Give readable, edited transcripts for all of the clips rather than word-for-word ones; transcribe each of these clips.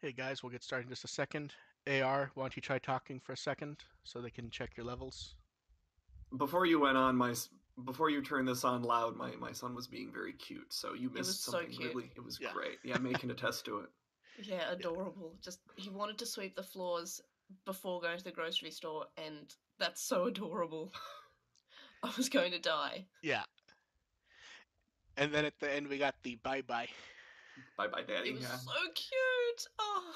Hey guys, we'll get started in just a second. AR, why don't you try talking for a second so they can check your levels? Before you went on, before you turned this on loud, my son was being very cute. So you It was missed so something cute. really. It was Yeah. great. Yeah, May can attest to it. Yeah, Yeah. adorable. Just he wanted to sweep the floors before going to the grocery store, and that's so adorable. I was going to die. Yeah. And then at the end we got the bye-bye. Bye bye, It daddy. was Yeah. so cute. Oh,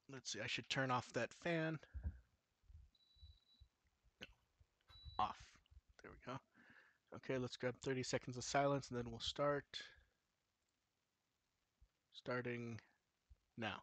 Let's see, I should turn off that fan. No, off. There we go. Okay, let's grab 30 seconds of silence and then we'll start. Starting now.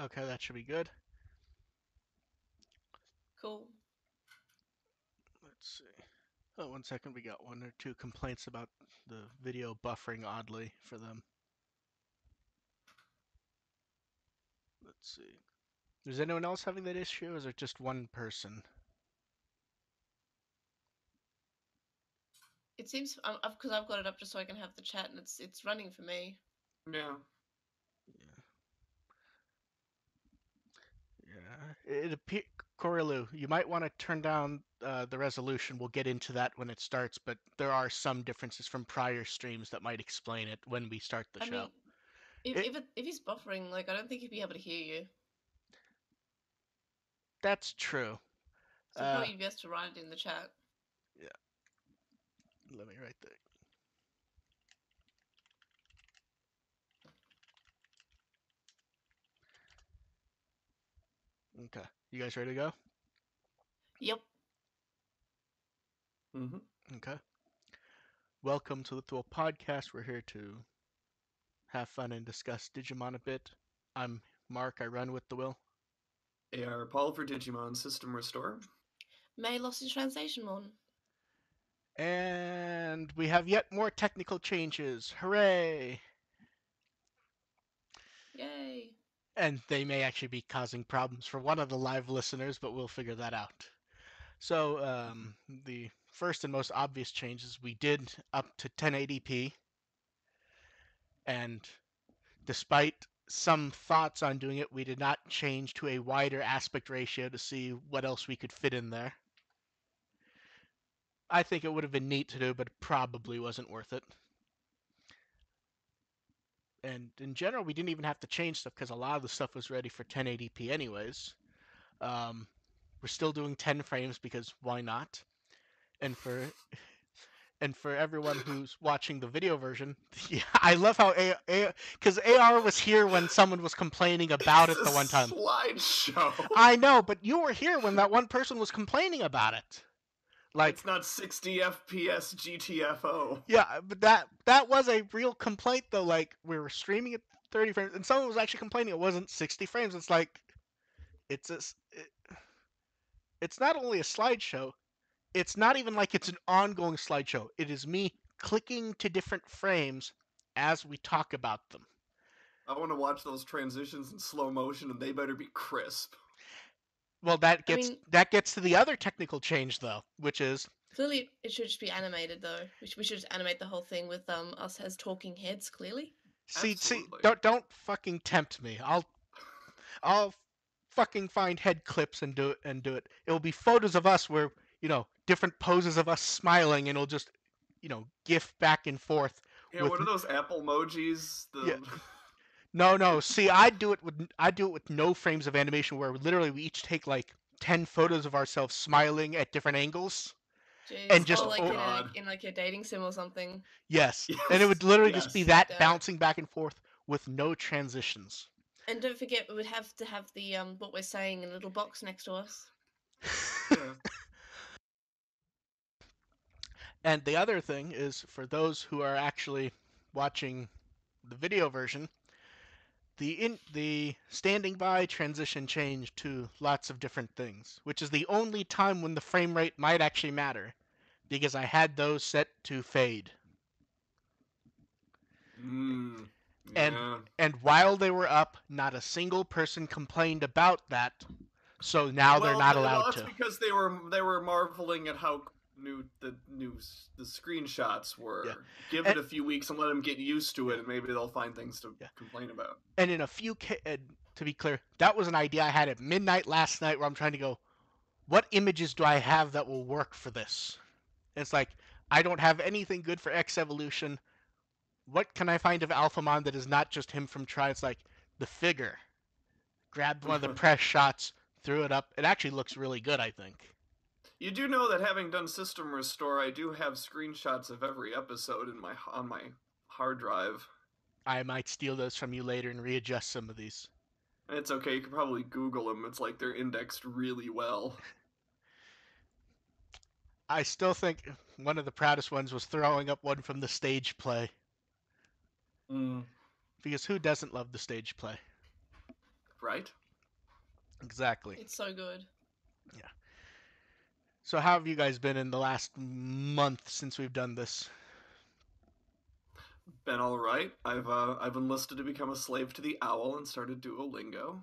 Okay, that should be good. cool. Let's see. Oh, 1 second, we got one or two complaints about the video buffering oddly for them. Let's see. Is anyone else having that issue, or is it just one person? It seems because I've got it up just so I can have the chat, and it's running for me. Yeah. Yeah. Yeah, it appears, Corilu, you might want to turn down the resolution. We'll get into that when it starts, but there are some differences from prior streams that might explain it when we start the I show. mean, if It, if he's buffering, like I don't think he'd be able to hear you. that's true. So probably best to write it in the chat. Yeah, let me write that. Okay, you guys ready to go? Yep. Mm-hmm. Okay. Welcome to the Thrill Podcast. We're here to have fun and discuss Digimon a bit. I'm Mark. I run with the Will. AR Paul for Digimon System Restore. May lost in translation one. And we have yet more technical changes. Hooray! Yay. And they may actually be causing problems for one of the live listeners, but we'll figure that out. So the first and most obvious changes we did up to 1080p, and despite some thoughts on doing it, we did not change to a wider aspect ratio to see what else we could fit in there. I think it would have been neat to do, but it probably wasn't worth it. And in general, we didn't even have to change stuff because a lot of the stuff was ready for 1080p anyways. Um, we're still doing 10 frames because why not? And for everyone who's watching the video version, yeah, I love how because AR was here when someone was complaining about It's it a the one time. slideshow. I know, but you were here when that one person was complaining about it. Like, It's not 60 FPS GTFO. yeah, but that was a real complaint though. Like we were streaming at 30 frames, and someone was actually complaining it wasn't 60 frames. It's like it's a, it's not only a slideshow. It's not even like it's an ongoing slideshow. It is me clicking to different frames as we talk about them. I want to watch those transitions in slow motion, and they better be crisp. Well, I mean, that gets to the other technical change though, which is clearly it should just be animated though. We should just animate the whole thing with us as talking heads. Clearly. see Absolutely. don't fucking tempt me. I'll fucking find head clips and do it. It will be photos of us where different poses of us smiling, and it'll just gif back and forth Yeah, with what are those Apple emojis? yeah. The No. See, I do it with no frames of animation where literally we each take like 10 photos of ourselves smiling at different angles and Jeez. just Oh, like God. in like a dating sim or something. yes, and it Yes, would literally just be yes. that Damn it. bouncing back and forth with no transitions. And don't forget, we would have to have the what we're saying in a little box next to us. Yeah. And the other thing is for those who are actually watching the video version, the standing by transition changed to lots of different things, which is the only time when the frame rate might actually matter, because I had those set to fade. And Yeah. and while they were up, not a single person complained about that. So now they're not Well, allowed that's to. because they were marveling at how the screenshots Yeah. were. Give And, it a few weeks and let them get used to it, yeah. and maybe they'll find things to Yeah. complain about. And in a few to be clear, that was an idea I had at midnight last night where I'm trying to go, what images do I have that will work for this? And it's like, I don't have anything good for X Evolution. What can I find of Alphamon that is not just him from Try? It's like the figure. Grabbed one of the press shots, threw it up. It actually looks really good, I think. You do know that having done System Restore, I do have screenshots of every episode on my hard drive. I might steal those from you later and readjust some of these. It's okay, you can probably Google them. It's like they're indexed really well. I still think one of the proudest ones was throwing up one from the stage play. Because who doesn't love the stage play? Right? Exactly. It's so good. Yeah. So how have you guys been in the last month since we've done this? Been all right. I've enlisted to become a slave to the owl and started Duolingo.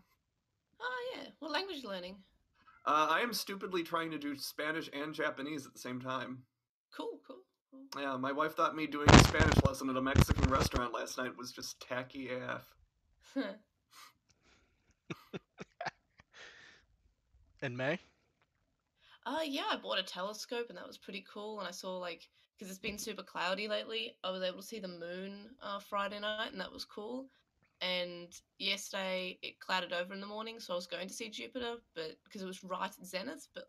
Oh yeah. What language are you learning? I am stupidly trying to do Spanish and Japanese at the same time. Cool. Yeah, my wife thought me doing a Spanish lesson at a Mexican restaurant last night was just tacky AF. And May? Yeah, I bought a telescope and that was pretty cool. And I saw because it's been super cloudy lately, I was able to see the moon Friday night, and that was cool. And yesterday it clouded over in the morning, so I was going to see Jupiter, but because it was right at zenith, but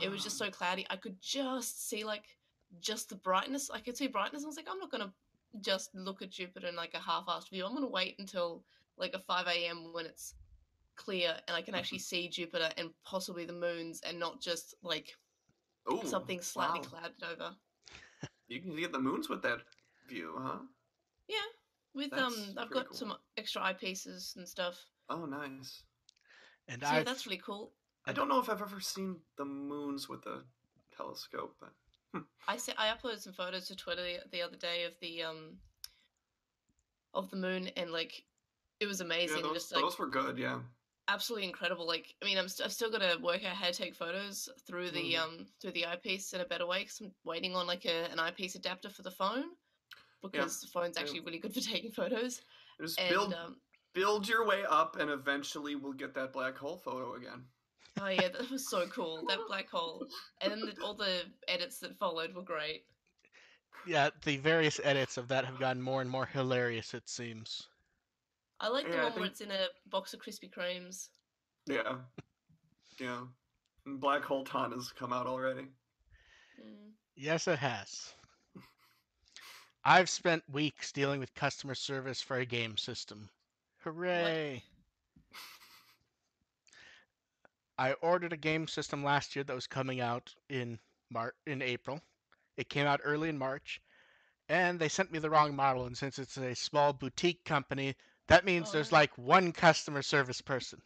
it was just so cloudy, I could just see just the brightness. I could see brightness. I was like, I'm not gonna just look at Jupiter in like a half-assed view. I'm gonna wait until like a 5 a.m. when it's clear and I can actually see Jupiter and possibly the moons, and not just Ooh, something slightly wow. clouded over. You can get the moons with that view, huh? Yeah, with That's I've pretty got cool. some extra eyepieces and stuff. Oh, nice. And So yeah, that's really cool. I don't know if I've ever seen the moons with a telescope, but I uploaded some photos to Twitter the other day of the moon, and it was amazing. yeah, Just those were good. Yeah. absolutely incredible. I mean, I've still got to work out how to take photos through the eyepiece in a better way, because I'm waiting on an eyepiece adapter for the phone, because the phone's actually really good for taking photos. Just And build your way up, and eventually we'll get that black hole photo again. oh yeah, that was so cool, that black hole, and then all the edits that followed were great. Yeah, the various edits of that have gotten more and more hilarious, it seems. I like the Yeah, I one where think- it's in a box of Krispy Kremes. Yeah. Yeah. And Black Hole Ton has come out already. Yes, it has. I've spent weeks dealing with customer service for a game system. Hooray! I ordered a game system last year that was coming out in April. It came out early in March, and they sent me the wrong model. And since it's a small boutique company, that means there's like one customer service person.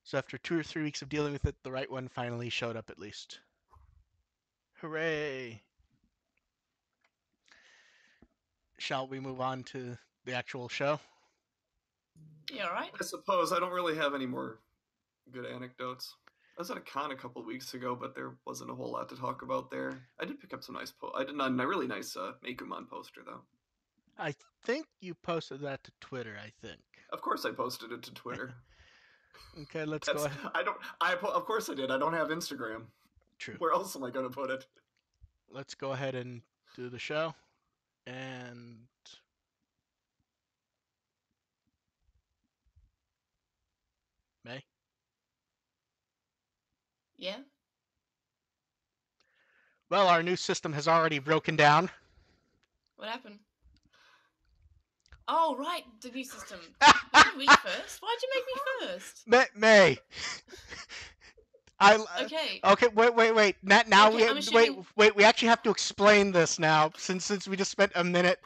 So after 2 or 3 weeks of dealing with it, the right one finally showed up at least. Hooray! Shall we move on to the actual show? Yeah, all right. I suppose I don't really have any more good anecdotes. I was at a con a couple weeks ago, but there wasn't a whole lot to talk about there. I did pick up some nice I did a really nice Mekumon poster though. I think you posted that to Twitter, I think. Of course I posted it to Twitter. Okay, let's go ahead. Of course I did. I don't have Instagram. True. Where else am I going to put it? Let's go ahead and do the show. And May? Yeah. Well, our new system has already broken down. What happened? Oh, right, the new system. Why'd you first? Why'd you make me first? May. Okay. Okay. Wait. Now Okay, I'm assuming... wait. We actually have to explain this now, since we just spent a minute.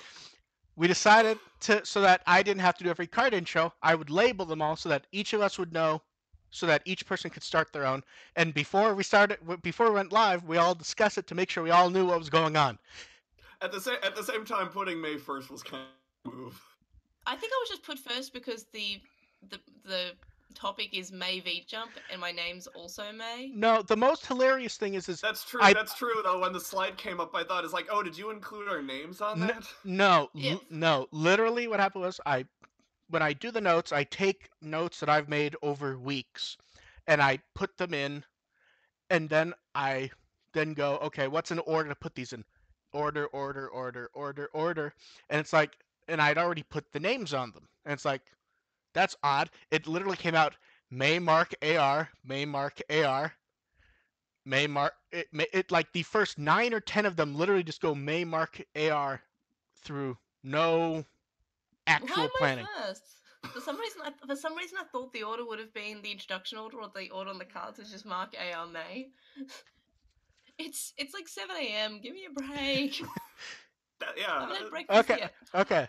we decided so that I didn't have to do every card intro, I would label them all so that each of us would know, so that each person could start their own. And before we went live, we all discussed it to make sure we all knew what was going on. At the same time, putting May 1st was kind of a move. I think I was just put first because the topic is May V Jump and my name's also May. No, the most hilarious thing is That's true. I, That's true though. When the slide came up, I thought it's like, oh, did you include our names on that? No, Yep. no. Literally, what happened was when I do the notes, I take notes that I've made over weeks, and I put them in, and then I then go, okay, what's an order to put these in? Order, order, order, order, order, and it's like, and I'd already put the names on them, and it's like, that's odd. It literally came out May Mark AR, May Mark AR, May Mark. It like the first 9 or 10 of them literally just go May Mark AR through no actual Why am planning. I first? For some reason, I thought the order would have been the introduction order, or the order on the cards is just Mark A.R. May. It's like 7 a.m. Give me a break. I haven't had breakfast Okay. yet. Okay.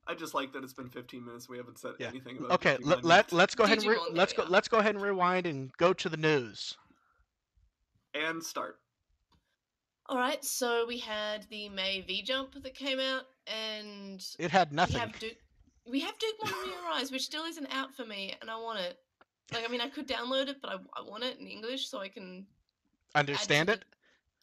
I just like that it's been 15 minutes. We haven't said Yeah. anything about. Okay. Digimon yet. Let's go ahead and Digimon, there we let's go ahead and rewind and go to the news. And start. All right, so we had the May V Jump that came out, and It had nothing. we have Digimon Re-Arise, which still isn't out for me, and I want it. Like, I mean, I could download it, but I want it in English so I can Understand it?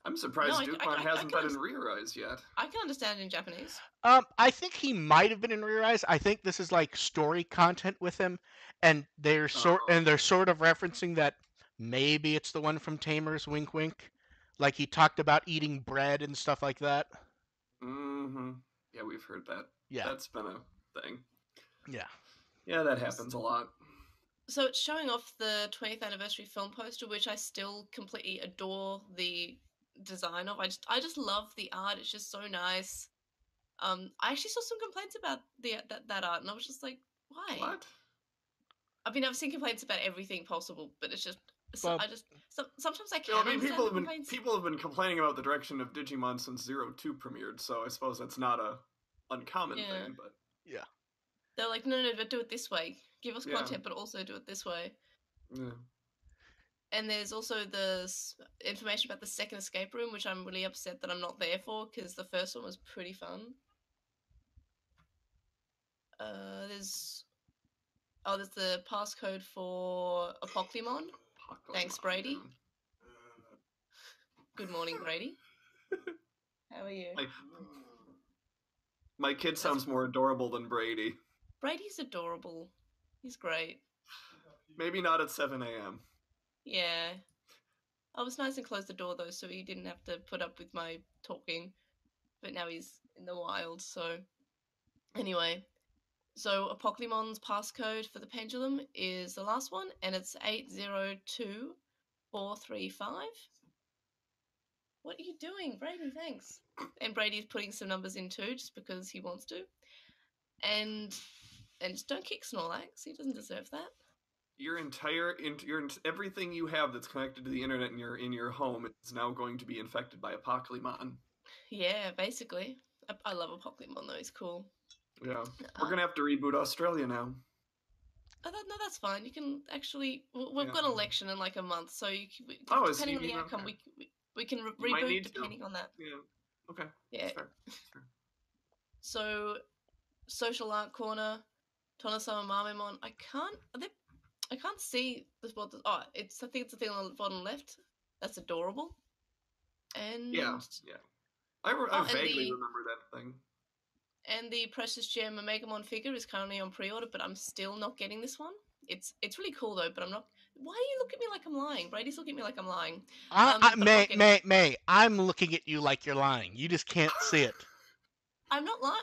I'm surprised No, Digimon hasn't been in Re-Arise yet. I can understand it in Japanese. I think he might have been in Re-Rise. I think this is like story content with him, and they're sort of referencing that maybe it's the one from Tamers. Wink, wink. Like he talked about eating bread and stuff like that. Mm-hmm. Yeah, we've heard that. Yeah. That's been a thing. Yeah. Yeah, that happens a lot. So it's showing off the 20th anniversary film poster, which I still completely adore the design of. I just love the art. It's just so nice. I actually saw some complaints about that art, and I was just like, why? What? I mean, I've seen complaints about everything possible, but it's just sometimes I can't. I mean, understand people have been complaining about the direction of Digimon since 02 premiered, so I suppose that's not a uncommon thing. But yeah, they're like, no, but do it this way. Give us content, but also do it this way. Yeah. And there's also the information about the second escape room, which I'm really upset that I'm not there for, because the first one was pretty fun. There's the passcode for Apoclymon. Thanks, Brady. Good morning, Brady. How are you? My kid sounds more adorable than Brady. Brady's adorable. He's great. Maybe not at 7 a.m. Yeah. I was nice and closed the door, though, so he didn't have to put up with my talking. But now he's in the wild, so... Anyway. So, Apoclymon's passcode for the pendulum is the last one, and it's 802435. What are you doing, Brady? Thanks. And Brady's putting some numbers in too, just because he wants to. And just don't kick Snorlax. He doesn't deserve that. Everything you have that's connected to the internet in your home is now going to be infected by Apoclymon. Yeah, basically. I love Apoclymon though. He's cool. Yeah, we're gonna have to reboot Australia now. No, that's fine. You can actually. We've got an election in like a month, so depending on the outcome, we can reboot depending on that. Yeah. Okay. Yeah. That's fair. So, social art corner, Tonosama Mamemon. I can't see the spot. I think it's the thing on the bottom left. That's adorable. And yeah. I vaguely remember that thing. And the Precious Gem Omegamon figure is currently on pre-order, but I'm still not getting this one. It's really cool though, but I'm not. Why are you looking at me like I'm lying? Brady's looking at me like I'm lying. May, I'm looking at you like you're lying. You just can't see it. I'm not lying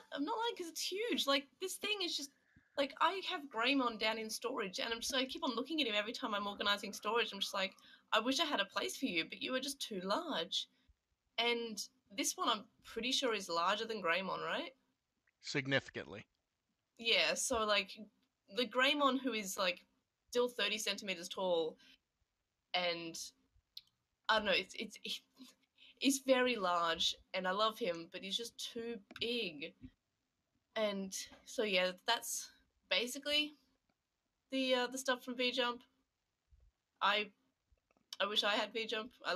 because it's huge. Like, this thing is just like, I have Greymon down in storage, and I keep on looking at him every time I'm organizing storage. I'm just like, I wish I had a place for you, but you are just too large. And this one, I'm pretty sure is larger than Greymon, right? Significantly. Yeah, so like the Greymon, who is like still 30 centimeters tall, and I don't know, it's very large, and I love him, but he's just too big. And so yeah, that's basically the stuff from V Jump. I wish I had V Jump. I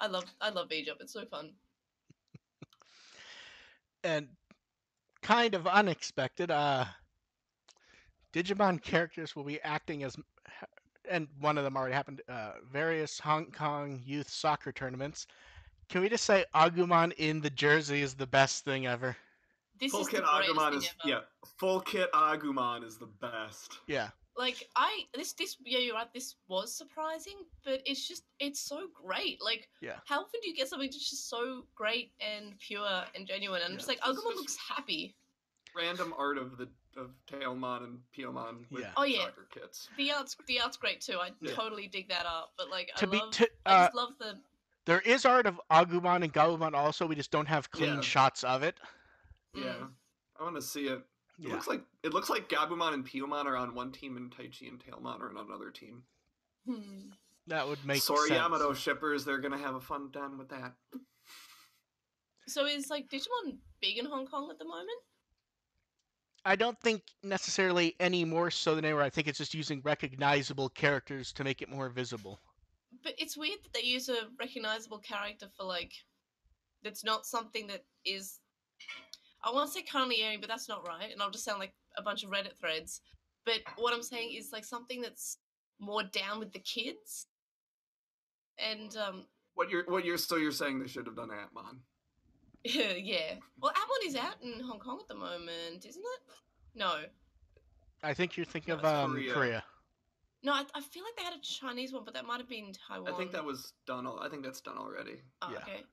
love V Jump. It's so fun. And kind of unexpected, Digimon characters will be acting as, and one of them already happened, various Hong Kong youth soccer tournaments. Can we just say Agumon in the jersey is the best thing ever? This Full is kit the greatest Agumon thing is ever. full kit Agumon is the best. Yeah. Like this yeah, you're right, this was surprising, but it's so great. Like, Yeah. how often do you get something that's just so great and pure and genuine? And Yeah. just like Just- Agumon just- looks happy. Random art of Tailmon and Piomon with Yeah. Oh, yeah. soccer kits. The art's great too. I Yeah. totally dig that art. But like To be I just love the there is art of Agumon and Gabumon also. We just don't have clean Yeah. shots of it. Yeah, I want to see it. It Yeah. looks like Gabumon and Piomon are on one team and Taichi and Tailmon are on another team. That would make Sorry, sense. Yamato shippers, they're gonna have a fun time with that. So is like Digimon big in Hong Kong at the moment? I don't think necessarily any more so than ever. I think it's just using recognizable characters to make it more visible. But it's weird that they use a recognizable character for like that's not something that is I want to say currently airing, but that's not right, and I'll just sound like a bunch of Reddit threads. But what I'm saying is like something that's more down with the kids. And You're saying they should have done Atmon. yeah. Well, Apple is out in Hong Kong at the moment, isn't it? No. I think you're thinking No, of it's Korea. Korea. No, I feel like they had a Chinese one, but that might have been Taiwan. I think that was done. I think that's done already. Oh, Yeah. okay.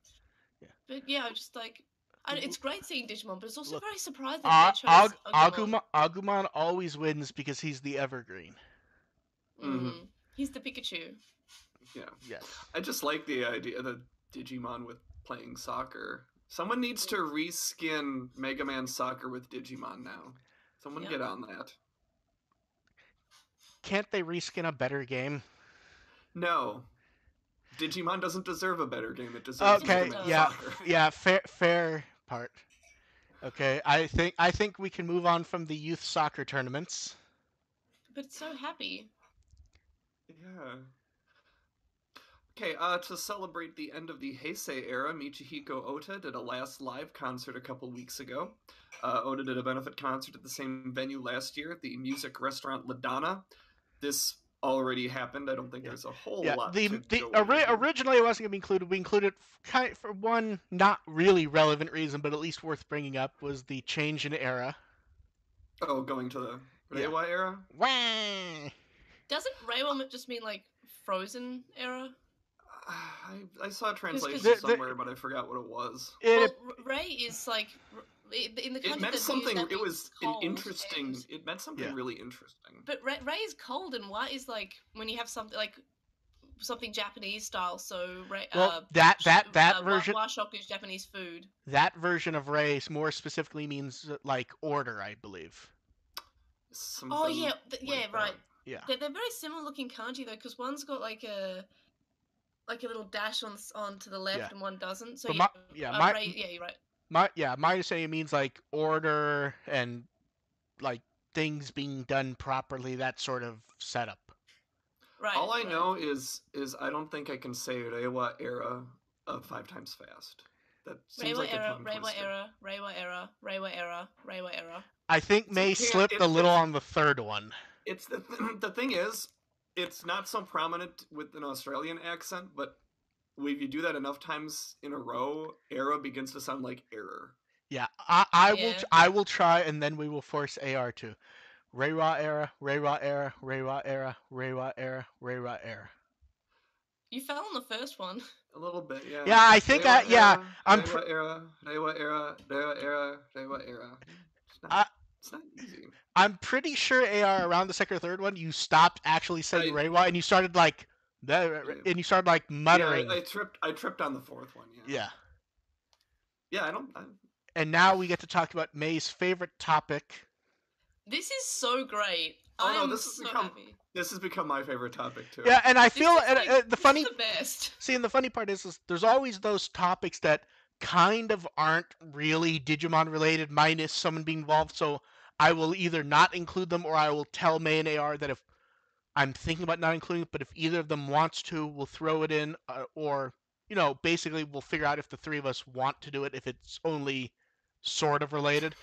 Yeah. But yeah, just like it's great seeing Digimon, but it's also Look, very surprising that they chose Agumon. Agumon always wins because he's the evergreen. Mhm. He's the Pikachu. Yeah. Yes. I just like the idea of the Digimon with playing soccer. Someone needs to reskin Mega Man Soccer with Digimon now. Someone Yeah. get on that. Can't they reskin a better game? No. Digimon doesn't deserve a better game. It deserves Okay, Mega Man yeah, Soccer. yeah, fair part. Okay, I think we can move on from the youth soccer tournaments. But it's so happy. Yeah. Okay, to celebrate the end of the Heisei era, Michihiko Ota did a last live concert a couple weeks ago. Ota did a benefit concert at the same venue last year, the music restaurant Ladonna. This already happened. I don't think there's a whole lot to go over here. Originally it wasn't going to be included. We included for one not really relevant reason, but at least worth bringing up, was the change in era. Oh, going to the Reiwa era? Wah! Doesn't Reiwa just mean like frozen era? I saw a translation somewhere, but I forgot what it was. Ray is like in the country it meant that something. That It was cold, an interesting. It meant something really interesting. But Ray is cold, and white is like when you have something like something Japanese style. So Ray, that version. Washoku is Japanese food. That version of Ray more specifically means like order, I believe. Something right. Yeah, they're very similar looking kanji though, because one's got like a little dash on to the left, and one doesn't. So you're right. Mine is saying it means like order and like things being done properly, that sort of setup. Right. All I know is I don't think I can say Reiwa era 5 times fast. That seems like a tongue twister. Reiwa era. I think May slipped a little on the third one. It's the thing is, it's not so prominent with an Australian accent, but if you do that enough times in a row, era begins to sound like error. Yeah, I will try, and then we will force AR to. Reiwa era, Reiwa era, Reiwa era, Reiwa era, Reiwa era. You fell on the first one. A little bit, yeah. Yeah, I think Reiwa era. It's not easy. I'm pretty sure AR around the second or third one, you stopped actually saying Reiwa, and you started like muttering. Yeah, I tripped on the fourth one. Yeah. Yeah, And now we get to talk about May's favorite topic. This is so great. This has become my favorite topic too. Yeah, and I feel the best. See, and the funny part is there's always those topics that kind of aren't really Digimon related, minus someone being involved. So I will either not include them, or I will tell May and AR that if I'm thinking about not including it, but if either of them wants to, we'll throw it in, or basically we'll figure out if the three of us want to do it. If it's only sort of related.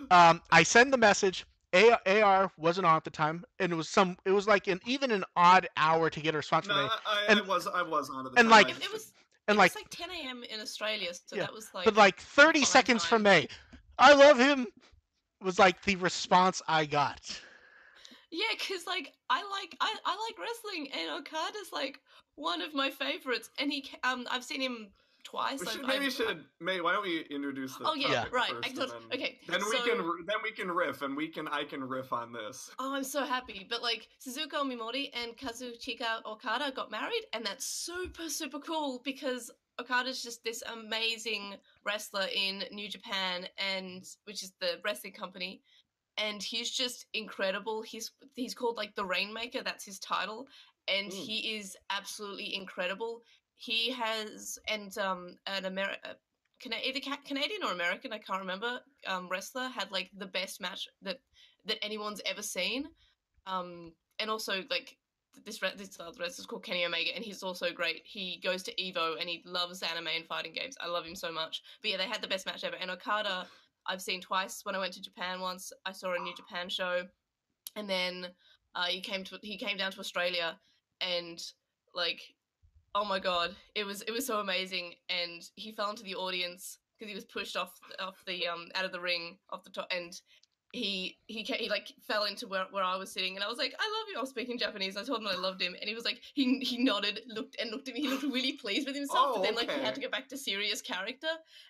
I send the message. AR wasn't on at the time, and it was like even an odd hour to get a response No, from me, I and was on at the and time. like I It, just it was and it like was like 10 a.m. in Australia, so yeah, that was but like like 30 prime seconds from time. May, I love him was like the response I got. Yeah, because like I like wrestling, and Okada's like one of my favorites, and I've seen him twice. May. Why don't we introduce the Oh yeah, Yeah. topic right. first, and Okay, then so we can riff, and I can riff on this. oh, I'm so happy. But like Suzuka Mimori and Kazuchika Okada got married, and that's super super cool because Okada's just this amazing wrestler in New Japan, and which is the wrestling company, and he's just incredible. He's called like the Rainmaker. That's his title, and he is absolutely incredible. He has an either Canadian or American, I can't remember. Wrestler had like the best match that anyone's ever seen. And also like this other wrestler's called Kenny Omega, and he's also great. He goes to Evo and he loves anime and fighting games. I love him so much. But yeah, they had the best match ever. And Okada, I've seen twice. When I went to Japan once, I saw a New Japan show, and then he came down to Australia, and like oh my god, it was so amazing. And he fell into the audience because he was pushed off the out of the ring off the top, and he like fell into where I was sitting, and I was like, I love you. I was speaking Japanese. I told him I loved him, and he was like, he nodded, looked at me. He looked really pleased with himself, but then like he had to go back to serious character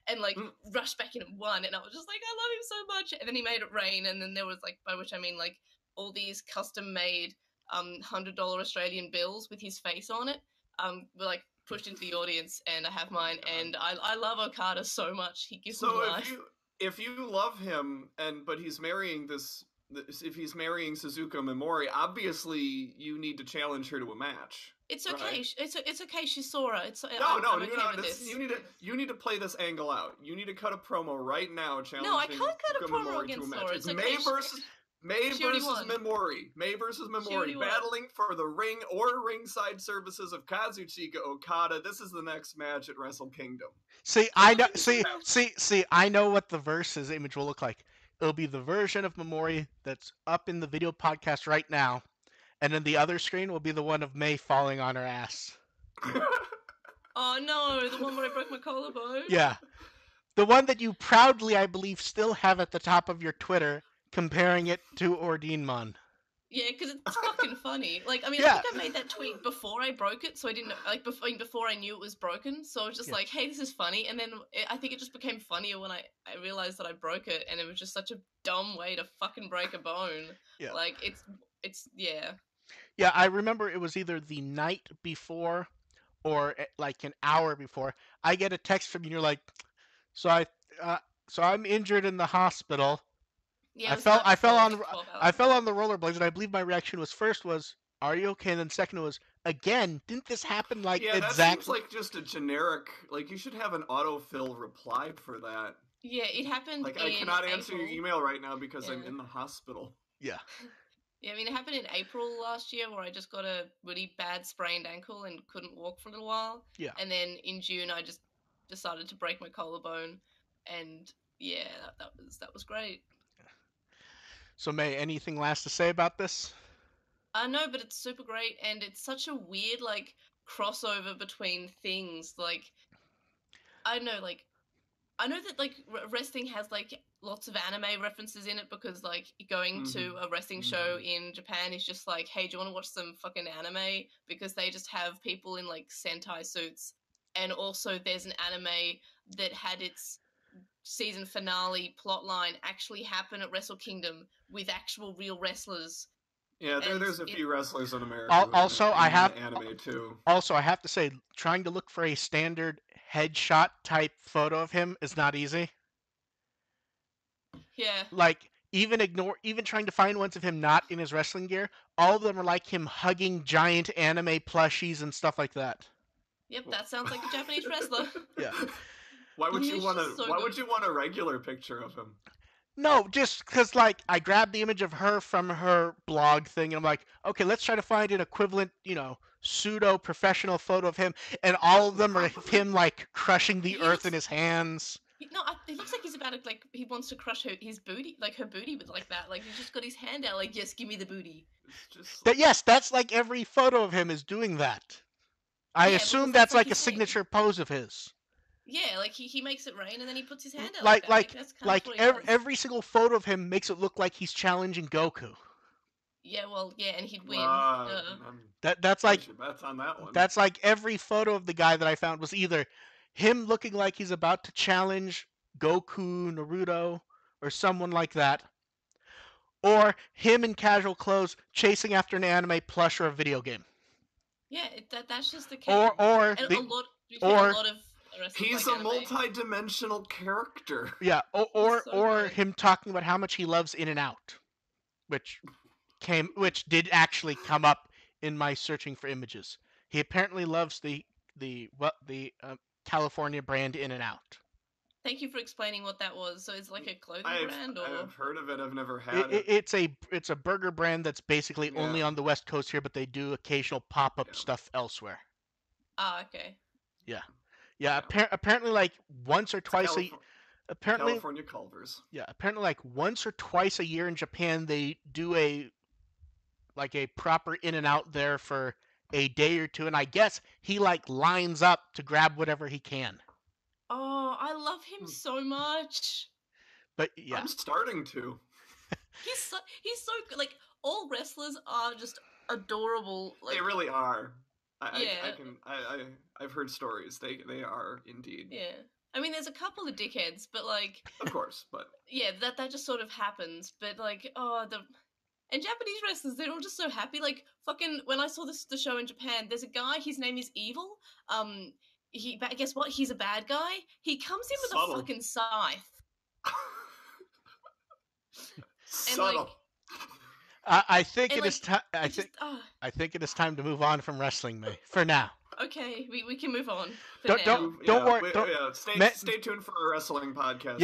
and like rush back in and won, and I was just like, I love him so much. And then he made it rain, and then there was like, by which I mean like all these custom made $100 Australian bills with his face on it were like pushed into the audience, and I have mine, and I love Okada so much. He gives me life. If you love him, but he's marrying if he's marrying Suzuka Mimori, obviously you need to challenge her to a match. It's okay. Right? It's okay. She saw her. You need to play this angle out. You need to cut a promo right now challenging. No, I can't cut a promo against Sora. It's okay. May versus Mimori. May versus Mimori battling for the ring or ringside services of Kazuchika Okada. This is the next match at Wrestle Kingdom. See, I know. See, I know what the versus image will look like. It'll be the version of Mimori that's up in the video podcast right now, and then the other screen will be the one of May falling on her ass. Oh no, the one where I broke my collarbone. Yeah, the one that you proudly, I believe, still have at the top of your Twitter, comparing it to Ordinmon. Yeah, because it's fucking funny. Like, I mean, I think I made that tweet before I broke it, so I didn't like before I knew it was broken. So I was just like, "Hey, this is funny." And then I think it just became funnier when I realized that I broke it, and it was just such a dumb way to fucking break a bone. Yeah. Like it's yeah. Yeah, I remember it was either the night before or like an hour before. I get a text from you, and you're like, "So I'm injured in the hospital." Yeah, I fell on the rollerblades, and I believe my reaction was, "Are you okay?" And then second was, "Again, didn't this happen like exactly?" Yeah, that seems like just a generic. Like you should have an autofill reply for that. Yeah, it happened. Like I cannot answer your email right now because I'm in the hospital. Yeah. Yeah, I mean, it happened in April last year where I just got a really bad sprained ankle and couldn't walk for a little while. Yeah. And then in June, I just decided to break my collarbone, and yeah, that was great. So May, anything last to say about this? No, but it's super great, and it's such a weird like crossover between things. Like, I know that like wrestling has like lots of anime references in it because like going to a wrestling show in Japan is just like, hey, do you want to watch some fucking anime? Because they just have people in like Sentai suits, and also there's an anime that had its season finale plotline actually happen at Wrestle Kingdom with actual real wrestlers. Yeah, there's a few wrestlers in America. Anime too. Also, I have to say, trying to look for a standard headshot type photo of him is not easy. Yeah. Like even trying to find ones of him not in his wrestling gear, all of them are like him hugging giant anime plushies and stuff like that. Yep, that sounds like a Japanese wrestler. Yeah. Why would He you is want just so Why good. would you want a regular picture of him? No, just because like I grabbed the image of her from her blog thing, and I'm like, okay, let's try to find an equivalent, pseudo professional photo of him, and all of them are of him like crushing the He earth looks in his hands. No, it looks like he's about to like he wants to crush his booty, like her booty, with like that. Like he's just got his hand out, like yes, give me the booty. It's just Yes, that's like every photo of him is doing that. I Yeah, assume because that's that's like like a his thing. signature pose of his. Yeah, like he makes it rain and then he puts his hand out like Like that. Like like that's kind of like what he every, does. every single photo of him makes it look like he's challenging Goku. Yeah, well, yeah, and he'd win. That's like place your bets on that one. That's like every photo of the guy that I found was either him looking like he's about to challenge Goku, Naruto, or someone like that, or him in casual clothes chasing after an anime plush or a video game. Yeah, that's just the Or king. or And the a lot, to be fair, a or lot of wrestlers He's like a anime. multi-dimensional character. yeah, He's so or good. him talking about how much he loves In and Out, which did actually come up in my searching for images. He apparently loves the California brand In and Out. Thank you for explaining what that was. So it's like a clothing brand, or I've heard of it. I've never had it. It's a burger brand that's basically only Yeah. on the West Coast here, but they do occasional pop-up Yeah. stuff elsewhere. okay. Yeah. Yeah. Apparently like once or twice apparently California Culvers. apparently like once or twice a year in Japan they do a proper In and Out there for a day or two, and I guess he like lines up to grab whatever he can. Oh, I love him so much. But yeah, I'm starting to. He's so good. Like all wrestlers are just adorable. Like They really are. Yeah. I've heard stories. They are indeed. yeah. I mean, there's a couple of dickheads, but like Of course, but yeah, that just sort of happens. But like and Japanese wrestlers, they're all just so happy. Like fucking when I saw the show in Japan, there's a guy. His name is Evil. But guess what? He's a bad guy. He comes in with Subtle. a fucking scythe. subtle. I think And it like, is time. it just I think it is time to move on from wrestling, May. For now. okay, we can move on for Don't- now. don't worry- don't- Stay tuned for a wrestling podcast.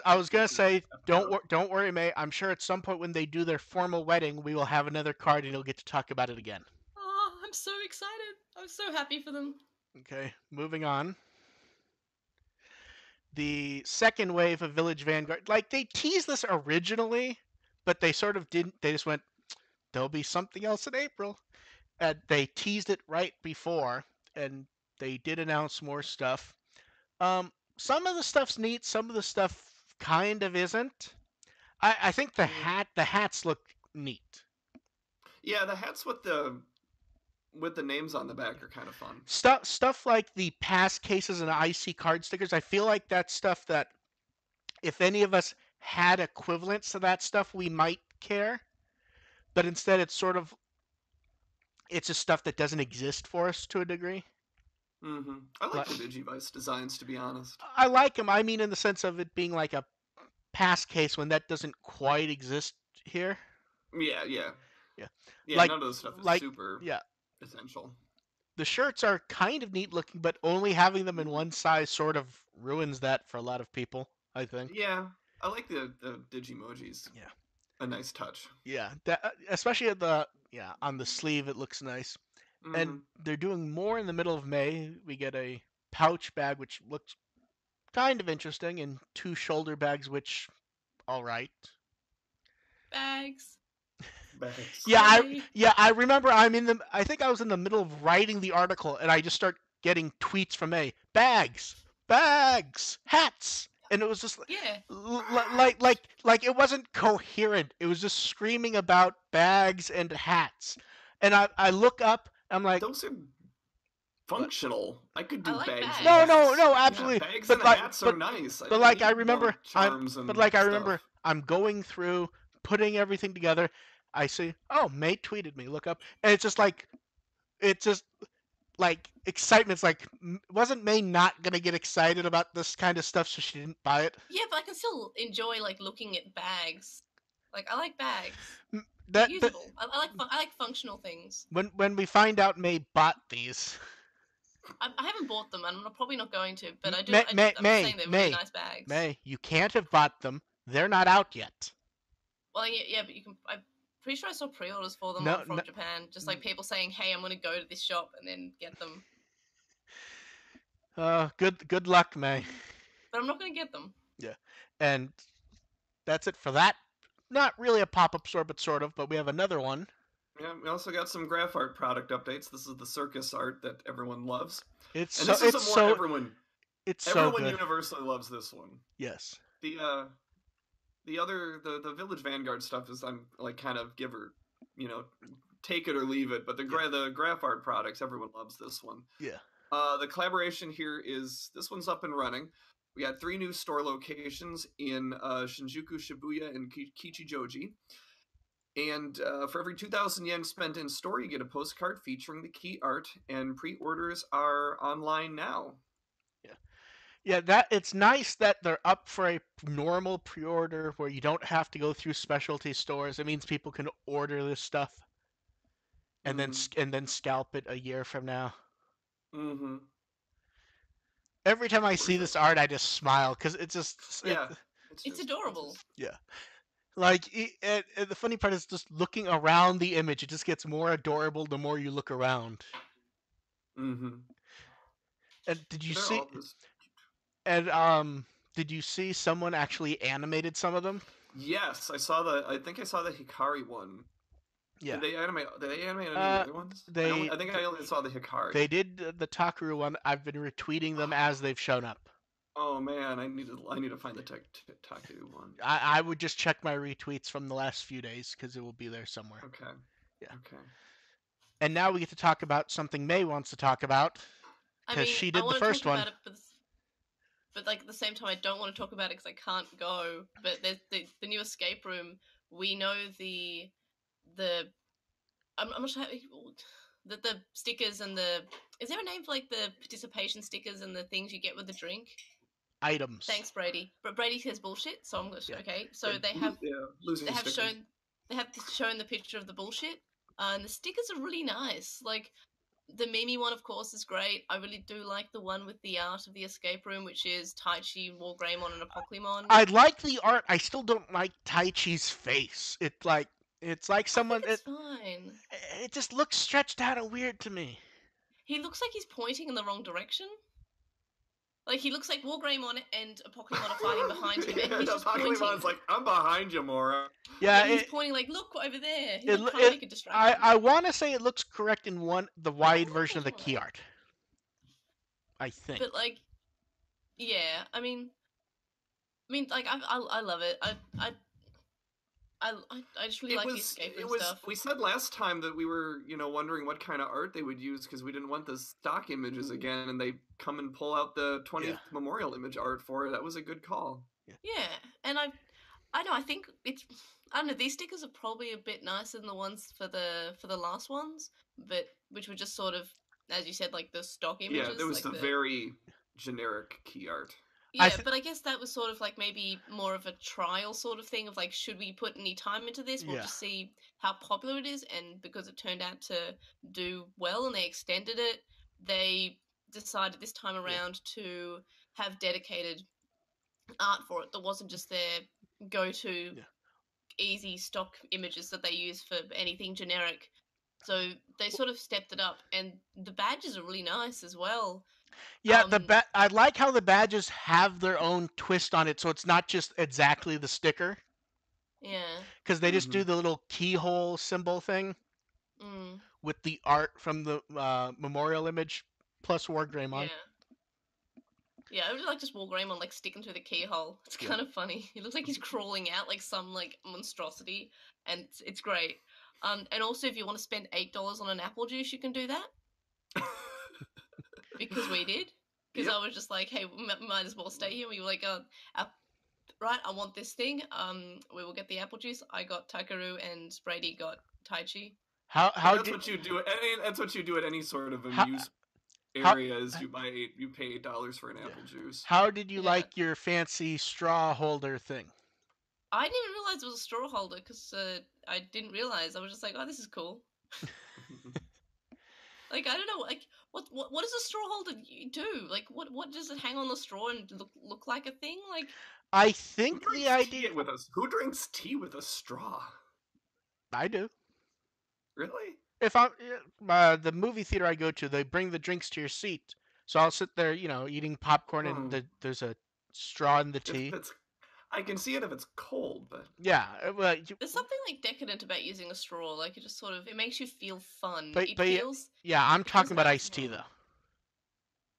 I was gonna say, don't worry, May. I'm sure at some point when they do their formal wedding, we will have another card and you'll get to talk about it again. Oh, I'm so excited. I'm so happy for them. Okay, moving on. The second wave of Village Vanguard, like they teased this originally, but they sort of didn't. They just went, there'll be something else in April, and they teased it right before, and they did announce more stuff. Some of the stuff's neat, some of the stuff kind of isn't. I think the hats look neat. Yeah, the hats with the names on the back are kind of fun. Stuff like the pass cases and IC card stickers. I feel like that's stuff that if any of us had equivalents to that stuff, we might care. But instead, it's just stuff that doesn't exist for us to a degree. Mm-hmm. I like the Digivice designs, to be honest. I like them. I mean, in the sense of it being like a pass case when that doesn't quite exist here. Yeah. Yeah. None of this stuff is super essential. The shirts are kind of neat looking, but only having them in one size sort of ruins that for a lot of people, I think. Yeah, I like the Digimojis. Yeah. A nice touch. Yeah, especially on the sleeve it looks nice. Mm-hmm. And they're doing more in the middle of May. We get a pouch bag which looks kind of interesting, and 2 shoulder bags which all right. Bags. I remember I think I was in the middle of writing the article and I just start getting tweets from bags, hats, and it was just like it wasn't coherent. It was just screaming about bags and hats, and I look up. I'm like, those are functional. I could do like bags. bags. No, absolutely. Yeah, bags but and like, hats but, are nice. But like I remember, I remember I'm going through putting everything together. I see, oh, May tweeted me. Look up, and it's just like excitement's like, wasn't May not gonna get excited about this kind of stuff, so she didn't buy it? Yeah, but I can still enjoy like looking at bags. Like I like bags. They're usable. I like functional things. When we find out May bought these, I haven't bought them, and I'm probably not going to. But I do. May, May, I'm just May, saying they're really May, nice bags. May, you can't have bought them. They're not out yet. Well, yeah, but you can. I'm pretty sure I saw pre-orders for them No, on no from Japan. Just like people saying, "Hey, I'm going to go to this shop and then get them," good luck, May. but I'm not going to get them. Yeah, and that's it for that. Not really a pop-up store, but sort of. But we have another one. Yeah, we also got some graph art product updates. This is the circus art that everyone loves, It's and so this is it's the one so everyone so good. universally loves. This one. Yes. The other the Village Vanguard stuff is I'm like kind of give or take it or leave it, but the graph art products everyone loves this one. Yeah. The collaboration here is this one's up and running. We got 3 new store locations in Shinjuku, Shibuya, and Kichijoji. And for every 2,000 yen spent in store, you get a postcard featuring the key art, and pre-orders are online now. Yeah, that it's nice that they're up for a normal pre-order where you don't have to go through specialty stores. It means people can order this stuff and then scalp it a year from now. Mm-hmm. Every time I see this art, I just smile because it's just Yeah, it's adorable. Yeah. Like the funny part is just looking around the image. It just gets more adorable the more you look around. Mm-hmm. And did you They're see? all just... And did you see someone actually animated some of them? Yes, I saw the. I think I saw the Hikari one. Yeah. Did they animate? Did they animate any of the other ones? I think I only saw the Hikari. They did the Takaru one. I've been retweeting them as they've shown up. Oh man, I need to find the Takaru one. I would just check my retweets from the last few days because it will be there somewhere. Okay. Yeah. Okay. And now we get to talk about something May wants to talk about because she did the first one. About it, but like at the same time, I don't want to talk about it because I can't go. But there's the new escape room. We know the I'm not sure how, the stickers and the is there a name for like the participation stickers and the things you get with the drink? Items. Thanks, Brady. But Brady says bullshit, so I'm just okay. So Yeah, they have stickers. shown the picture of the bullshit, and the stickers are really nice. Like the Mimi one, of course, is great. I really do like the one with the art of the escape room, which is Taichi, Wargreymon, and a Pokemon. I like the art. I still don't like Taichi's face. It's like someone. I think it's fine. It just looks stretched out and weird to me. He looks like he's pointing in the wrong direction. Like he looks like Wargreymon and a Pokemon are fighting behind him, and he's just Pokemon's pointing. like, "I'm behind you, Mora." Yeah, he's pointing like, "Look over there." He's trying to make a distraction. I want to say it looks correct in the wide version of the key art. I think. But like, yeah, I mean, like I love it. I just really like the escape room stuff. We said last time that we were, wondering what kind of art they would use because we didn't want the stock images again, and they come and pull out the 20th memorial image art for it. That was a good call. Yeah, and I know. I think I don't know. These stickers are probably a bit nicer than the ones for the last ones, but which were just sort of, as you said, like the stock images. Yeah, there was like the very generic key art. Yeah, but I guess that was sort of like maybe more of a trial sort of thing of like, should we put any time into this? We'll just see how popular it is. And because it turned out to do well and they extended it, they decided this time around to have dedicated art for it that wasn't just their go-to easy stock images that they use for anything generic. So they sort of stepped it up, and the badges are really nice as well. Yeah, I like how the badges have their own twist on it, so it's not just exactly the sticker. Yeah. Because they just do the little keyhole symbol thing with the art from the memorial image plus Wargreymon. Yeah. Yeah, I really like just Wargreymon like sticking through the keyhole. It's kind of funny. He looks like he's crawling out like some like monstrosity, and it's great. And also if you want to spend $8 on an apple juice, you can do that. Because we did. Because I was just like, hey, we might as well stay here. We were like, right, I want this thing. We will get the apple juice. I got Takaru and Brady got Taichi. That's what you do. That's what you do at any sort of amuse area. Is you pay $8 for an apple juice. How did you like your fancy straw holder thing? I didn't even realize it was a straw holder because I didn't realize. I was just like, oh, this is cool. Like, I don't know, like, what does a straw holder do? Like, what does it hang on the straw and look like a thing? Like, I Who think the drinks idea. tea with us? Who drinks tea with a straw? I do. Really? If I the movie theater I go to, they bring the drinks to your seat, so I'll sit there, eating popcorn, and Hmm. there's a straw in the If tea. it's, I can see it if it's cold, but Yeah, there's something like decadent about using a straw. Like, it just sort of it makes you feel fun. but It but feels yeah, I'm it feels talking about iced natural. tea hmm. though.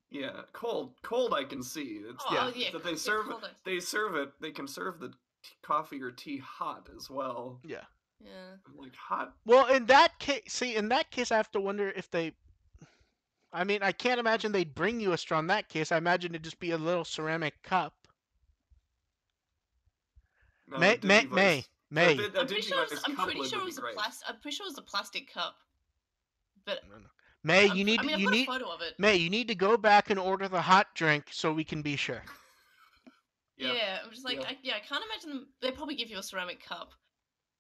Yeah, cold. I can see. It's Oh, Yeah, oh yeah, that yeah, cold ice. they serve it. They can serve the coffee or tea hot as well. yeah. Yeah. Like hot. Well, in that case, I have to wonder if they. I mean, I can't imagine they'd bring you a straw in that case. I imagine it'd just be a little ceramic cup. Now the May, Digivice, May. a Digivice I'm pretty couplet sure would it be was a great. I'm pretty sure it was a plastic cup. But No, no. May, I mean, I've got a photo of it. May, you need to go back and order the hot drink so we can be sure. Yep. Yeah, I'm just like, Yep. I can't imagine them. They probably give you a ceramic cup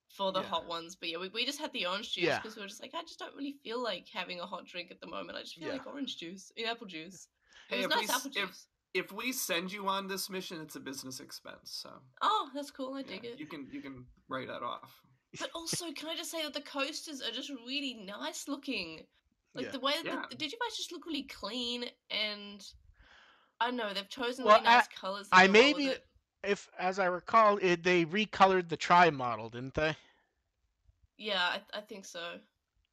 for the Yeah. hot ones, but yeah, we just had the orange juice Yeah. because we were just like, I just don't really feel like having a hot drink at the moment. I just feel Yeah. like orange juice, apple juice. It Hey, was nice apple juice. if we send you on this mission, it's a business expense. So Oh, that's cool. I yeah, dig it. you can write that off. But also, can I just say that the coasters are just really nice looking. Like Yeah. the way that Yeah. the Digivice just look really clean, and I don't know, they've chosen Well, really nice colors that I go well with maybe, it. if as I recall, they recolored the tri model, didn't they? Yeah, I think so.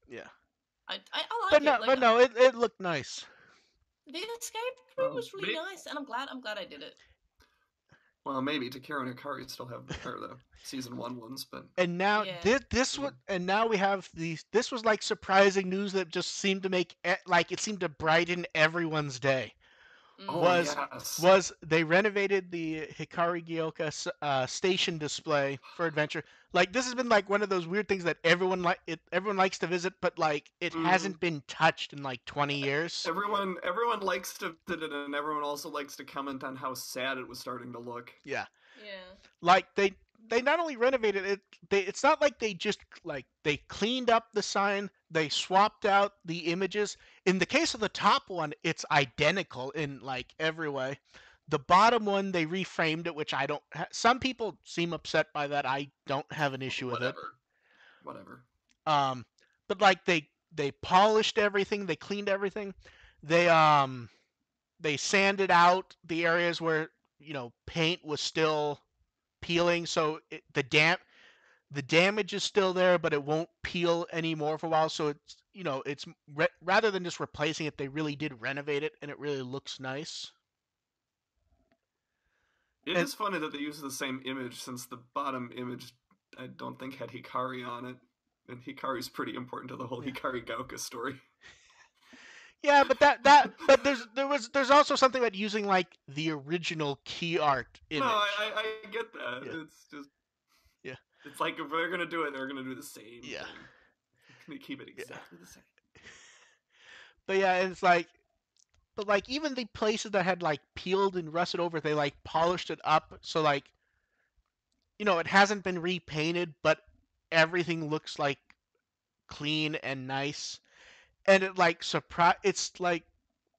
Yeah. I like it. Like But no, it looked nice. the escape room Well, was really nice, and I'm glad I did it. well, maybe Takeru and Akari still have the season 1 ones, but And now Yeah. this was, and now we have these. This was like surprising news that just seemed to make like it seemed to brighten everyone's day. oh Mm. yes, Was they renovated the Hikari Gyoka station display for adventure? Like this has been like one of those weird things that everyone likes to visit, but like it mm-hmm. hasn't been touched in like 20 years. Everyone likes to visit it, and everyone also likes to comment on how sad it was starting to look. Yeah. Yeah. Like they not only renovated it, it's not like they just like they cleaned up the sign, they swapped out the images. In the case of the top one, it's identical in like every way. The bottom one, they reframed it, which I don't some people seem upset by that. I don't have an issue with it. Whatever. um but like they polished everything, they cleaned everything. They sanded out the areas where paint was still peeling, so the damage is still there, but it won't peel anymore for a while. So it's rather than just replacing it, they really did renovate it, and it really looks nice. It And is funny that they use the same image, since the bottom image I don't think had Hikari on it, and Hikari's pretty important to the whole yeah, Hikari Gauka story. yeah, but there's also something about using like the original key art No, image. I get that. Yeah, It's just yeah, it's like if they're gonna do it, they're gonna do the same yeah, thing. They keep it yeah. exactly the same. But yeah, and it's like, but like even the places that had like peeled and rusted over, they like polished it up, so like it hasn't been repainted, but everything looks like clean and nice. And it like surprise, it's like,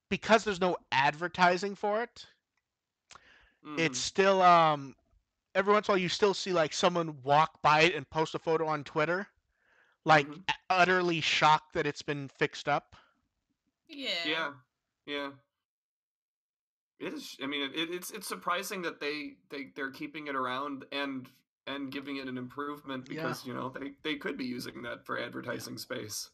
because there's no advertising for it, it's Mm-hmm. still every once in a while you still see like someone walk by it and post a photo on Twitter, like Mm-hmm. utterly shocked that it's been fixed up. Yeah. Yeah, yeah. It is. I mean, it's surprising that they're keeping it around and giving it an improvement, Yeah, because they could be using that for yeah, advertising space.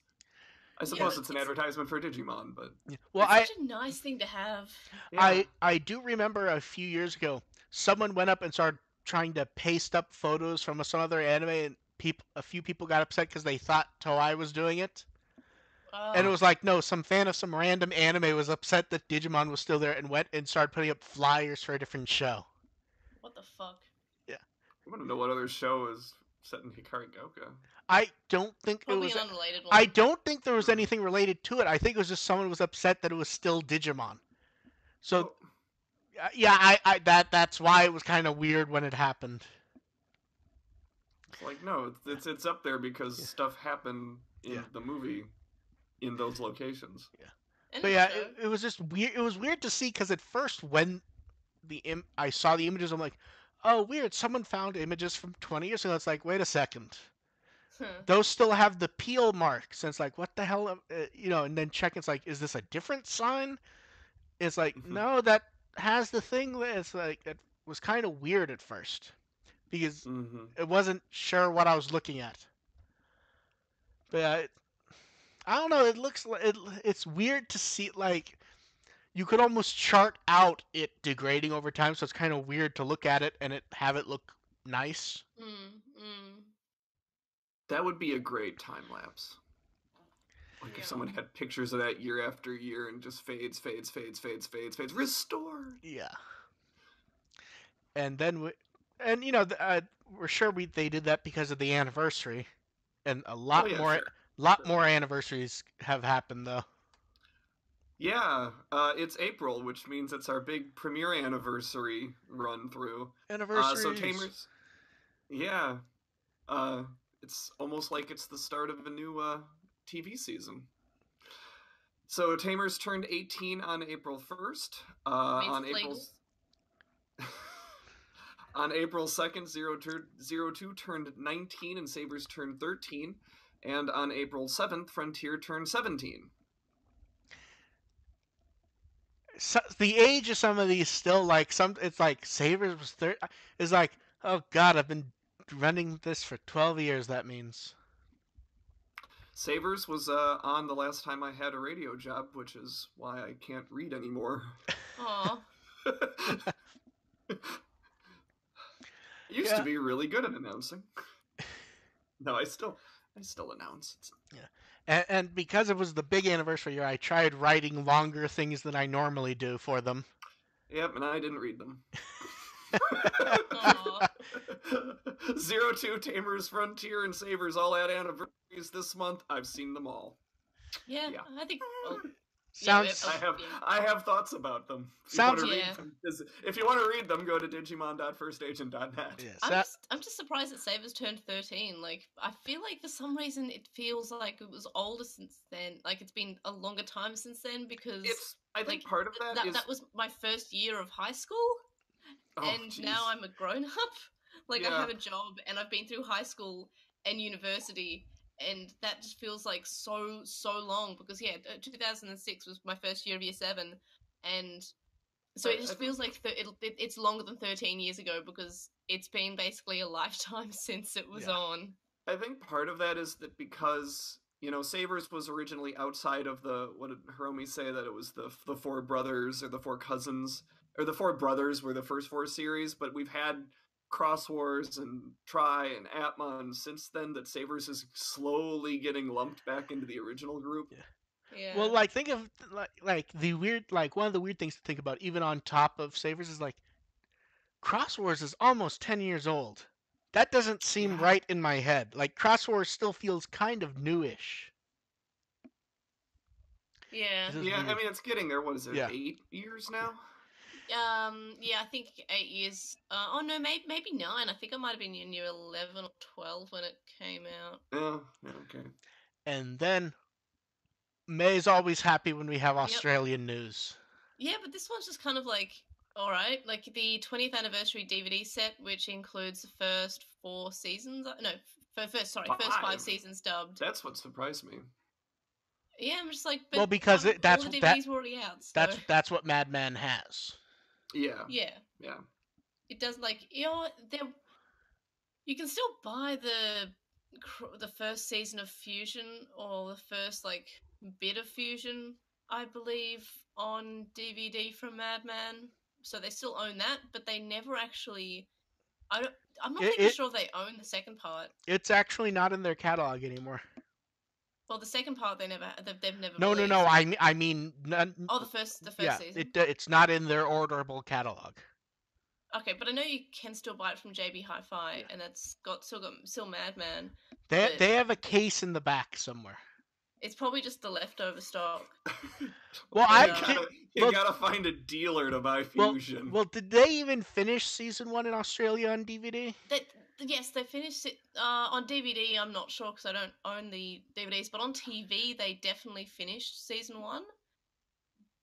I Yeah, suppose it's an advertisement for Digimon, but yeah. Well, it's such a nice thing to have. yeah. I do remember a few years ago, someone went up and started trying to paste up photos from some other anime, and a few people got upset because they thought Toei was doing it. And it Oh, was like, no, some fan of some random anime was upset that Digimon was still there and went and started putting up flyers for a different show. what the fuck? Yeah. I want to know what other show is set in Hikari Gouka. I don't think it Probably was. an unrelated one. I don't think there was Hmm. anything related to it. I think it was just someone was upset that it was still Digimon. So Well, yeah, that's why it was kind of weird when it happened. it's like, no, it's up there because Yeah, stuff happened yeah, in the movie. in those locations. And But in the yeah, show. it was just weird. It was weird to see because at first when I saw the images, I'm like, oh, weird. Someone found images from 20 years ago. It's like, wait a second. Huh. Those still have the peel marks. And it's like, what the hell? And then check. It's like, is this a different sign? It's like, no, that has the thing. It's like, it was kind of weird at first because Mm-hmm. it wasn't sure what I was looking at. But I don't know. It looks like it's weird to see like you could almost chart out it degrading over time, so it's kind of weird to look at it and have it look nice. That would be a great time lapse. Like Yeah. if someone had pictures of that year after year and just fades, restored. Yeah. And then we're sure they did that because of the anniversary, and a Oh lot yeah, more sure. more anniversaries have happened though. Yeah, it's April, which means it's our big premiere anniversary run through. Anniversaries. So Tamers, yeah, it's almost like it's the start of a new TV season. So Tamers turned 18 on April 1st. On April on April 2nd, 02 turned 19 and Sabers turned 13. And on April 7th, Frontier turned 17. So, the age of some of these still like some. It's like Savers was 30. It's like, oh god, I've been running this for 12 years. That means. Sabers was on the last time I had a radio job, which is why I can't read anymore. Aw. I used to be really good at announcing. No, I still announce. Yeah. And because it was the big anniversary year, I tried writing longer things than I normally do for them. Yep, and I didn't read them. Aw. 02, Tamers, Frontier, and Sabers all had anniversaries this month. I've seen them all. Yeah, Yeah. I think. Well, Sounds. I have thoughts about them. Sounds. If you want to read them, go to digimon.firstagent.net. Yeah, I'm just surprised that Sabers turned 13. Like, I feel like for some reason it feels like it was older since then. Like, it's been a longer time since then because I think part of that was my first year of high school, and geez. now I'm a grown up. Like, Yeah. I have a job and I've been through high school and university, and that just feels like so long because 2006 was my first year of year 7, and so it just feels like it's longer than 13 years ago because it's been basically a lifetime since it was on. I think part of that is that because Sabers was originally outside of what did Hiromi say, that it was the four brothers or the four cousins, or the four brothers were the first 4 series, but we've had Cross Wars and Tri and Atma, and since then that Sabers is slowly getting lumped back into the original group. Yeah. Well, like think of like the weird one of the weird things to think about, even on top of Sabers, is like Cross Wars is almost 10 years old. That doesn't seem right in my head. Like Cross Wars still feels kind of newish. Yeah. Yeah, I mean it's getting there. What is it? Yeah. 8 years now? Yeah, I think 8 years. Oh no, maybe 9. I think I might have been in year 11 or 12 when it came out. Yeah, okay. And then May's always happy when we have Australian news. Yeah, but this one's just kind of like, all right, like the 20th anniversary DVD set, which includes the first 4 seasons. No, first 5 seasons dubbed. That's what surprised me. Yeah, I'm just like, but well, because all the DVDs were already out. So. That's what Madman has. Yeah. Yeah. It does you can still buy the first season of Fusion or the first bit of Fusion, I believe, on DVD from Madman. So they still own that, but they never actually. I'm not sure if they own the second part. It's actually not in their catalog anymore. Well, the second part they've never. No. I mean. The first season. It's not in their orderable catalog. Okay, but I know you can still buy it from JB Hi-Fi, and that's still Madman. They have a case in the back somewhere. It's probably just the leftover stock. Well, you gotta find a dealer to buy Fusion. Well, did they even finish season 1 in Australia on DVD? yes, they finished it on DVD. I'm not sure because I don't own the DVDs, but on TV they definitely finished season 1.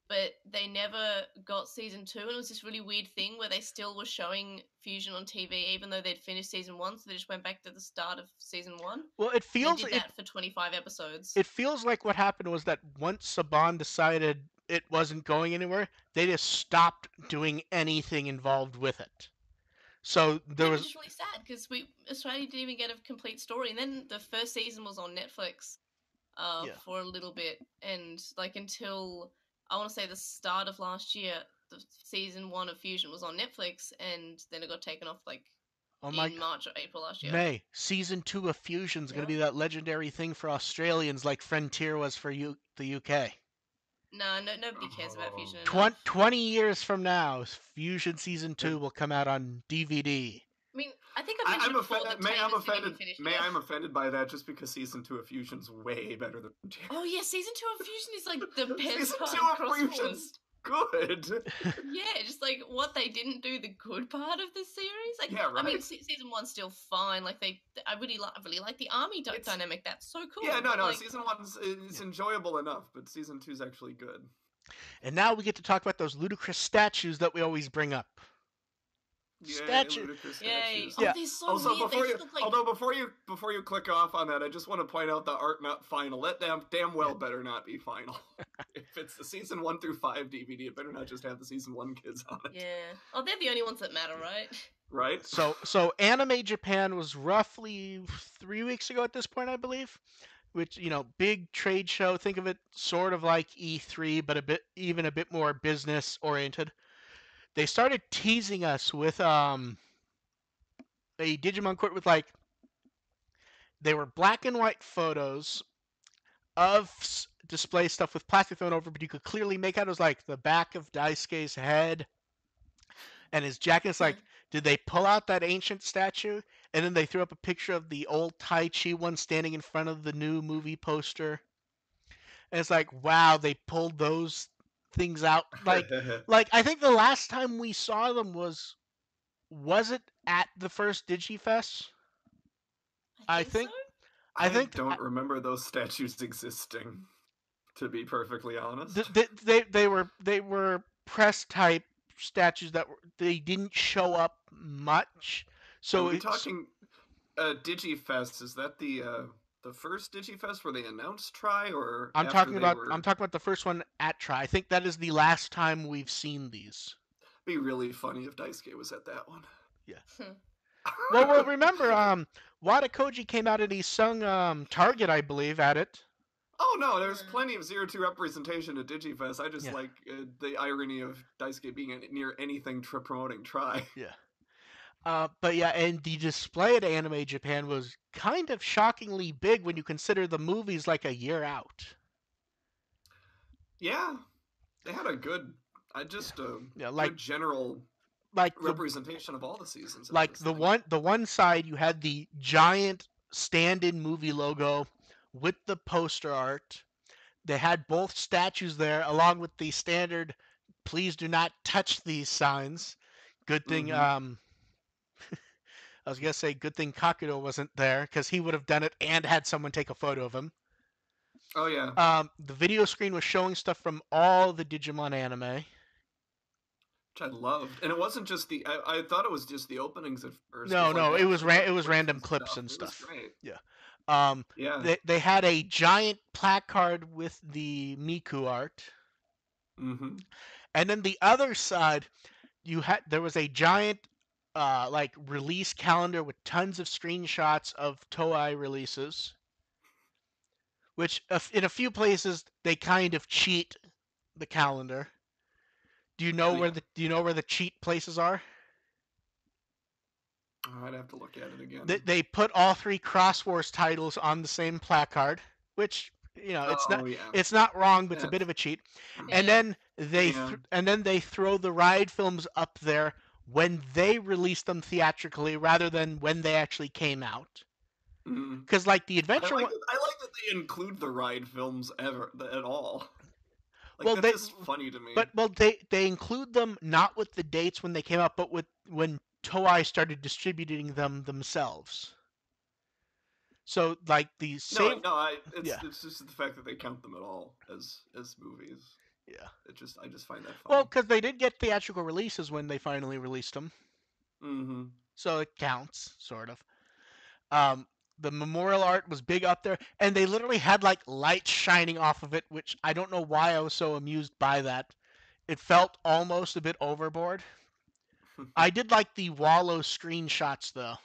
But they never got season 2, and it was this really weird thing where they still were showing Fusion on TV even though they'd finished season 1, so they just went back to the start of season 1. Well, They did that for 25 episodes. It feels like what happened was that once Saban decided it wasn't going anywhere, they just stopped doing anything involved with it. So there was just really sad because Australia didn't even get a complete story, and then the first season was on Netflix for a little bit, and like until I want to say the start of last year, the season 1 of Fusion was on Netflix, and then it got taken off like in March or April last year. May season 2 of Fusion's going to be that legendary thing for Australians, like Frontier was for the UK. No, nobody cares about Fusion enough. 20 years from now, Fusion season 2 will come out on DVD. I mean, I think I've mentioned before that I'm offended by that just because season 2 of Fusion's way better than Frontier. Oh yeah, season 2 of Fusion is like the best season part 2 of Fusion's good. Yeah, just like what they didn't do the good part of the series. Like, yeah, right. I mean, season 1's still fine. Like I really like the army dynamic. That's so cool. Yeah, no, like, season 1 is enjoyable enough, but season 2's actually good. And now we get to talk about those ludicrous statues that we always bring up. Ludicrous statues. Yeah. Oh, they're so also, weird. before you click off on that, I just want to point out the art not final. That damn well better not be final. If it's the season 1 through 5 DVD, it better not just have the season 1 kids on it. Yeah. Oh, they're the only ones that matter, right? Right. So Anime Japan was roughly 3 weeks ago at this point, I believe. Which, big trade show. Think of it sort of like E3, but even a bit more business oriented. They started teasing us with a Digimon court with they were black and white photos of display stuff with plastic thrown over, but you could clearly make out it was like the back of Daisuke's head and his jacket. It's like, did they pull out that ancient statue? And then they threw up a picture of the old Tai Chi one standing in front of the new movie poster. And it's like, wow, they pulled those things out. Like I think the last time we saw them was it at the first Digifest? I think so? I don't remember those statues existing, to be perfectly honest. They were press type statues they didn't show up much. So are we talking Digifest? Is that the first Digifest where they announced Tri, or I'm talking about the first one at Tri. I think that is the last time we've seen these. It'd be really funny if Daisuke was at that one. Yeah. well, remember, Wada Koji came out and he sung Target, I believe, at it. Oh no, there's plenty of 02 representation at Digifest. I just like the irony of Daisuke being near anything promoting Tri. Yeah. But yeah, and the display at Anime Japan was kind of shockingly big when you consider the movie's like a year out. Yeah, they had a good, good general representation of all the seasons. Like the one side, you had the giant stand-in movie logo with the poster art. They had both statues there, along with the standard "Please do not touch these" signs. Good thing. I was gonna say, good thing Kakudo wasn't there, because he would have done it and had someone take a photo of him. Oh yeah. The video screen was showing stuff from all the Digimon anime, which I loved, and it wasn't just the. I thought it was just the openings at first. No, it was random clips and stuff. It was great. Yeah. They had a giant placard with the Miku art. Mm-hmm. And then the other side, there was a giant release calendar with tons of screenshots of Toei releases, which in a few places they kind of cheat the calendar. Do you know where the cheat places are? Oh, I'd have to look at it again. They put all 3 Cross Wars titles on the same placard, which it's not wrong, but it's a bit of a cheat. And then they throw the ride films up there when they release them theatrically rather than when they actually came out. Because the adventure, I like that they include the ride films at all. That's just funny to me. But they include them not with the dates when they came out, but when Toei started distributing them themselves. So like the No, save, no, yeah, it's just the fact that they count them at all as movies. yeah. I just find that Well, funny. because they did get theatrical releases when they finally released them, Mm-hmm. so it counts, sort of. Um, the memorial art was big up there, and they literally had like light shining off of it, which I don't know why I was so amused by that. It felt almost a bit overboard. I did like the Wallow screenshots though.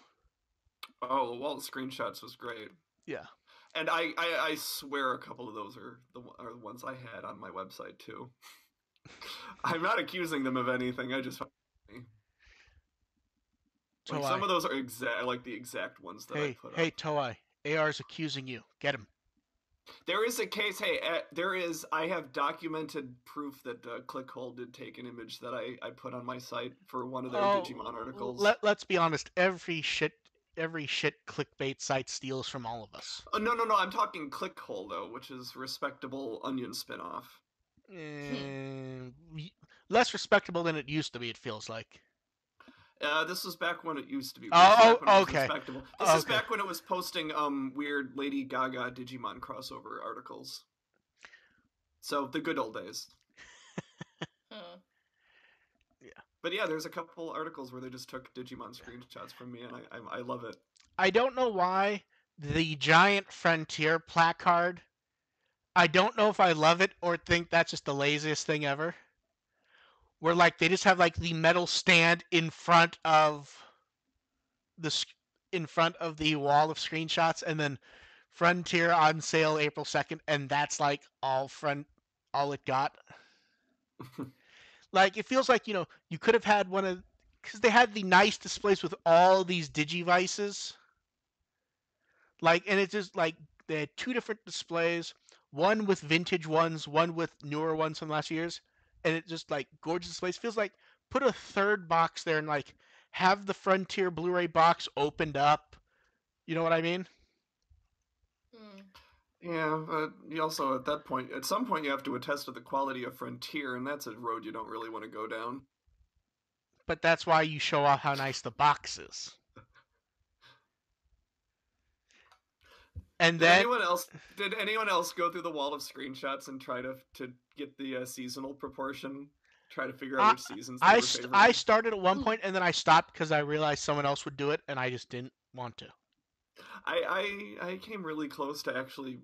Oh, well, screenshots was great, Yeah. and I swear a couple of those are the ones I had on my website too. I'm not accusing them of anything. I just like some Toei. of those are like the exact ones that I Hey, put hey, up. Toei. AR's accusing you. Get him. There is a case. Hey, there is. I have documented proof that Clickhole did take an image that I put on my site for one of their Digimon articles. Let's be honest. Every shit clickbait site steals from all of us. Oh, no, no, no. I'm talking Clickhole though, which is respectable Onion spinoff. Eh, less respectable than it used to be. It feels like. This was back when it used to be. This is Oh, back when it was okay, respectable. This is okay. back when it was posting weird Lady Gaga Digimon crossover articles. So the good old days. Huh. Yeah. But yeah, there's a couple articles where they just took Digimon screenshots from me, and I love it. I don't know why the giant Frontier placard. I don't know if I love it or think that's just the laziest thing ever. Where like they just have like the metal stand the in front of the wall of screenshots, and then Frontier on sale April 2nd, and that's like all it got. Like it feels like you could have had one of because they had the nice displays with all these digivices. Like, and it's just like they had two different displays, one with vintage ones, one with newer ones from last year's, and it just like gorgeous displays. Feels like put a third box there and like have the Frontier Blu-ray box opened up. You know what I mean? Hmm. Yeah, but you also at some point, you have to attest to the quality of Frontier, and that's a road you don't really want to go down. But that's why you show off how nice the box is. And Did then anyone else? Did anyone else go through the wall of screenshots and try to get the seasonal proportion? Try to figure out I which seasons they I, were st- I favoring. started at one point and then I stopped because I realized someone else would do it and I just didn't want to. I came really close to actually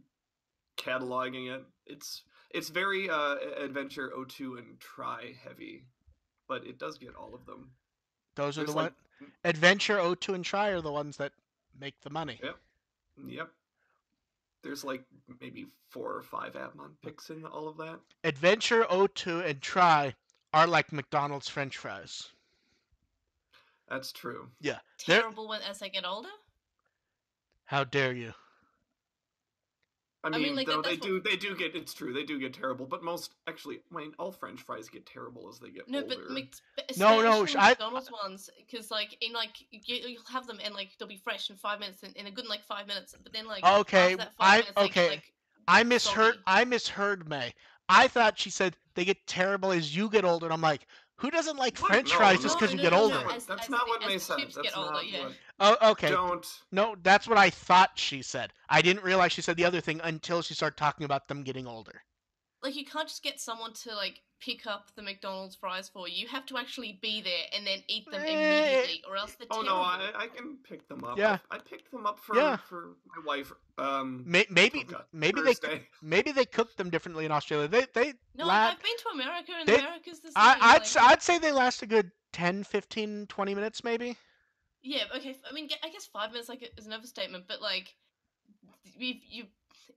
cataloging it. It's very Adventure O2 and Try heavy, but it does get all of them. Those are the There's one like Adventure, O2, and Try are the ones that make the money. yep, yep. There's like maybe 4 or 5 Atmon picks in all of that. Adventure, O2, and Try are like McDonald's French fries. That's true. Yeah, they're. Terrible when as they get older. How dare you? I I mean, mean, like though that's what. they do get it's true they do get terrible, but most actually, I mean, all French fries get terrible as they get No, older. but No, especially I. McDonald's ones, because like in like you'll have them and like they'll be fresh in 5 minutes, in a good in, like 5 minutes, but then like Okay, after that 5 minutes they get like I misheard. soggy. I misheard May. I thought she said they get terrible as you get older, and I'm like, who doesn't like What? French No, fries just no, No, because you no, get no, that's no. not older? what that's not what as May the said. tubes That's get older, not yeah. what. Oh, okay. Don't. No, that's what I thought she said. I didn't realize she said the other thing until she started talking about them getting older. Like you can't just get someone to like pick up the McDonald's fries for you. You have to actually be there and then eat them Eh, immediately, or else they're Oh no, terrible. I can pick them up. Yeah. I picked them up Yeah. for my wife. Oh Maybe God, maybe Thursday. maybe they cook them differently in Australia. They No, like la- I've been to America, and they America's the I same. I'd Like, I'd say they last a good 10, 15, 20 minutes maybe. yeah, okay. I mean, I guess 5 minutes like is an overstatement, but like,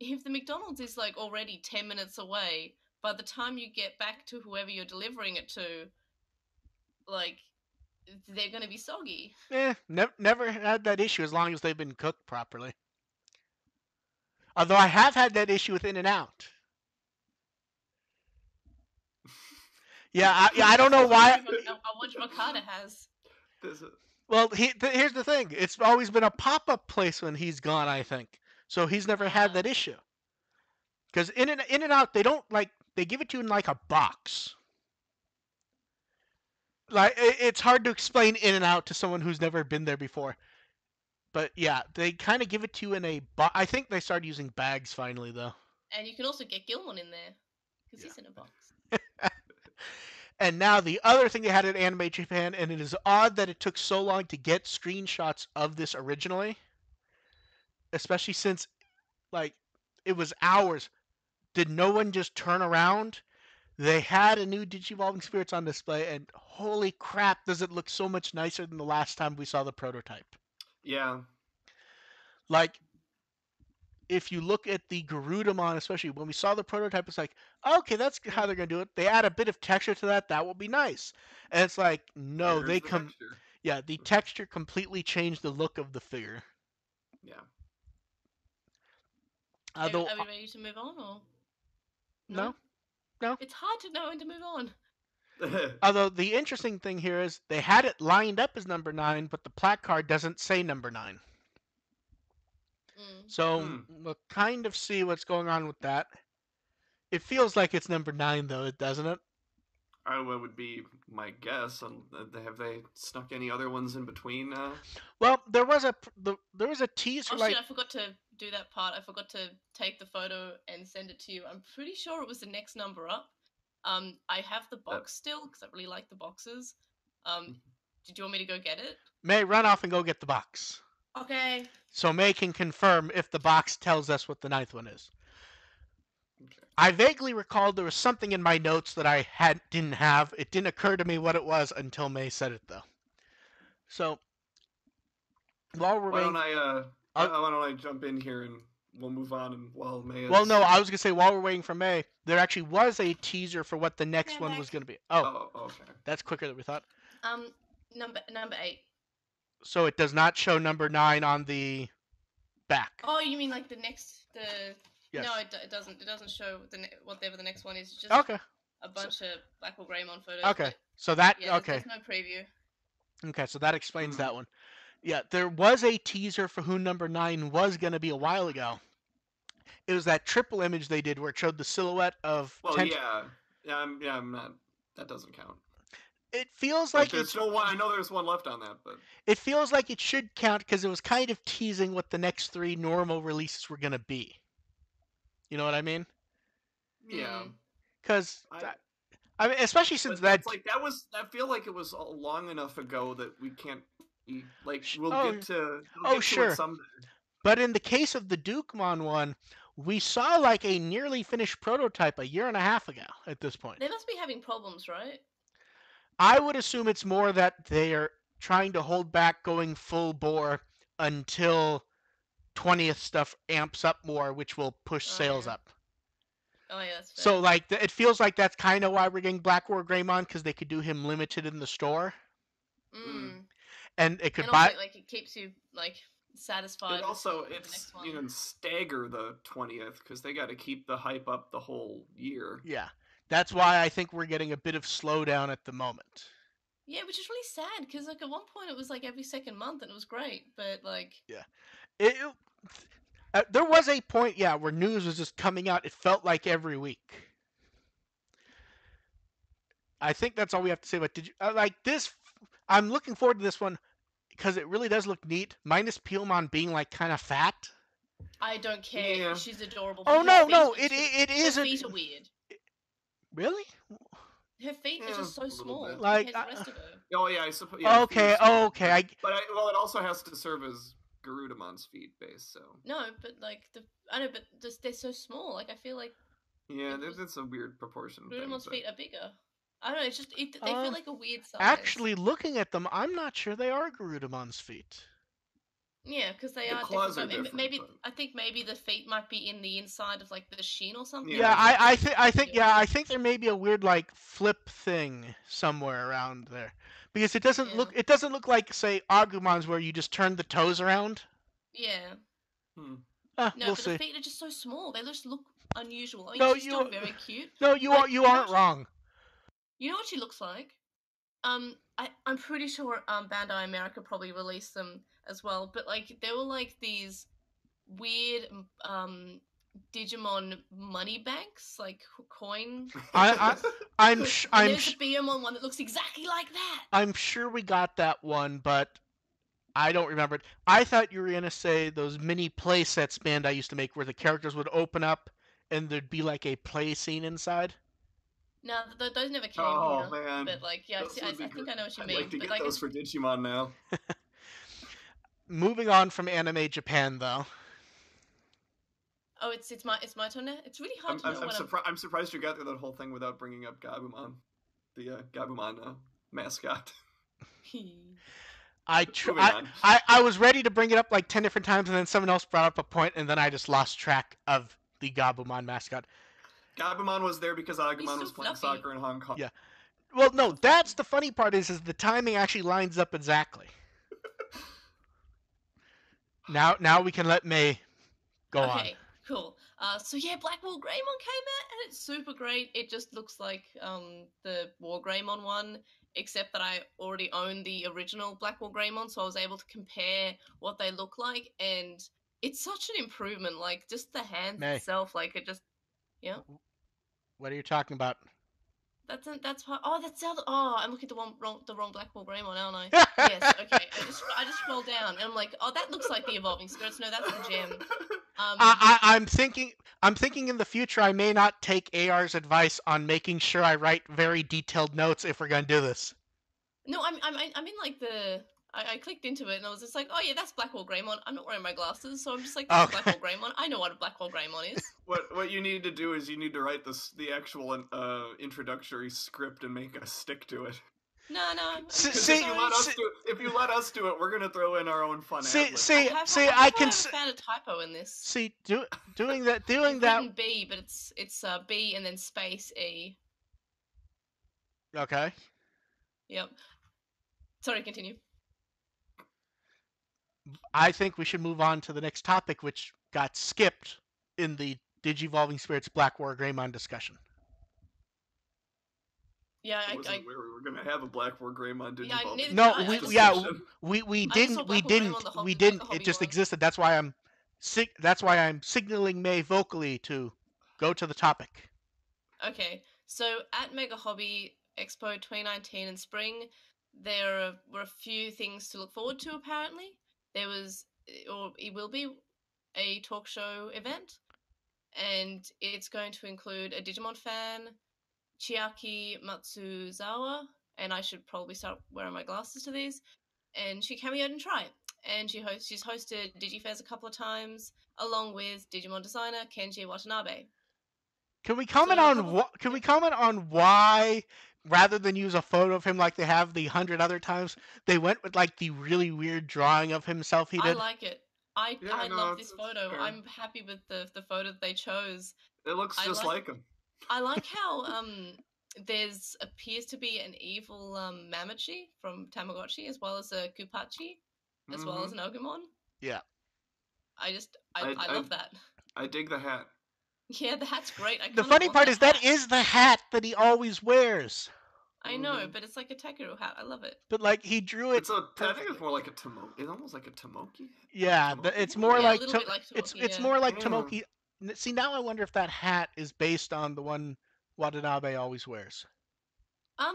if the McDonald's is like already 10 minutes away, by the time you get back to whoever you're delivering it to, like, they're gonna be soggy. Never had that issue as long as they've been cooked properly. Although I have had that issue with In-N-Out. I don't know why. What Makata has. Well, here's the thing. It's always been a pop-up place when he's gone, I think. So he's never had that issue. Because In-N-Out, they don't like they give it to you in like a box. Like it's hard to explain in and out to someone who's never been there before. But yeah, they kind of give it to you in a. I think they started using bags finally though. And you can also get Gilmon in there because Yeah. he's in a box. And now the other thing they had at Anime Japan, and it is odd that it took so long to get screenshots of this originally, especially since like it was hours. Did no one just turn around? They had a new Digivolving Spirits on display, and holy crap, does it look so much nicer than the last time we saw the prototype. Yeah. Like, if you look at the Garudamon, especially when we saw the prototype, it's like, okay, that's how they're gonna do it. They add a bit of texture to that, that will be nice. And it's like, no, Here's the texture. yeah, the texture completely changed the look of the figure. Yeah. Although, Are we ready to move on, or no? It's hard to know when to move on. Although the interesting thing here is they had it lined up as number 9, but the plaque card doesn't say number 9. So we'll kind of see what's going on with that. It feels like it's number 9, though, doesn't it? Would be my guess. Have they snuck any other ones in between? Well, there was a teaser. Oh like shit! I forgot to do that part. I forgot to take the photo and send it to you. I'm pretty sure it was the next number up. I have the box still because I really like the boxes. Did you want me to go get it? May, run off and go get the box. Okay. So May can confirm if the box tells us what the 9th one is. Okay. I vaguely recalled there was something in my notes that I didn't have. It didn't occur to me what it was until May said it, though. So while we're waiting, why don't I jump in here and we'll move on, and while May is... Well, no, I was gonna say while we're waiting for May, there actually was a teaser for what the next one was gonna be. Oh, okay. That's quicker than we thought. Number 8. So it does not show number 9 on the back. Oh, you mean like the next Yes. No, it doesn't. It doesn't show whatever the next one is. It's just Okay. a bunch of Blackwell Greymon photos. Okay. So that There's no preview. Okay, so that explains that one. Yeah, there was a teaser for who number 9 was gonna be a while ago. It was that triple image they did where it showed the silhouette of. Well, I'm not. That doesn't count. It feels like there's no one. I know there's one left on that, but it feels like it should count because it was kind of teasing what the next 3 normal releases were gonna be. You know what I mean? Yeah. Because I mean, especially since that. It's like I feel like it was long enough ago that we can't. We'll get to. Sure. To it someday. But in the case of the Dukemon one, we saw like a nearly finished prototype a year and a half ago at this point. They must be having problems, right? I would assume it's more that they are trying to hold back going full bore until 20th stuff amps up more, which will push sales up. Oh yeah, that's fair. So it feels like that's kind of why we're getting Black War Greymon, because they could do him limited in the store. And it could also, it keeps you satisfied. And also, it's stagger the 20th because they got to keep the hype up the whole year. Yeah, that's why I think we're getting a bit of slowdown at the moment. Yeah, which is really sad because at one point it was every second month and it was great, but there was a point, where news was just coming out. It felt like every week. I think that's all we have to say about this. I'm looking forward to this one because it really does look neat. Minus Peelmon being kind of fat. I don't care. Yeah. She's adorable. Oh no, it is. Her feet are weird. Really? Her feet are just so small. Like the rest of her. Oh yeah, I suppose. Yeah, okay. But it also has to serve as Garudamon's feet base. So. No, but I know, but they're so small. I feel like. Yeah, that's a weird proportion. Garudamon's feet are bigger. I don't know. It's just they feel like a weird size. Actually, looking at them, I'm not sure they are Garudamon's feet. Yeah, because they are claws different. Are different. Maybe I think maybe the feet might be in the inside of the shin or something. Yeah, I think there may be a weird flip thing somewhere around there because it doesn't look like say Agumon's where you just turn the toes around. Yeah. No, we'll but the feet are just so small. They just look unusual. I mean, no, she's still very cute. No, you aren't wrong. You know what she looks like? I'm pretty sure Bandai America probably released them as well, but they were these weird Digimon money banks, like coin I, things. I'm And there's a Beamon one that looks exactly like that. I'm sure we got that one, but I don't remember it. I thought you were gonna say those mini play sets band I used to make, where the characters would open up and there'd be like a play scene inside. No, those never came Oh here. man, But like, yeah, those would be I think great. I know what you I'd like mean. to But get like, those for Digimon now. Moving on from anime Japan, though. oh, it's my turn now. It's really hard to know when I'm. I'm surprised you got through that whole thing without bringing up Gabumon, the Gabumon mascot. Moving on. I was ready to bring it up like 10 different times, and then someone else brought up a point, and then I just lost track of the Gabumon mascot. Gabumon was there because He's Agumon so was playing fluffy. soccer in Hong Kong. Yeah. Well, no, So that's fluffy. the funny part is the timing actually lines up exactly. Now we can let May go on. Okay, cool. So yeah, Black War Greymon came out, and it's super great. It just looks like the War Greymon one, except that I already own the original Black War Greymon, so I was able to compare what they look like, and it's such an improvement. Like just the hands May, itself, like it just yeah. what are you talking about? That's part. Oh, that's the other. Oh, I'm looking at the wrong Black Ball Greymon, aren't I? Yes. Okay. I just scrolled down and I'm like, oh, that looks like the Evolving Spirits. No, that's the gem. I'm thinking in the future I may not take AR's advice on making sure I write very detailed notes if we're gonna do this. No, I'm in like the. I clicked into it and I was just like, oh yeah, that's Black Hole Greymon. I'm not wearing my glasses, so I'm just like, that's Black Okay. Hole Greymon. I know what a Black Hole Greymon is. What you need to do is you need to write the actual introductory script and make us stick to it. No, I'm Because See- if you let us do it, we're gonna throw in our own fun See, ad-libs. see, I see, have, I can found a typo in this. see doing that, You've written B, but it's B and then space E. Okay. Yep. Sorry, continue. I think we should move on to the next topic, which got skipped in the Digivolving Spirits Black War Greymon discussion. Yeah, It wasn't where we were gonna have a Black War Greymon Yeah, Digivolving. neither No, did I. we I just saw didn't, Black Hole Greymon we the didn't. hobby It just one. existed. That's why I'm signaling May vocally to go to the topic. Okay, so at Mega Hobby Expo 2019 in spring, there were a few things to look forward to. Apparently, there was, or it will be, a talk show event, and it's going to include a Digimon fan, Chiaki Matsuzawa, and I should probably start wearing my glasses to these. And she cameoed and try it. And she's hosted DigiFairs a couple of times, along with Digimon designer Kenji Watanabe. Can we comment on what? Can we comment on why, rather than use a photo of him like they have the 100 other times, they went with like the really weird drawing of himself he did? I like it. I love this photo. Fair. I'm happy with the photo that they chose. It looks just like him. I like how there's appears to be an evil Mamachi from Tamagotchi, as well as a Kupachi, as well as an Ogumon. Yeah. I love that. I dig the hat. Yeah, the hat's great. The funny part is that is the hat that he always wears. I know, but it's like a Takeru hat. I love it. But like he drew it. I think it's more like a Tomoki. It's almost like a Tomoki. Yeah, Tomoki? it's more like, a little bit like Tomoki, it's more like Tomoki. See, now I wonder if that hat is based on the one Watanabe always wears. I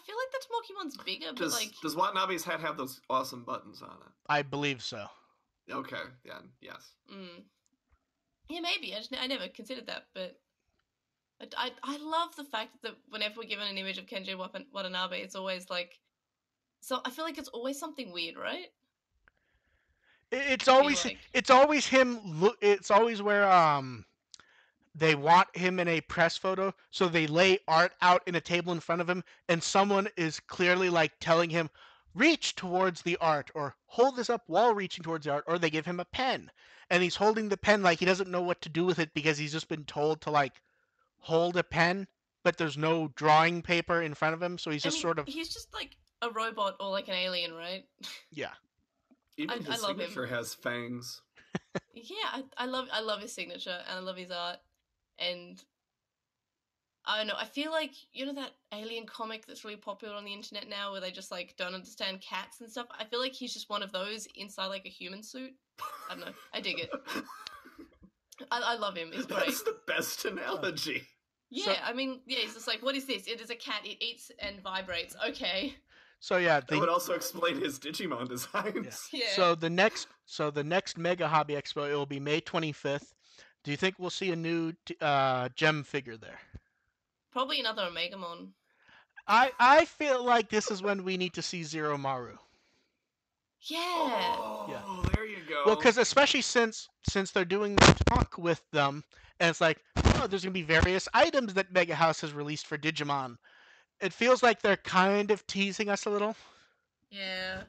feel like the Tomoki one's bigger, but like does Watanabe's hat have those awesome buttons on it? I believe so. Okay. Yeah. Yes. Yeah, maybe. I never considered that, but I love the fact that whenever we're given an image of Kenji Watanabe, it's always like, so I feel like it's always something weird, right? It's always him. It's always where they want him in a press photo, so they lay art out in a table in front of him, and someone is clearly like telling him, reach towards the art, or hold this up while reaching towards the art, or they give him a pen, and he's holding the pen like he doesn't know what to do with it because he's just been told to like hold a pen, but there's no drawing paper in front of him, so he's just he's just like a robot or like an alien, right? Yeah. Even his signature has fangs. Yeah, I love his signature and I love his art. And I don't know, I feel like, you know that alien comic that's really popular on the internet now where they just like don't understand cats and stuff? I feel like he's just one of those inside like a human suit. I don't know. I dig it. I love him. He's great. That's the best analogy. Yeah, I mean, yeah, he's just like, what is this? It is a cat. It eats and vibrates. Okay. So yeah, That would also explain his Digimon designs. Yeah. So the next Mega Hobby Expo, it will be May 25th. Do you think we'll see a new gem figure there? Probably another Omegamon. I feel like this is when we need to see Zero Maru. Yeah. Oh, there you go. Well, because especially since they're doing the talk with them, and it's like, oh, there's gonna be various items that Mega House has released for Digimon. It feels like they're kind of teasing us a little. Yeah.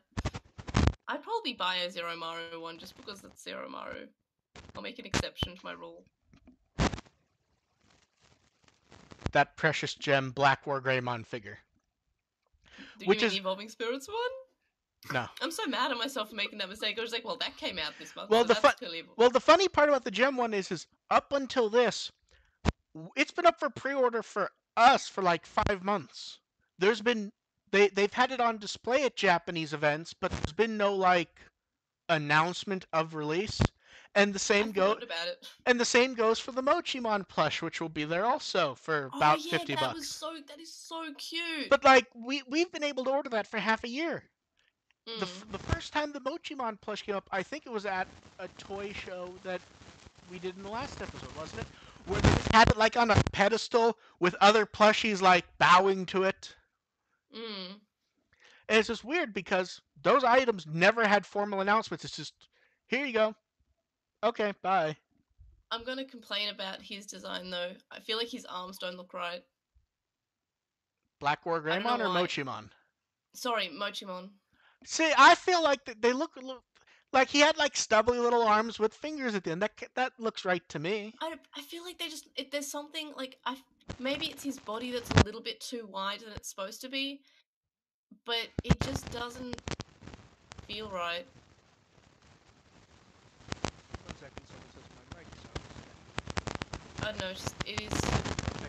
I'd probably buy a Zero Maru one just because it's Zero Maru. I'll make an exception to my rule. That precious gem Black War Greymon figure. Did Which you mean is- the Evolving Spirits one? No. I'm so mad at myself for making that mistake. I was like, well, that came out this month, Well, so the that's clearly... Well, the funny part about the gem one is up until this, it's been up for pre-order for us for like 5 months. There's been they've had it on display at Japanese events, but there's been no like announcement of release. And the same I forgot about it. And the same goes for the Mochimon plush, which will be there also for about $50. That is so cute. But like we've been able to order that for half a year. Mm. The first time the Mochimon plush came up, I think it was at a toy show that we did in the last episode, wasn't it? Where they had it like on a pedestal with other plushies like bowing to it. Mm. And it's just weird because those items never had formal announcements. It's just, here you go. Okay, bye. I'm gonna complain about his design though. I feel like his arms don't look right. Black War I don't Greymon know or why. Mochimon? Sorry, Mochimon. See, I feel like they look like he had like stubbly little arms with fingers at the end. That looks right to me. I feel like there's something like maybe it's his body that's a little bit too wide than it's supposed to be, but it just doesn't feel right. 1 second, someone says my mic sounds. I don't know. It is.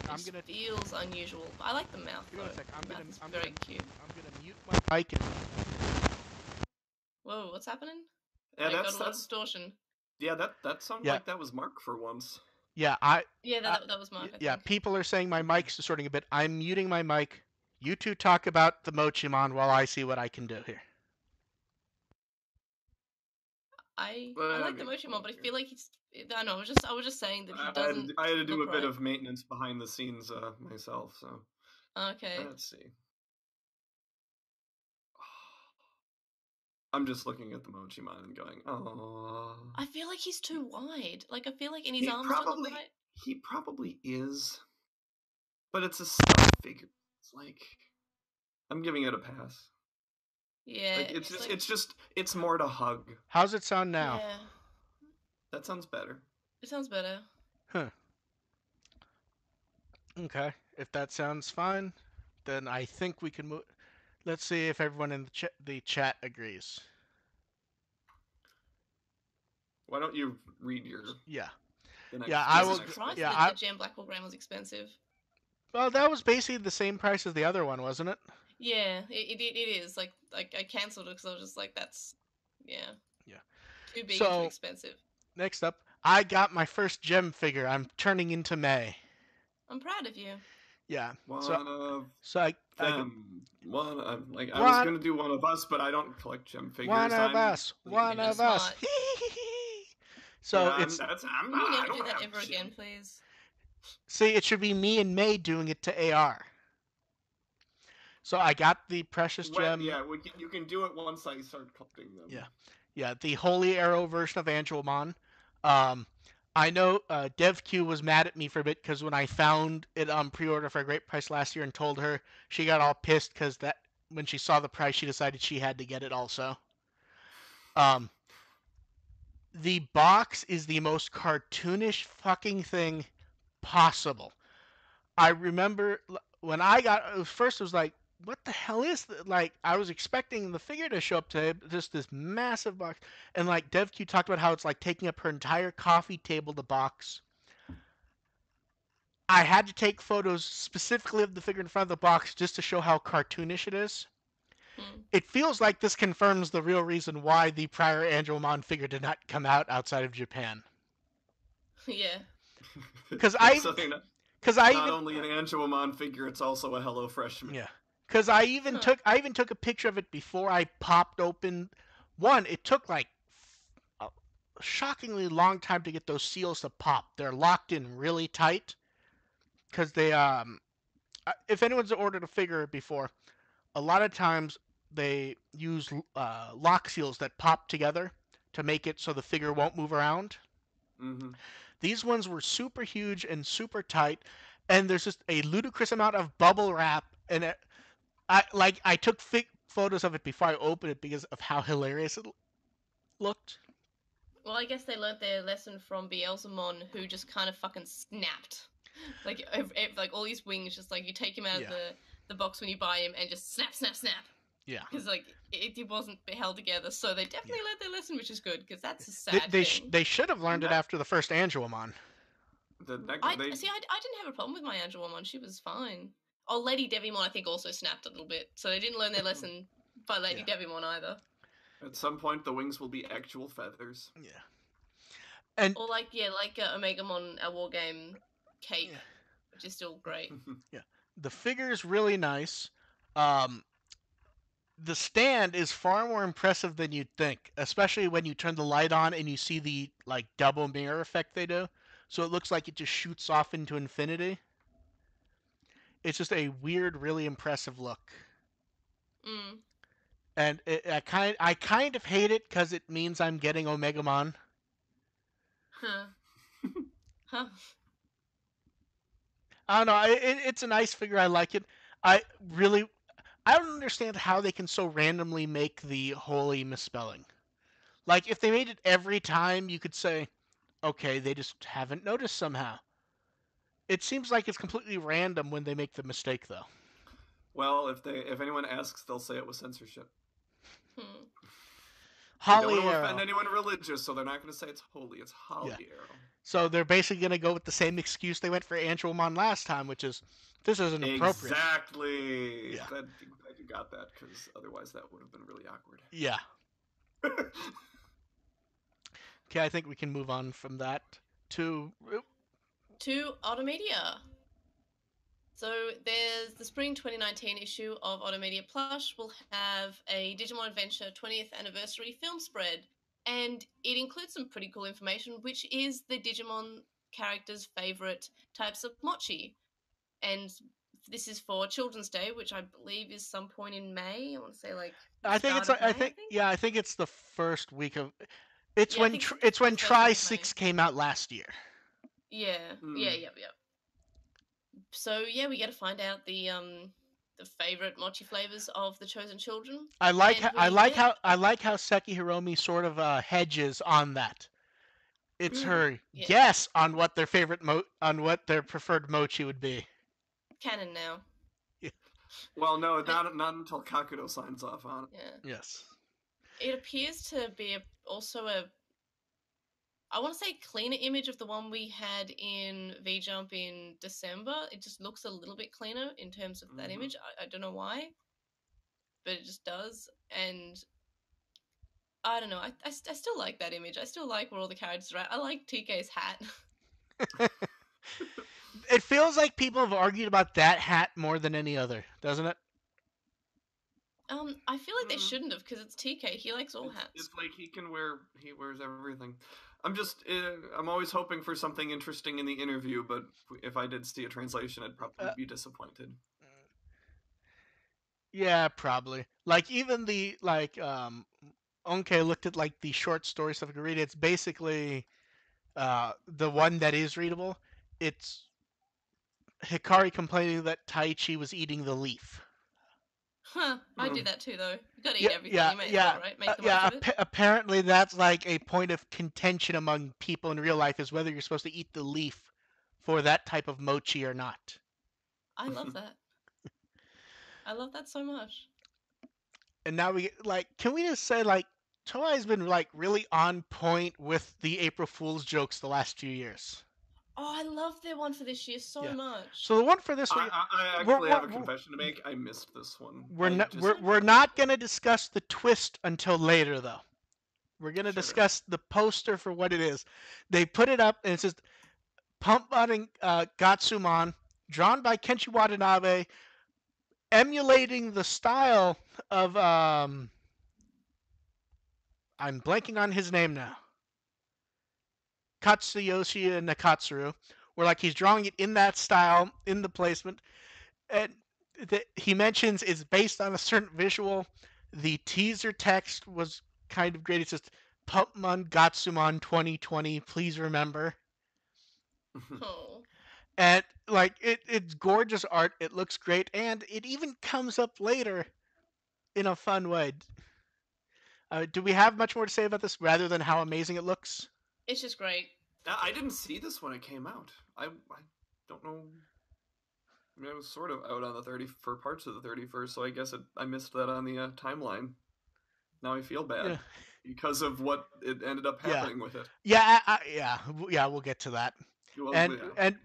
I'm It gonna. feels unusual. I like the mouth Give me though. 1 second. The mouth is very cute. I'm gonna mute my mic. Whoa, what's happening? Yeah, I got a lot of that's distortion. yeah. That sounded Yeah. like that was Mark for once. Yeah, that was Mark. I yeah. think. People are saying my mic's distorting a bit. I'm muting my mic. You two talk about the Mochimon while I see what I can do here. I Well, like the I mean, Mochimon, but I okay. feel like I know. I was just saying that he I doesn't. had to do a look bit right. of maintenance behind the scenes myself. So Okay. let's see. I'm just looking at the Mochimon and going, oh. I feel like he's too wide. Like I feel like in his arms don't look right. He probably is, but it's a stuff figure. It's like I'm giving it a pass. Yeah. Like, it's more to hug. How's it sound now? Yeah. That sounds better. It sounds better. Huh. Okay. If that sounds fine, then I think we can move. Let's see if everyone in the chat agrees. Why don't you read your? Yeah. The next, Yeah, I I was will- surprised yeah, that the Gem Blackwell Grand was expensive. Well, that was basically the same price as the other one, wasn't it? Yeah, it is. Like I cancelled it because I was just like, that's yeah. Yeah. Too big So- and too expensive. Next up, I got my first gem figure. I'm turning into May. I'm proud of you. Yeah. one So of I them. One of like I One- was gonna do one of us, but I don't collect gem figures. one of I'm us. One You're of us. smart. So yeah, it's I'm Can not, you I never don't do that have ever gem- again, please? see, it should be me and May doing it to AR. So I got the precious gem. Yeah, you can do it once I start collecting them. Yeah. Yeah, the Holy Arrow version of Angelmon. I know DevQ was mad at me for a bit because when I found it on pre-order for a great price last year and told her, she got all pissed because that when she saw the price, she decided she had to get it also. The box is the most cartoonish fucking thing possible. I remember when I got it first, it was like, what the hell is that? Like, I was expecting the figure to show up today, just this massive box. And like DevQ talked about how it's like taking up her entire coffee table, the box. I had to take photos specifically of the figure in front of the box just to show how cartoonish it is. Hmm. It feels like this confirms the real reason why the prior Angelmon figure did not come out outside of Japan. Yeah. Because I So they're because it's I not even only an Angemon figure, it's also a Hello Freshman. yeah because Huh. I even took a picture of it before I popped open one. It took like a shockingly long time to get those seals to pop. They're locked in really tight because they if anyone's ordered a figure before, a lot of times they use lock seals that pop together to make it so the figure won't move around. Mm-hmm. These ones were super huge and super tight, and there's just a ludicrous amount of bubble wrap. And I took photos of it before I opened it because of how hilarious it looked. Well, I guess they learnt their lesson from Beelzemon, who just kind of fucking snapped. Like all these wings, just like you take him out of Yeah, the box when you buy him, and just snap, snap, snap. yeah. Because like it wasn't held together, so they definitely Yeah. learned their lesson, which is good. Because that's a They sad they, thing. they should have learned it after the first Angelomon. I see. I didn't have a problem with my Angelomon. She was fine. Oh, Lady Devimon, I think also snapped a little bit, so they didn't learn their lesson by Lady Yeah. Devimon either. At some point, the wings will be actual feathers. Yeah. And Or like Omegamon, a war game cape, yeah, which is still great. yeah. The figure is really nice. Um, the stand is far more impressive than you'd think, especially when you turn the light on and you see the like double mirror effect they do. So it looks like it just shoots off into infinity. It's just a weird, really impressive look. Mm. And I kind of hate it because it means I'm getting Omegamon. Huh. Huh. I don't know. It's a nice figure. I like it. I really I don't understand how they can so randomly make the holy misspelling. Like if they made it every time, you could say, okay, they just haven't noticed somehow. It seems like it's completely random when they make the mistake, though. Well, if anyone asks, they'll say it was censorship. Hmm. They don't want Holly to offend Arrow. anyone religious, so they're not going to say it's holy. It's Holly Yeah. Arrow. So they're basically going to go with the same excuse they went for Angelomon last time, which is this isn't appropriate. Exactly. Yeah. Glad you got that, because otherwise that would have been really awkward. Yeah. Okay, I think we can move on from that to Automedia. So there's the spring 2019 issue of Automedia Plush will have a Digimon Adventure 20th anniversary film spread, and it includes some pretty cool information, which is the Digimon characters' favorite types of mochi. And this is for Children's Day, which I believe is some point in May. I want to say like the start of May. I think it's the first week of. It's Yeah, I when think it's when the first Tri week of May. 6 came out last year. Yeah, yeah. So yeah, we get to find out the favorite mochi flavors of the chosen children. I like And how we get Seki Hiromi sort of hedges on that. It's her Yeah. guess on what their favorite on what their preferred mochi would be. canon now. Well, no, not until Kakudo signs off on it. Yeah. Yes. It appears to be also a, I want to say, cleaner image of the one we had in V Jump in December. It just looks a little bit cleaner in terms of that image. I don't know why, but it just does. And I don't know. I still like that image. I still like where all the characters are at. I like TK's hat. It feels like people have argued about that hat more than any other, doesn't it? I feel like they shouldn't have, because it's TK. He likes all hats. It's like he wears everything. I'm always hoping for something interesting in the interview, but if I did see a translation, I'd probably be disappointed. Yeah, probably. Like even the Onke looked at like the short story stuff I could read. It's basically the one that is readable. It's Hikari complaining that Taichi was eating the leaf. Huh, I do that too, though. You gotta eat everything, you may as well, right? Make the most of it. Apparently that's like a point of contention among people in real life is whether you're supposed to eat the leaf for that type of mochi or not. I love that. I love that so much. And now can we just say Toei's been really on point with the April Fool's jokes the last few years. Oh, I love their one for this year so much. So the one for this week, I actually have a confession to make. I missed this one. We're not gonna discuss the twist until later, though. We're gonna discuss the poster for what it is. They put it up, and it says Pumpmon and Gatsumon, drawn by Kenshi Watanabe, emulating the style of I'm blanking on his name now. Katsuyoshi Nakatsuru, where like he's drawing it in that style, in the placement, and he mentions it's based on a certain visual. The teaser text was kind of great. It's just Pumpmon Gatsumon 2020. Please remember. Oh. And like it's gorgeous art. It looks great, and it even comes up later in a fun way. Do we have much more to say about this rather than how amazing it looks? It's just great. I didn't see this when it came out. I don't know. I mean, I was sort of out on the 30 for parts of the 31st, so I guess I missed that on the timeline. Now I feel bad Yeah. because of what it ended up happening with it. Yeah. We'll get to that. Well, And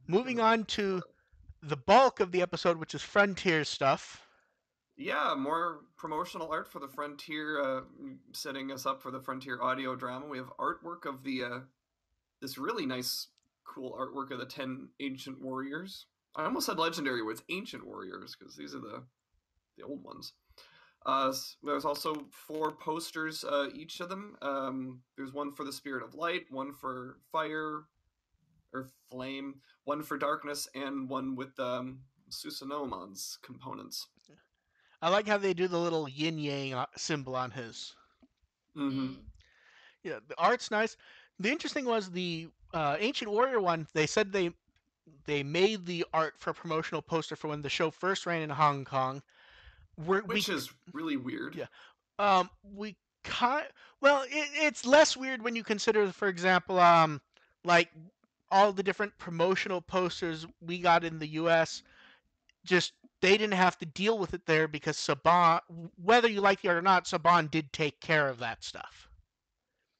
moving on to the bulk of the episode, which is Frontier stuff. Yeah, more promotional art for the Frontier, setting us up for the Frontier audio drama. We have artwork of the this really nice, cool artwork of the 10 ancient warriors. I almost said legendary with ancient warriors because these are the old ones. There's also 4 posters, each of them. There's one for the Spirit of Light, one for fire or flame, one for darkness, and one with Susanomimon's components. I like how they do the little yin yang symbol on his. Mm-hmm. Yeah, the art's nice. The interesting was the ancient warrior one. They said they made the art for a promotional poster for when the show first ran in Hong Kong. Which is really weird. Yeah. It's less weird when you consider, for example, like all the different promotional posters we got in the U.S. Just they didn't have to deal with it there because Saban, whether you like it or not, Saban did take care of that stuff.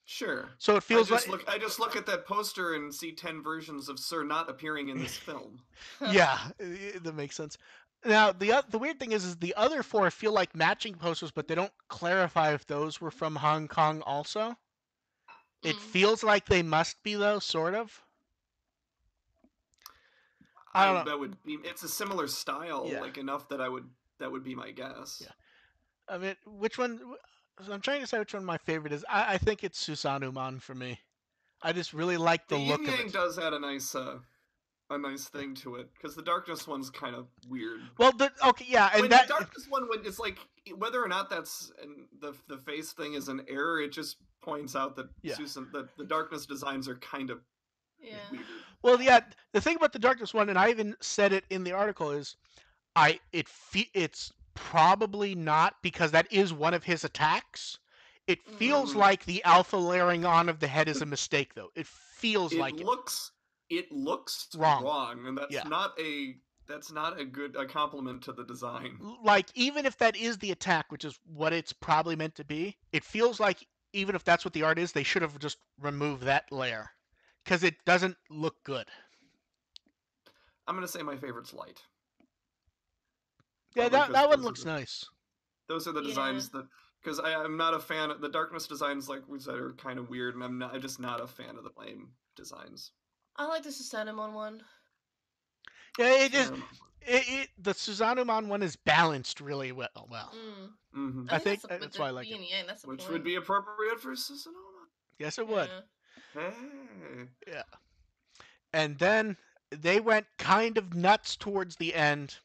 Sure. So it feels I just look at that poster and see 10 versions of Sir not appearing in this film. Yeah, that makes sense. Now the weird thing is the other 4 feel like matching posters, but they don't clarify if those were from Hong Kong also. It feels like they must be though, sort of. I don't know. That would be. It's a similar style, Yeah. like enough that that would be my guess. Yeah. I mean, which one? I'm trying to decide which one my favorite is. I think it's Susanumon for me. I just really like the look of it. Yin Yang does add a nice thing to it because the darkness one's kind of weird. Well, and when the darkness one, when it's like whether or not that's the face thing is an error, it just points out that the darkness designs are kind of weird. Well, yeah, the thing about the darkness one, and I even said it in the article, is it's probably not because that is one of his attacks. It feels like the alpha layering on of the head is a mistake, though. It feels like it looks wrong, and that's not a good compliment to the design. Like even if that is the attack, which is what it's probably meant to be, it feels like even if that's what the art is, they should have just removed that layer because it doesn't look good. I'm gonna say my favorite's Light. Yeah, that one looks nice. Those are the designs that, because I'm not a fan of the darkness designs, like we said, are kind of weird, and I'm just not a fan of the flame designs. I like the Susanumon one. Yeah, the Susanumon one is balanced really well. I think that's why I like it. Which would be appropriate for Susanumon. Yes, it would. Hey. Yeah. And then they went kind of nuts towards the end,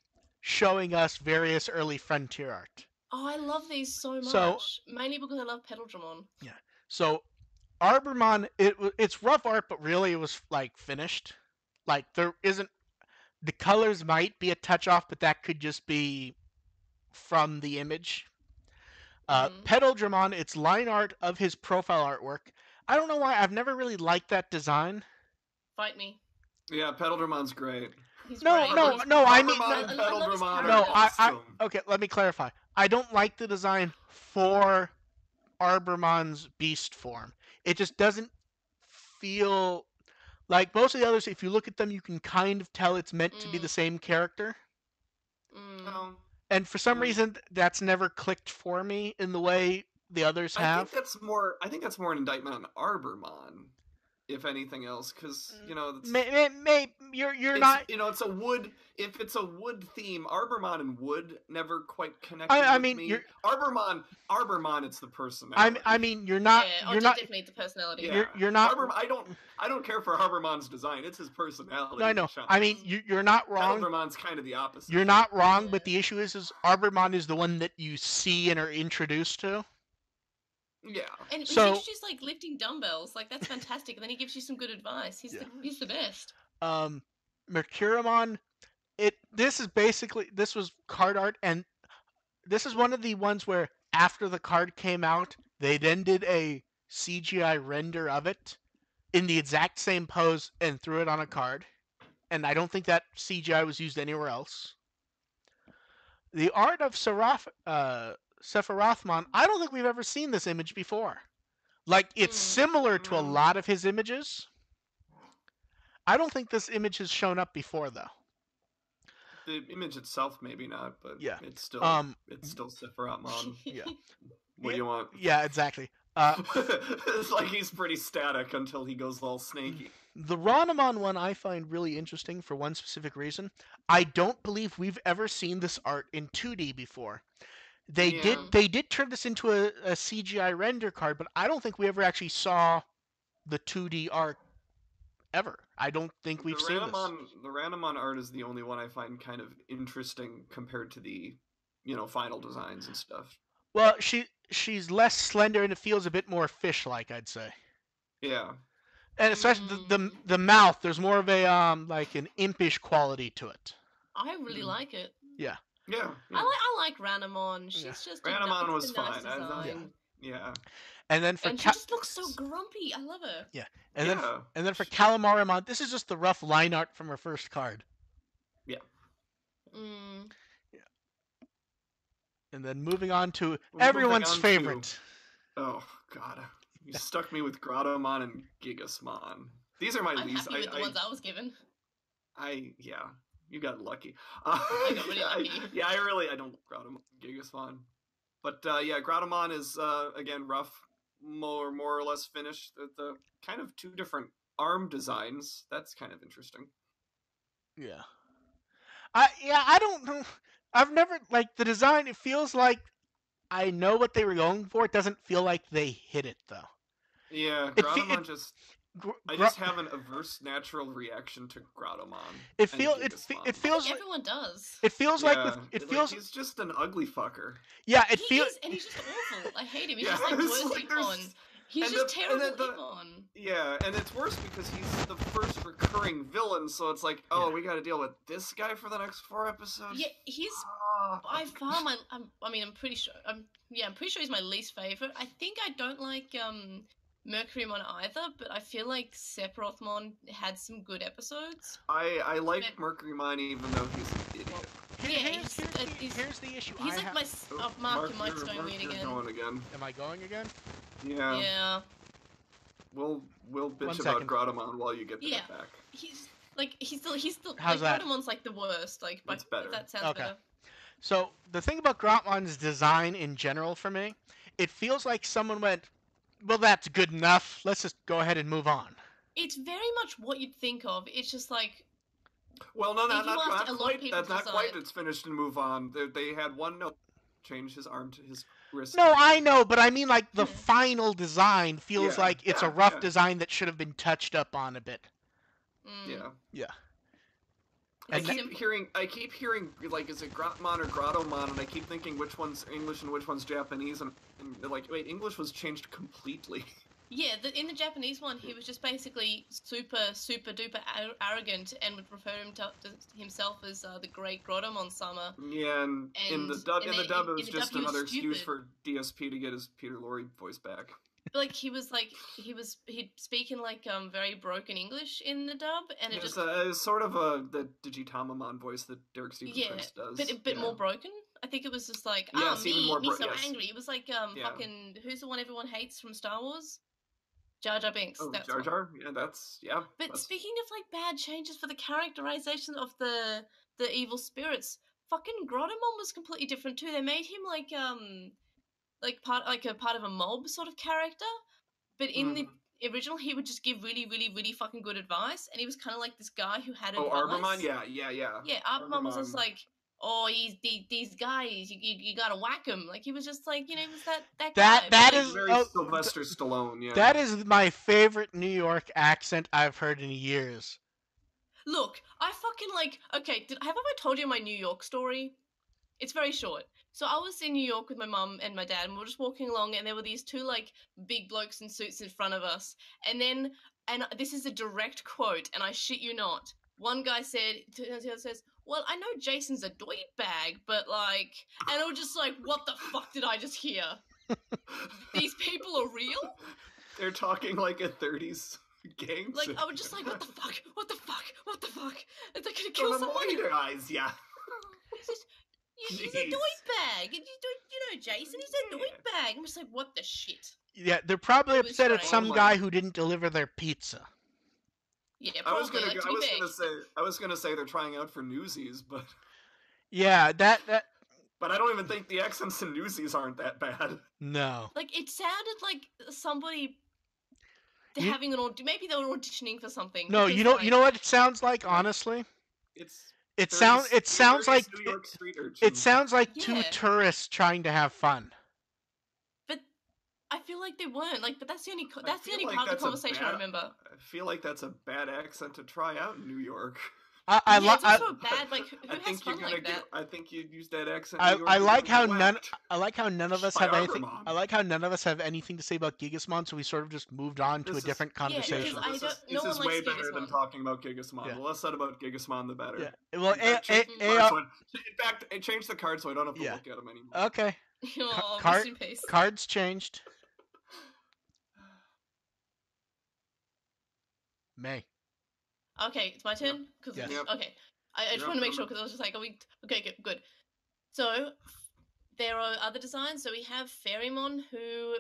showing us various early Frontier art. Oh, I love these so much. Mainly because I love Pterodactyl. Yeah. So Arbormon, it's rough art, but really it was like finished. Like there isn't, the colors might be a touch off, but that could just be from the image. Pterodactyl, it's line art of his profile artwork. I don't know why, I've never really liked that design. Fight me. Yeah, Pedaldramon's great. Okay, let me clarify. I don't like the design for Arbormon's beast form. It just doesn't feel like most of the others. If you look at them, you can kind of tell it's meant to be the same character. And for some reason, that's never clicked for me in the way the others have. I think that's more an indictment on Arbormon if anything else, because you're it's not. it's a wood. If it's a wood theme, Arbormon and wood never quite connected I with mean, me. Arbormon, it's the personality. I mean, you're not. Yeah, You're not. definitely the personality. Yeah, You're not. I don't care for Arbormon's design. It's his personality. No, I know. That shines. I mean, you're not wrong. Petalvermon's kind of the opposite. You're not wrong, Yeah. but the issue is Arbormon is the one that you see and are introduced to. Yeah. And So- he's just like lifting dumbbells. Like, that's fantastic. And then he gives you some good advice. He's the best. Mercurimon, this was card art, and this is one of the ones where after the card came out, they then did a CGI render of it in the exact same pose and threw it on a card. And I don't think that CGI was used anywhere else. The art of Sephirothmon, I don't think we've ever seen this image before. Like, it's similar to a lot of his images. I don't think this image has shown up before, though. The image itself, maybe not, but Yeah. it's still Sephirothmon. Yeah. What do you want? Yeah, exactly. It's like he's pretty static until he goes all snaky. The Ronamon one I find really interesting for one specific reason. I don't believe we've ever seen this art in 2D before. They did turn this into a CGI render card, but I don't think we ever actually saw the 2D art ever. I don't think we've seen this. The Ranamon art is the only one I find kind of interesting compared to the, final designs and stuff. Well, she's less slender and it feels a bit more fish-like, I'd say. Yeah. And especially the mouth, there's more of a like an impish quality to it. I really like it. Yeah. Yeah. I like Ranamon. She's just Ranamon was a nice fine. design. Yeah. And then she just looks so grumpy. I love her. Yeah. And then for Calamarimon, this is just the rough line art from her first card. Yeah. Yeah. And then moving on to everyone's favorite. Oh God, you stuck me with Grottomon and Gigasmon. These are my I'm least. happy with the ones I was given. You got lucky. I got really lucky. I don't love Grottomon and Gigasmon. But Grottomon is again rough, more or less finished. The kind of two different arm designs. That's kind of interesting. Yeah. I don't know. I've never the design. It feels like I know what they were going for. It doesn't feel like they hit it though. Yeah, Grottomon I just have an averse natural reaction to Grottomon. It feels like everyone does. It feels like he's just an ugly fucker. Yeah, and he's just awful. I hate him. He's just worse Pokemon. He's just terrible Pokemon. Yeah, and it's worse because he's the first recurring villain, so it's like, we got to deal with this guy for the next 4 episodes. Yeah, he's by far my. I'm pretty sure. I'm pretty sure he's my least favorite. I think I don't like Mercurymon either, but I feel like Sephirothmon had some good episodes. I like Mercurymon even though he's an idiot. Here's the issue. He's like my. Mark, your mic's going weird again. Am I going again? Yeah. Yeah. We'll bitch about Grottomon while you get that back. He's still. How's that? Grottomon's like the worst. That's better. That sounds better. So the thing about Grottomon's design in general for me, it feels like someone went, well, that's good enough. Let's just go ahead and move on. It's very much what you'd think of. It's just like. Well, no, not quite. That's not quite. It's finished and move on. They had one note. Change his arm to his wrist. No, I know, but I mean, the final design feels like it's a rough design that should have been touched up on a bit. Yeah. I keep hearing, is it Grotmon or Grottomon, and I keep thinking which one's English and which one's Japanese, and wait, English was changed completely. Yeah, in the Japanese one, he was just basically super duper arrogant and would refer to himself as the Great Grottomon-sama. Yeah, and in the dub, it was just another excuse for DSP to get his Peter Lorre voice back. But he'd speak in very broken English in the dub, and it was sort of the Digitamamon voice that Derek Stephen-Prince does. But a bit more broken. I think it was just me so angry. It was fucking who's the one everyone hates from Star Wars? Jar Jar Binks. Oh, that's Jar Jar? Yeah, But speaking of bad changes for the characterization of the evil spirits, fucking Grottomon was completely different too. They made him part of a mob sort of character, but in originally he would just give really, really, really fucking good advice, and he was kind of like this guy who had advice. Arbomon? Yeah. Yeah, Arbomon was just like, oh, these guys, you gotta whack him. Like, he was just like, he was that guy. That like, is very Sylvester Stallone. Yeah. That is my favorite New York accent I've heard in years. Look, I fucking like. Okay, have I told you my New York story? It's very short. So I was in New York with my mum and my dad, and we were just walking along, and there were these two like big blokes in suits in front of us. And this is a direct quote, and I shit you not. One guy said, the other says, "Well, I know Jason's a doit bag, but like," and I was just like, "What the fuck did I just hear? These people are real?" They're talking like a 30s gangster. Like, I was just like, "What the fuck? What the fuck? What the fuck? Are they gonna kill someone?" Their eyes, yeah. He's a doit bag. You know Jason, he's a doit bag. I'm just like, what the shit? Yeah, they're probably It was upset at great. some guy who didn't deliver their pizza. Yeah, probably. I was gonna say they're trying out for Newsies, but yeah, that. But I don't even think the accents in Newsies aren't that bad. No. Like, it sounded like somebody having an audition. Maybe they were auditioning for something. No, you know what it sounds like. Honestly, it sounds like New York street urchins. it sounds like two tourists trying to have fun. But I feel like they weren't. Like, but that's the only part of the conversation I remember. I feel like that's a bad accent to try out in New York. It's also a bad, like, who has fun like that? I think you'd use that accent. I like how none of us have anything. I like how none of us have anything to say about Gigasmon, so we sort of just moved on to a different conversation. This is way better than talking about Gigasmon. Yeah. The less said about Gigasmon, the better. Yeah. Well, in fact, I changed the card so I don't have to look at them anymore. Okay. Cards changed. May. Okay, it's my turn? Yes. Okay. I just want to make sure, because I was just like, are we... Okay, good. So, there are other designs. So we have Fairymon, who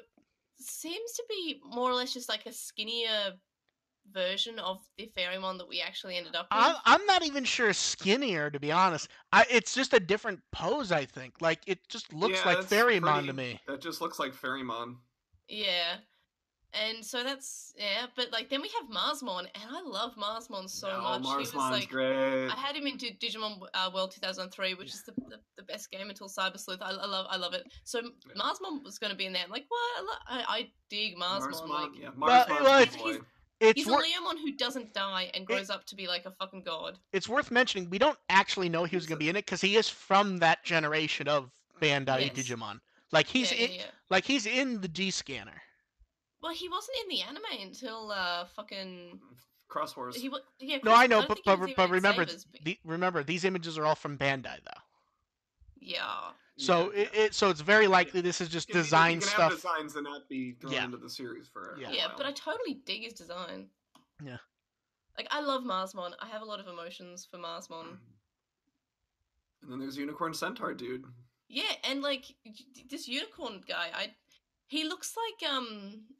seems to be more or less just like a skinnier version of the Fairymon that we actually ended up with. I'm not even sure skinnier, to be honest. It's just a different pose, I think. Like, it just looks like Fairymon to me. That just looks like Fairymon. Yeah. And so that's, but like then we have Marsmon, and I love Marsmon so much. Marsmon's he was like, great. I had him into Digimon World 2003, which is the best game until Cyber Sleuth. I love it. So Marsmon was going to be in there. I'm like, what? I dig Marsmon. He's a Leomon who doesn't die and grows up to be like a fucking god. It's worth mentioning, we don't actually know he was going to be in it because he is from that generation of Bandai Digimon. Like he's in the G Scanner. Well, he wasn't in the anime until fucking Cross Wars. No, I know, but remember, these images are all from Bandai, though. Yeah. So it's very likely this is just design stuff. You can have designs and not be thrown into the series for a while. But I totally dig his design. Yeah. Like, I love Marsmon. I have a lot of emotions for Marsmon. And then there's Unicorn Centaur, dude. Yeah, and like this unicorn guy, he looks like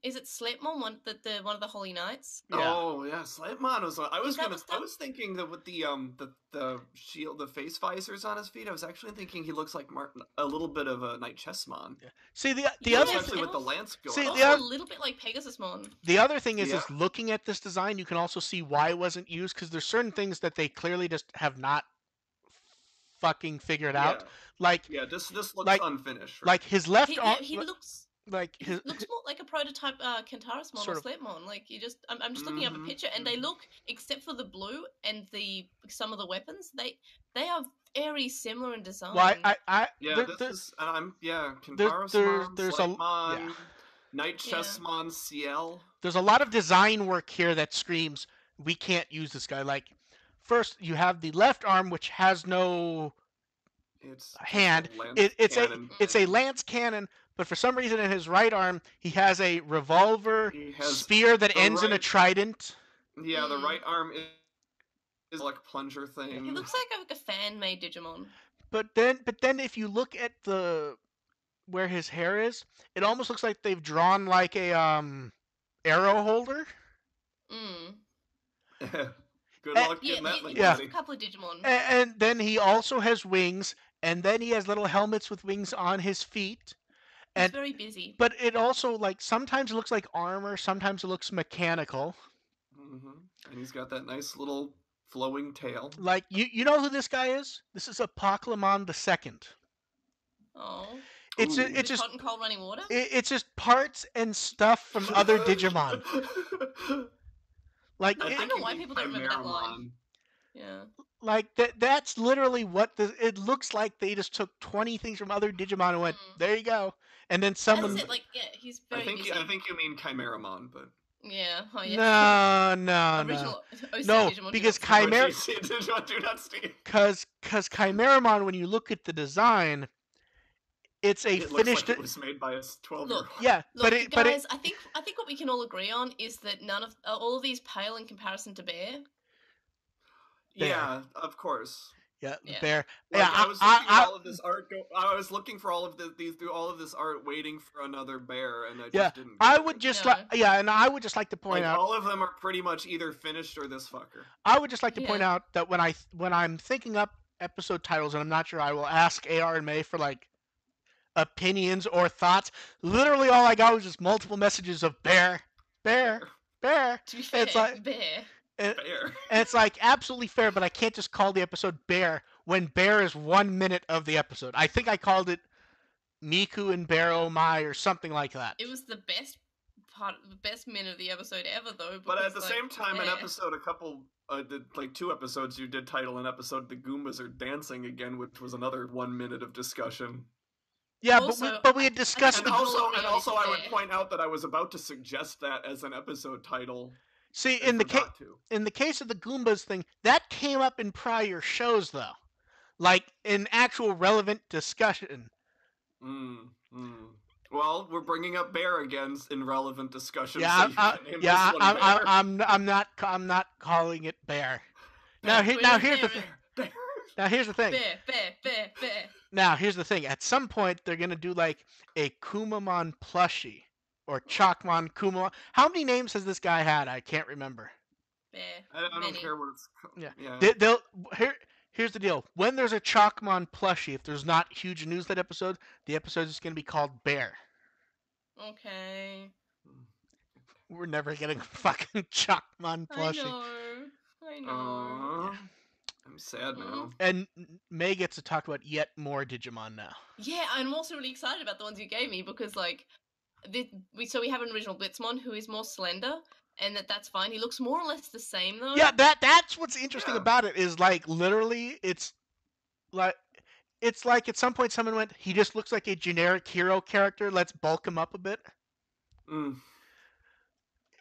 is it Slepmon, one of the Holy Knights? Yeah. Oh yeah, Slepmon was. I was thinking that with the shield, the face visors on his feet, I was actually thinking he looks like a little bit of a Knight Chessmon. Yeah. See the other, especially with the lance going. See, also a little bit like Pegasusmon. The other thing is looking at this design, you can also see why it wasn't used, because there's certain things that they clearly just have not fucking figured out. Like this looks unfinished. Right? Like his left arm. He looks. Like looks more like a prototype Kentarismon or Slepmon. Like I'm just looking up a picture, and they look, except for the blue and some of the weapons, they are very similar in design. Well, Kentarismon, Slepmon, Knight Chessmon, CL. There's a lot of design work here that screams we can't use this guy. Like, first you have the left arm, which has no hand. It's a lance cannon. But for some reason, in his right arm, he has a revolver spear that ends in a trident. Yeah, the right arm is like a plunger thing. He looks like a fan-made Digimon. But then, if you look at where his hair is, it almost looks like they've drawn like a arrow holder. Good luck getting that. A couple of Digimon. And then he also has wings, and then he has little helmets with wings on his feet. He's And very busy. but it also like sometimes it looks like armor, sometimes it looks mechanical. And he's got that nice little flowing tail. Like you know who this guy is? This is a Pokemon the Second. Oh, It's Ooh. it's with just hot and cold running water. it's just parts and stuff from other Digimon. Like I I it, don't think know you why mean people don't remember that line. Chimeramon. Yeah. like that's literally what it looks like. They just took 20 things from other Digimon and went, Mm. there you go. And then As I someone said, like, yeah, he's I very think busy. I think you mean Chimeramon, but Yeah. Oh yeah. no. Original OC No, Digimon because do not Chimera steal. do not steal. cuz Chimeramon, when you look at the design, it's a It looks finished like it was made by a 12-year-old. yeah, Look, but it guys, I think what we can all agree on is that none of all of these pale in comparison to Bear. Bear. Yeah, of course. Yeah, Yeah. Bear. Like Yeah, I was looking at all of this art. I was looking for all of this art, waiting for another bear, and I just yeah. didn't. I Get would it. just No. like and I would just like to point Like out all of them are pretty much either finished or this fucker. I would just like to Yeah. point out that when I'm thinking up episode titles and I'm not sure, I will ask AR and May for like opinions or thoughts. Literally all I got was just multiple messages of Bear. To be fair, It's like Bear. and Bear. it's like absolutely fair, but I can't just call the episode Bear when Bear is 1 minute of the episode. I think I called it Miku and Bear Oh My or something like that. It was the best minute of the episode ever, though. But at because, the like, same time, Bear. an episode, like 2 episodes, you did title an episode "The Goombas Are Dancing Again," which was another 1 minute of discussion. Yeah, Also, but we had discussed And we can all also, agree and on also, it's I would Bear. point out that I was about to suggest that as an episode title. see And forgot to. in the case of the Goombas thing, that came up in prior shows though, like in actual relevant discussion. Well, we're bringing up Bear again in relevant discussion. Yeah, so you can name this one Bear. I'm not calling it Bear. Bear, Now here's the Bear, thing. Bear. Now here's the thing. Bear. Now here's the thing. At some point they're gonna do like a Kumamon plushie or Chalkmon Kumamon. How many names has this guy had? I can't remember. Bear. I don't care what it's called. Yeah. They'll here's the deal. When there's a Chalkmon plushie, if there's not huge news that episode, the episode is gonna be called Bear. Okay. We're never getting a fucking Chalkmon plushie. I know. Aww. I'm sad now. And May gets to talk about yet more Digimon now. Yeah, I'm also really excited about the ones you gave me because, like, we have an original Blitzmon who is more slender, and that's fine. He looks more or less the same though. Yeah, that's what's interesting Yeah. about it is like literally it's like at some point someone went, he just looks like a generic hero character. Let's bulk him up a bit.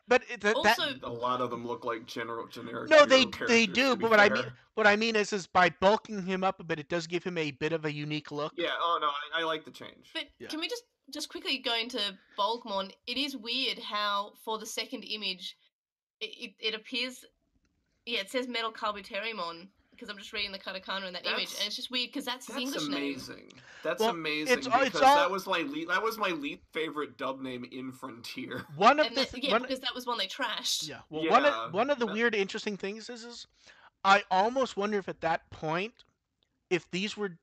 But Also, A lot of them look like generic. No, hero they characters, do. to be But fair. what I mean is by bulking him up a bit, it does give him a bit of a unique look. Yeah. Oh no, I like the change. but Yeah. can we just quickly go into Bulkmon? It is weird how for the second image, it appears. Yeah, it says Metal Carbuterimon because I'm just reading the katakana in that image, and it's just weird because that's his English amazing. name. That's Well, amazing it's because all- that was my least favorite dub name in Frontier. One of And the because that was one they trashed. yeah. Well, Yeah, one of the that- weird, interesting things is I almost wonder if at that point, if these were,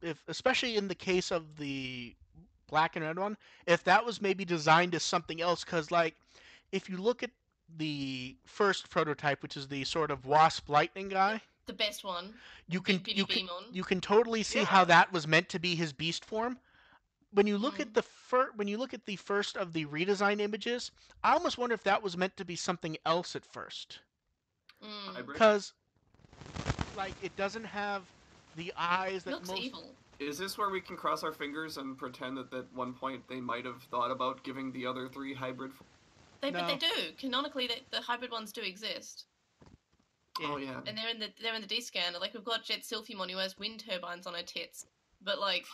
if especially in the case of the black and red one, if that was maybe designed as something else, because like, if you look at the first prototype, which is the sort of wasp lightning guy, The best one. you can Beamon. you can totally see Yeah. how that was meant to be his beast form. When you look Mm. at the first of the redesign images, I almost wonder if that was meant to be something else at first, Mm. Hybrid? because like it doesn't have the eyes He that looks most. evil. Is this where we can cross our fingers and pretend that at one point they might have thought about giving the other 3 hybrid? But No. they do. Canonically, the hybrid ones do exist, Oh yeah. and they're in the D scanner. Like we've got Jet Sylphimon who has wind turbines on her tits, but like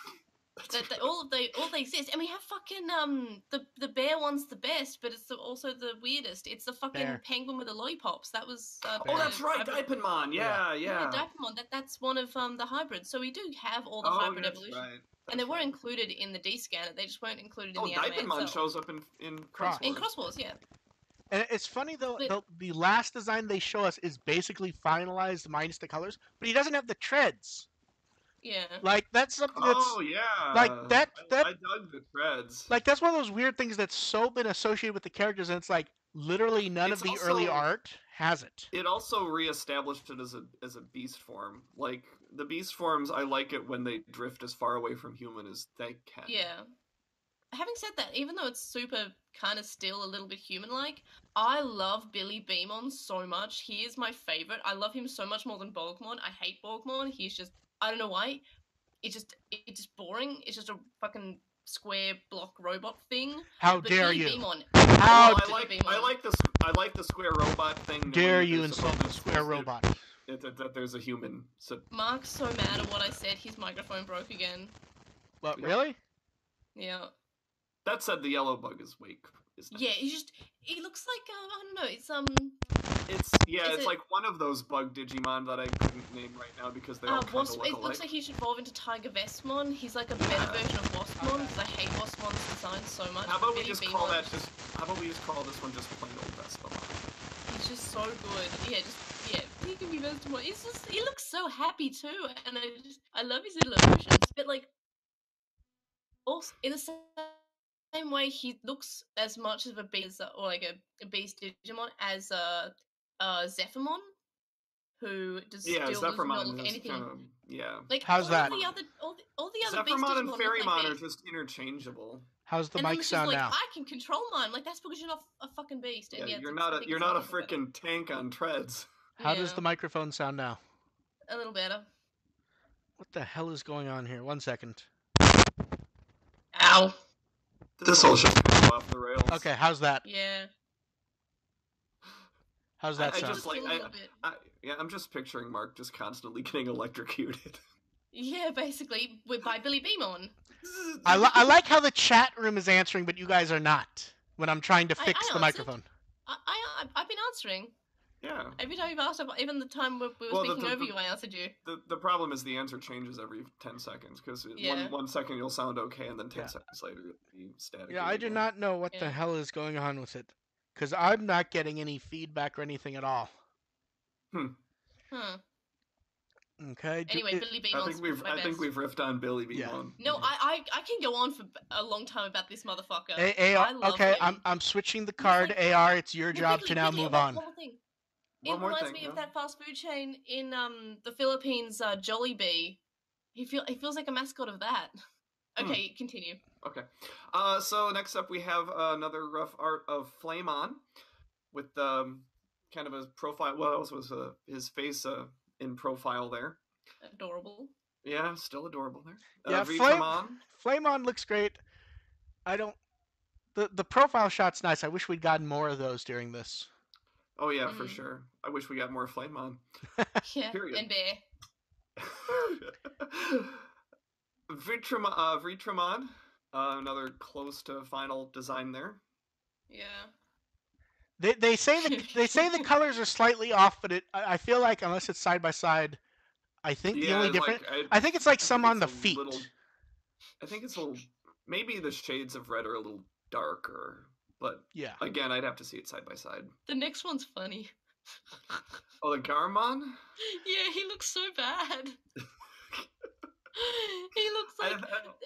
all they exist. And we have fucking the bear one's the best, but it's also the weirdest. It's the fucking Bear. penguin with the lollipops. That was Oh, that's right, hybrid- Dipenmon. Yeah. Yeah, Diapomon. That's one of the hybrids. So we do have all the Oh, hybrid that's evolution. right. And they That's were right. included in the D scanner. They just weren't included in Oh, the anime Dipenmon itself. shows up in Cross. In Crossword. Cross Wars, yeah. And it's funny though, But- the last design they show us is basically finalized minus the colors, but he doesn't have the treads. Yeah. Like that's something that's Oh yeah, like that I dug the treads. like that's one of those weird things that's so been associated with the characters, and it's like literally none It's of the early also art has it. it also reestablished it as a beast form. Like the beast forms, I like it when they drift as far away from human as they can. Yeah. Having said that, even though it's super kind of still a little bit human-like, I love Billy Beamon so much. He is my favorite. I love him so much more than Borgmon. I hate Borgmon. He's just, I don't know why. It's just boring. It's just a fucking square block robot thing. How But dare Billy you? Beamon, How Well, Billy Beamon. I like the square robot thing. dare knowing that you there's insult the supposed- square robot? that there's a human. So Mark's so mad at what I said. His microphone broke again. What, Yeah. really? Yeah. that said, the yellow bug is weak. Yeah, he looks like I don't know. It's It's Is it's it- like one of those bug Digimon that I couldn't name right now because they all kind of Wasp. look It alike. looks like he should evolve into Tiger Vestmon. He's like a better version of Waspmon because I hate Waspmon's design so much. How about we Billy just Beamon, call that just? How about we just call this one just plain old Vespa? He's just so good. Yeah, he can be Vestimon. He looks so happy too, and I love his little emotions. But like, also in the same way, he looks as much of a beast or like a beast Digimon as Zephyrmon, who Yeah, still does not Zephyrmon look is anything. kind of Like How's all that? the other all the other beast Zephyrmon and Digimon look like Fairymon are beasts. just interchangeable. How's the And then mic it's just sound like now? I can control mine. Like that's because you're not a fucking beast. Yeah, And yeah, you're I not think you're it's not a little better. freaking tank on treads. How does Yeah. the microphone sound now? A little better. What the hell is going on here? 1 second. Ow. This whole shit's gonna go off the rails. Okay, how's that? Yeah. How's that I sound? just like a little bit. I'm just picturing Mark just constantly getting electrocuted. Yeah, basically, by Billy Beamon. I like how the chat room is answering, but you guys are not. When I'm trying to I fix the answered. microphone. I've been answering. Yeah. Every time you've asked, even the time we were Well, speaking over you, I answered you. The problem is the answer changes every 10 seconds because Yeah. one second you'll sound okay and then 10 Yeah. seconds later you'll be static. Yeah, I do not know what the Yeah. hell is going on with it. Because I'm not getting any feedback or anything at all. Huh. Okay. Anyway, Billy I Beamon's my best. think we've riffed on Billy Yeah. Beamon. No, I can go on for a long time about this motherfucker. AR, I love okay, him. I'm switching the card. like- AR, it's your No, job quickly, to now quickly, move one on. more thing. One It more reminds thing, me of yeah. that fast food chain in the Philippines, Jollibee. He feels like a mascot of that. Okay, continue. Okay. So next up we have another rough art of Flamon with kind of a profile. Well, also was his face in profile there. Adorable. Yeah, still adorable there. Yeah, Vitramon. Flamon looks great. I don't. The profile shot's nice. I wish we'd gotten more of those during this. Oh yeah, for sure. I wish we got more Flamon. Yeah, Period. and Bear. Vitramon. Another close to final design there. Yeah. They say the colors are slightly off, but I feel like unless it's side by side, I think the only difference. I think it's like some on the feet. I think it's a little. Maybe the shades of red are a little darker, but Yeah. again, I'd have to see it side by side. The next one's funny. Oh, the Garmon. Yeah, he looks so bad. He looks like.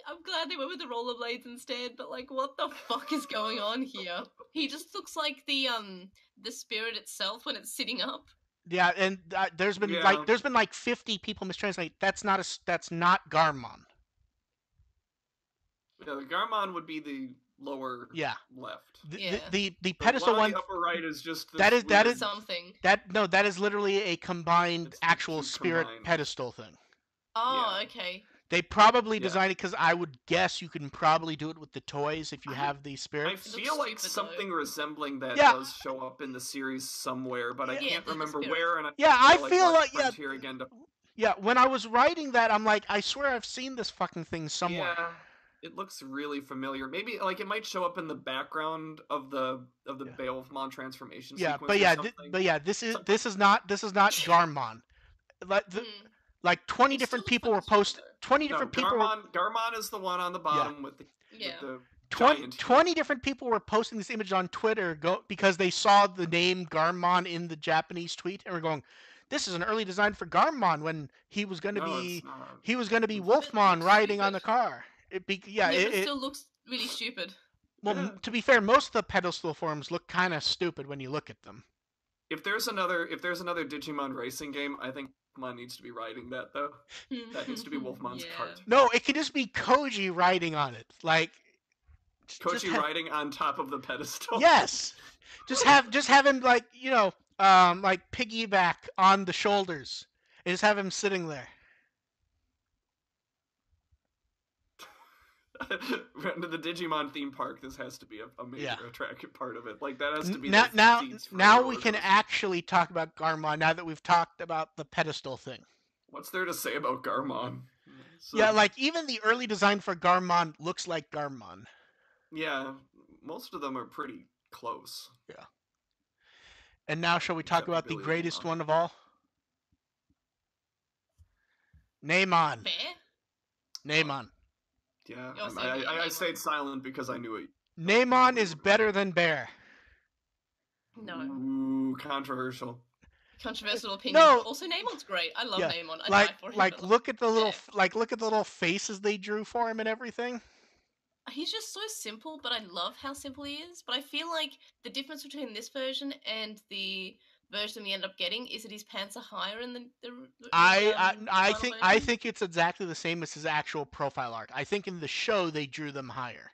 I'm glad they went with the rollerblades instead, but like, what the fuck is going on here? He just looks like the spirit itself when it's sitting up. Yeah, and there's been like 50 people mistranslate. That's not Garmon. Yeah, the Garmon would be the lower left. The The pedestal one on one. the upper right is just That is something. That is literally a combined It's the actual two spirit combined. pedestal thing. Oh, Yeah. okay. They probably Yeah. designed it because I would guess you can probably do it with the toys if you have the I spirits. feel like stupid, something resembling that Yeah. does show up in the series somewhere, but I Yeah, can't the remember spirits. where. And I feel watch like Frontier again to yeah. When I was writing that, I'm like, I swear I've seen this fucking thing somewhere. Yeah, it looks really familiar. Maybe like it might show up in the background of the Beowulfmon transformation Yeah, sequence. but or yeah, something. this is not Garmon. Like 20 It different still people were looks like posting. 20 No, different people. Garmon is the one on the bottom with the Yeah. with the 20, giant. 20 different people were posting this image on Twitter because they saw the name Garmon in the Japanese tweet and were going, This is an early design for Garmon when he was going to No, it's be not. But it Wolfmon looks riding on stupid. the car. Yeah, but it still looks really stupid. Well, Yeah. to be fair, most of the pedestal forms look kind of stupid when you look at them. If there's another Digimon racing game, I think Mon needs to be riding that though. That needs to be Wolfmon's Yeah. cart. No, it could just be Koji riding on it. Like, just Koji riding on top of the pedestal. yes, just have him like like piggyback on the shoulders, and just have him sitting there. The Digimon theme park, this has to be a major Yeah. attractive part of it. Like that has to be Now, the seats for now a we roller can coaster. actually talk about Garmon. Now that we've talked about the pedestal thing. What's there to say about Garmon? So, Yeah, like even the early design for Garmon looks like Garmon. yeah, most of them are pretty close. Yeah. And now, shall we talk Except about the Billy greatest Lamont. one of all? Neymon. Bear? Neymon. Yeah, You're saying I Neymon. stayed silent because I knew it. Neymon is better than Bear. No. Ooh, controversial. Controversial opinion. No. Also, Neymon's great. I love Yeah, Neymon. I like die for him. like but, look at the little yeah. look at the little faces they drew for him and everything. He's just so simple, but I love how simple he is. But I feel like the difference between this version and the version we end up getting is that his pants are higher in the I final I version. think it's exactly the same as his actual profile art. I think in the show they drew them higher.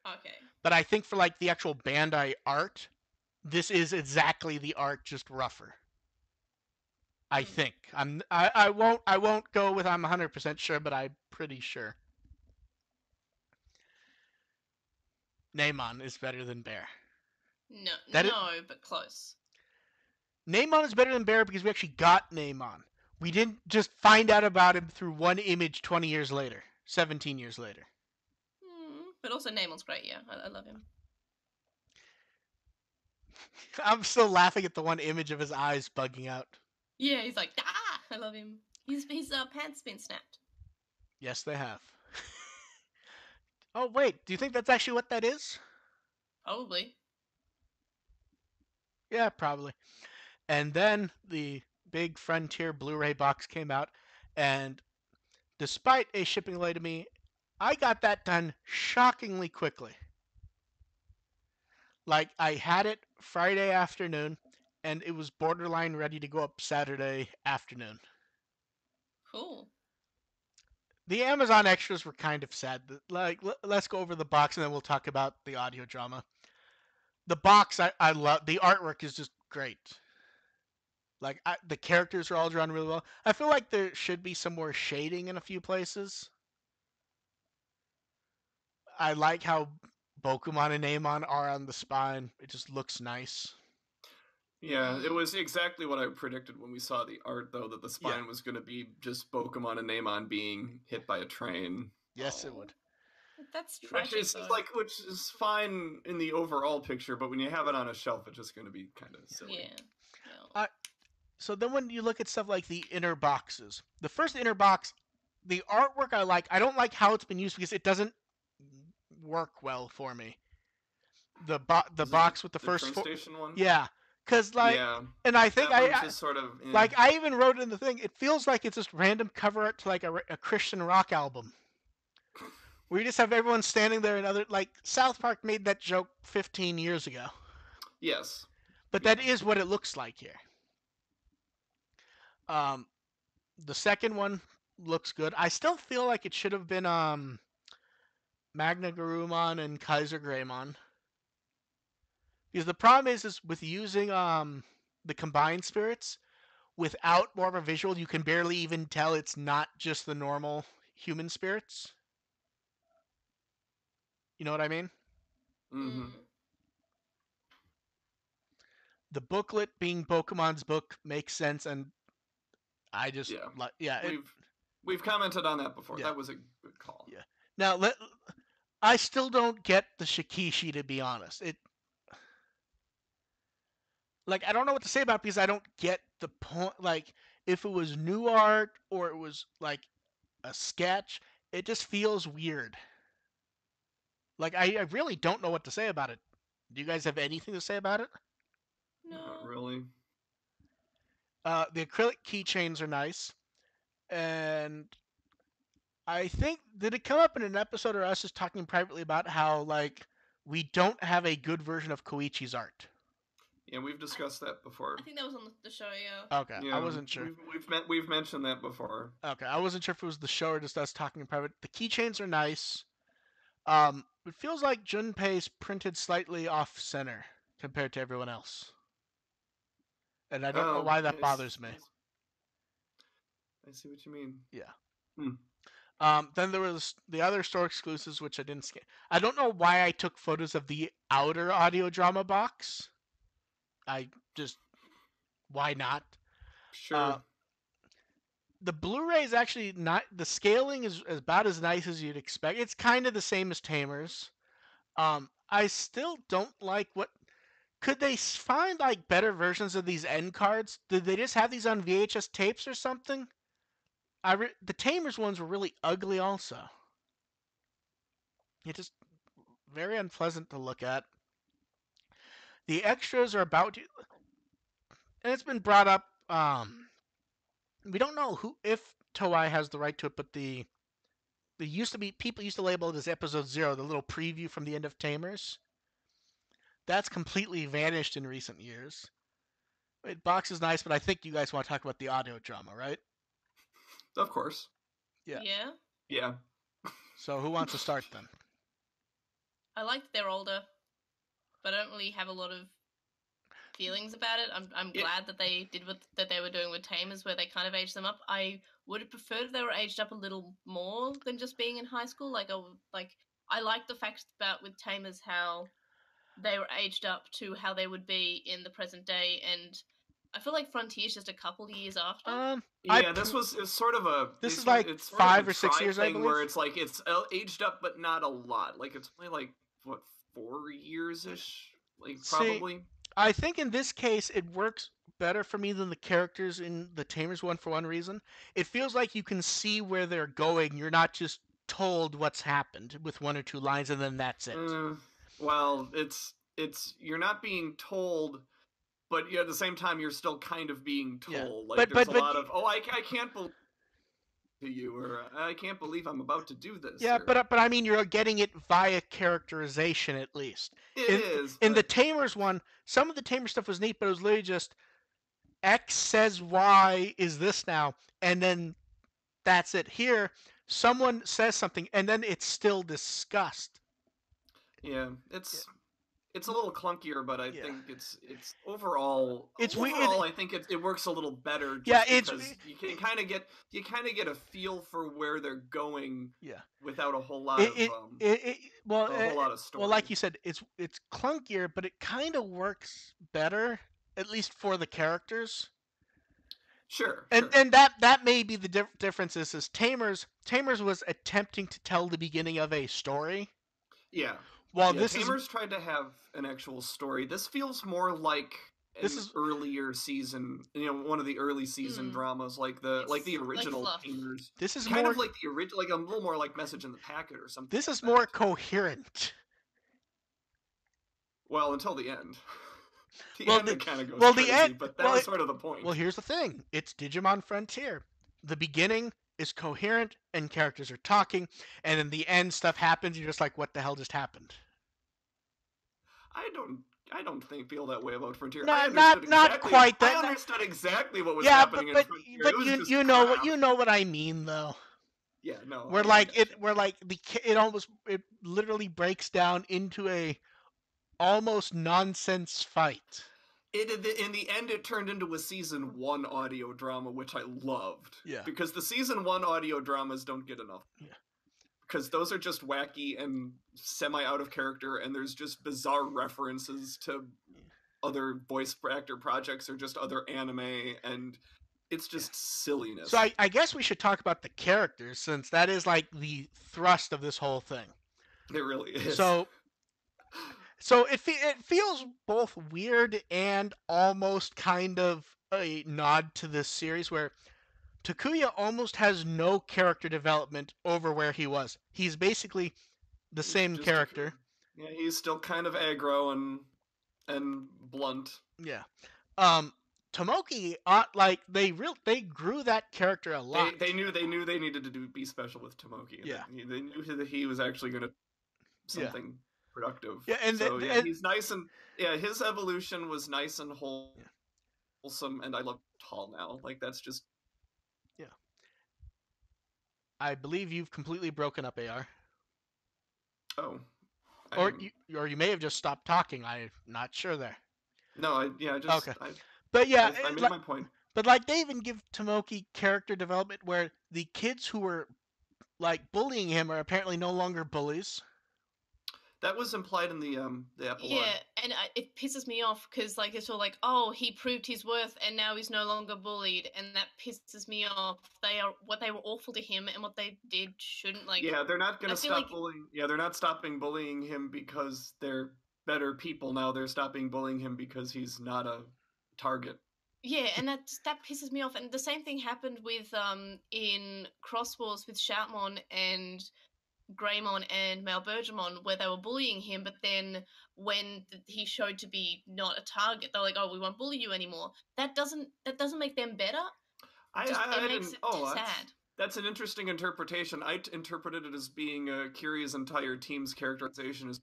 Okay. But I think for like the actual Bandai art, this is exactly the art, just rougher. I think. I won't go with I'm 100% sure, but I'm pretty sure. Neymon is better than Bear. No, That but close. Neymon is better than Bear because we actually got Neymon. We didn't just find out about him through one image 20 years later, 17 years later. But also Neymon's great. Yeah, I love him. I'm still laughing at the one image of his eyes bugging out. Yeah, he's like, ah, I love him. His pants been snapped. Yes, they have. Oh, wait. Do you think that's actually what that is? Probably. Yeah, probably. And then the big Frontier Blu-ray box came out, and despite a shipping delay to me, I got that done shockingly quickly. Like, I had it Friday afternoon, and it was borderline ready to go up Saturday afternoon. Cool. The Amazon extras were kind of sad. Like, let's go over the box, and then we'll talk about the audio drama. The box, I love. The artwork is just great. Like, the characters are all drawn really well. I feel like there should be some more shading in a few places. I like how Bokumon and Amon are on the spine. It just looks nice. Yeah, it was exactly what I predicted when we saw the art, though, that the spine was going to be just Pokemon and Neymon being hit by a train. Yes, it would. That's tragic, which is fine in the overall picture, but when you have it on a shelf, it's just going to be kind of silly. Yeah. So then when you look at stuff like the inner boxes, the first inner box, the artwork I like. I don't like how it's been used because it doesn't work well for me. The box with the first train station one. Yeah, because like, yeah, and I think I just sort of like I even wrote in the thing. It feels like it's just random cover art to like a Christian rock album. Where you just have everyone standing there and other like South Park made that joke 15 years ago. Yes. But that is what it looks like here. The second one looks good. I still feel like it should have been Magna Garumon and Kaiser Greymon. Because the problem is with using the combined spirits without more of a visual, you can barely even tell it's not just the normal human spirits. You know what I mean? Mm-hmm. The booklet being Pokemon's book makes sense, and I just we've commented on that before. Yeah. That was a good call. Yeah. Now I still don't get the Shikishi, to be honest. I don't know what to say about it because I don't get the point. Like, if it was new art or it was like a sketch, it just feels weird. Like, I really don't know what to say about it. Do you guys have anything to say about it? No. Not really. The acrylic keychains are nice, and I think did it come up in an episode or us just talking privately about how like we don't have a good version of Koichi's art. Yeah, we've discussed that before. I think that was on the show, yeah. Okay, I Yeah, wasn't sure. we've mentioned that before. Okay, I wasn't sure if it was the show or just us talking in private. The keychains are nice. It feels like Junpei's printed slightly off center compared to everyone else, and I don't know Oh, why that bothers me. I see what you mean. Yeah. Hmm. Then there was the other store exclusives, which I didn't scan. I don't know why I took photos of the outer audio drama box. I just, why not? Sure. The Blu-ray is actually not, the scaling is about as nice as you'd expect. It's kind of the same as Tamers. I still don't like what, could they find like better versions of these end cards? Did they just have these on VHS tapes or something? The Tamers ones were really ugly also. It just very unpleasant to look at. The extras are about to, and it's been brought up. We don't know who if Toei has the right to it, but the used to be people used to label it as episode 0, the little preview from the end of Tamers. That's completely vanished in recent years. Box is nice, but I think you guys want to talk about the audio drama, right? Of course. Yeah. Yeah. Yeah. So who wants to start then? I like that they're older, but I don't really have a lot of feelings about it. I'm glad that they did what that they were doing with Tamers, where they kind of aged them up. I would have preferred if they were aged up a little more than just being in high school. I like the fact about with Tamers how they were aged up to how they would be in the present day, and I feel like Frontier's just a couple of years after. Yeah, it's sort of a. This is like 5 or 6 years, I believe. Where it's like it's aged up, but not a lot. Like it's only like what 4 years ish, like probably. See, I think in this case it works better for me than the characters in the Tamers one for one reason. It feels like you can see where they're going. You're not just told what's happened with 1 or 2 lines and then that's it. Well, it's you're not being told, but at the same time you're still kind of being told. Yeah. Like there's a lot of I can't believe to you, or I can't believe I'm about to do this. Yeah, or... but I mean you're getting it via characterization at least. It is. In the Tamers one, some of the Tamer stuff was neat, but it was literally just X says Y is this now, and then that's it. Here, someone says something, and then it's still discussed. Yeah, it's a little clunkier, but I think it's overall. I think it works a little better. Just because you kind of get a feel for where they're going. Yeah. Without a whole lot of a whole lot of story. Well, like you said, it's clunkier, but it kind of works better, at least for the characters. Sure. And that may be the difference. Is Tamers was attempting to tell the beginning of a story. Yeah. While Tamers tried to have an actual story. This feels more like earlier season, one of the early season dramas, like the original Tamers. This is kind of like the original, like a little more like Message in the Packet or something. This is more coherent. Well, until the end. The end kind of goes crazy, but that was sort of the point. Well, here's the thing. It's Digimon Frontier. The beginning is coherent and characters are talking, and in the end stuff happens, you're just like, what the hell just happened? I don't feel that way about Frontier. Not quite that. I understood exactly what was happening in Frontier. But you know what I mean though. Yeah, no. It literally breaks down into a almost nonsense fight. In the end, it turned into a season 1 audio drama, which I loved. Yeah. Because the season 1 audio dramas don't get enough. Yeah. Because those are just wacky and semi out of character, and there's just bizarre references to other voice actor projects or just other anime, and it's just silliness. So I guess we should talk about the characters, since that is like the thrust of this whole thing. It really is. So it feels both weird and almost kind of a nod to this series where Takuya almost has no character development over where he was. He's basically the same character. Yeah, he's still kind of aggro and blunt. Yeah. Tomoki, like they grew that character a lot. They knew they needed to be special with Tomoki. Yeah. They knew that he was actually going to something productive. Yeah, and so he's nice, and his evolution was nice and wholesome, and I love Tall now. Like that's just I believe you've completely broken up, AR. Oh. Or you may have just stopped talking. I'm not sure there. No, I just okay. But yeah, I made my point. But like they even give Tomoki character development where the kids who were like bullying him are apparently no longer bullies. That was implied in the epilogue. Yeah, and it pisses me off because like it's all like, oh, he proved his worth and now he's no longer bullied, and that pisses me off. They were awful to him, and what they did shouldn't like. Yeah, they're not gonna stop bullying. Yeah, they're not stopping bullying him because they're better people now. They're stopping bullying him because he's not a target. Yeah, and that pisses me off. And the same thing happened with in Cross Wars with Shoutmon and Greymon and Malbergemon, where they were bullying him, but then when he showed to be not a target, they're like, "Oh, we won't bully you anymore." That doesn't make them better. It makes it sad. That's an interesting interpretation. I interpreted it as being Kiria's entire team's characterization as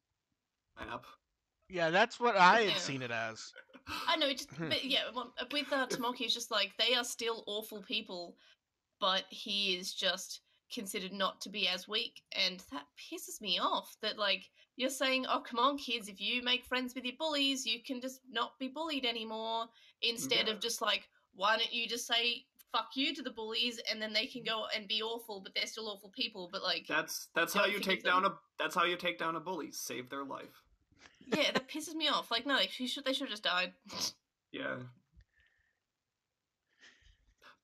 map. Yeah, that's what I had seen it as. I know, but yeah, with Tomoki, it's just like they are still awful people, but he is just considered not to be as weak, and that pisses me off. That like you're saying, oh come on kids, if you make friends with your bullies, you can just not be bullied anymore, instead of just like, why don't you just say fuck you to the bullies, and then they can go and be awful, but they're still awful people. But like that's how you take down a bully. Save their life. Yeah, that pisses me off. Like no, they should have just died. Yeah.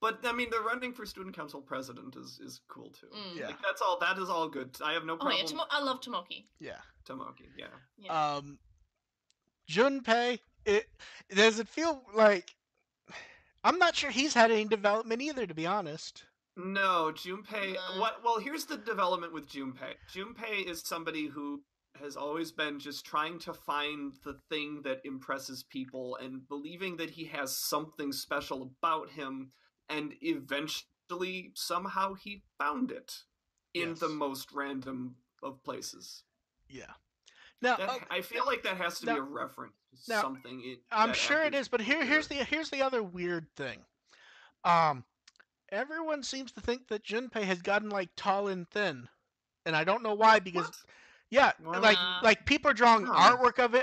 But I mean, the running for student council president is cool too. Yeah, like, that's all. That is all good. I have no problem. Oh yeah, I love Tomoki. Yeah, Tomoki. Yeah. Junpei. Does it feel like? I'm not sure he's had any development either, to be honest. No, Junpei. Well, here's the development with Junpei. Junpei is somebody who has always been just trying to find the thing that impresses people and believing that he has something special about him. And eventually, somehow, he found it in the most random of places. Yeah. Now, I feel like that has to be a reference to something. I'm sure it is, but here's the other weird thing. Everyone seems to think that Junpei has gotten like tall and thin, and I don't know why. Because like people are drawing artwork of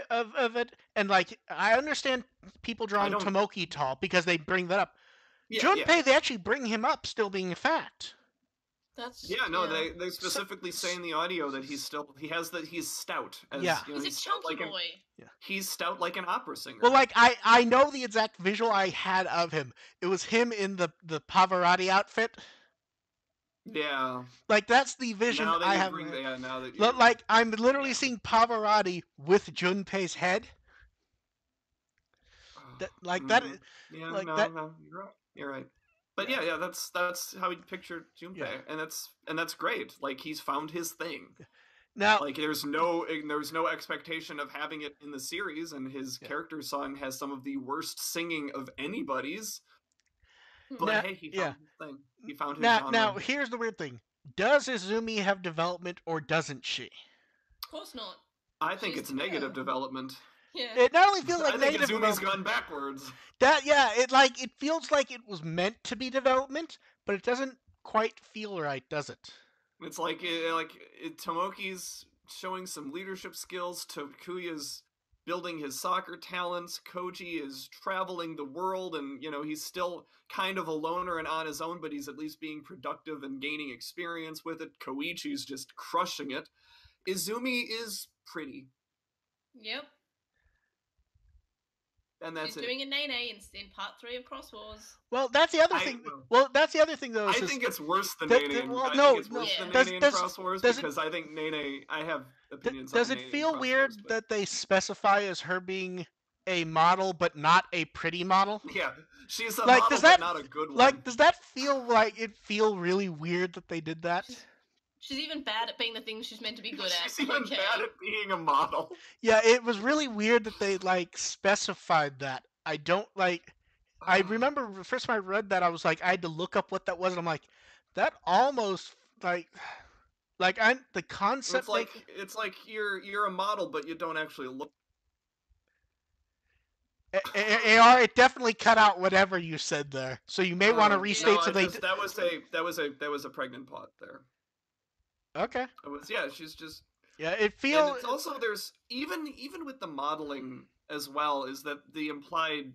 it, and like I understand people drawing Tomoki tall because they bring that up. Junpei, they actually bring him up still being fat. They specifically say in the audio that he's stout. He's a chunky boy. He's stout like an opera singer. Well, like I know the exact visual I had of him. It was him in the Pavarotti outfit. Yeah. Like that's the vision I have. Now that like I'm literally seeing Pavarotti with Junpei's head. That Yeah, no, you're right. But yeah, that's how he pictured Junpei, and that's great. Like he's found his thing. Now, like there's no expectation of having it in the series, and his character song has some of the worst singing of anybody's. But hey, he found his thing. He found his genre. Now here's the weird thing: does Izumi have development or doesn't she? Of course not. I think it's negative development. Yeah. It not only feels like I think negative Izumi's gone backwards. It feels like it was meant to be development, but it doesn't quite feel right, does it? It's like Tomoki's showing some leadership skills. Takuya's building his soccer talents. Koji is traveling the world, and he's still kind of a loner and on his own, but he's at least being productive and gaining experience with it. Koichi's just crushing it. Izumi is pretty. Yep. And that's He's doing a nene in part 3 of Cross Wars. Well, that's the other thing. Well, that's the other thing, though. I think it's worse than nene. I think it's worse than nene in Cross Wars because I think nene. I have opinions. Does it feel weird that they specify as her being a model but not a pretty model? Yeah, she's a model, but not a good one. Like, does that feel really weird that they did that? She's even bad at being the things she's meant to be good at. She's even bad at being a model. Yeah, it was really weird that they specified that. I don't I remember the first time I read that, I was like, I had to look up what that was, and I'm like, that almost like I the concept make. It's like you're a model, but you don't actually look. AR, it definitely cut out whatever you said there, so you may want to No, restate. So I they just that was a pregnant plot there. okay. It was she's just Yeah, it and feels. it's also there's even with the modeling as well is that the implied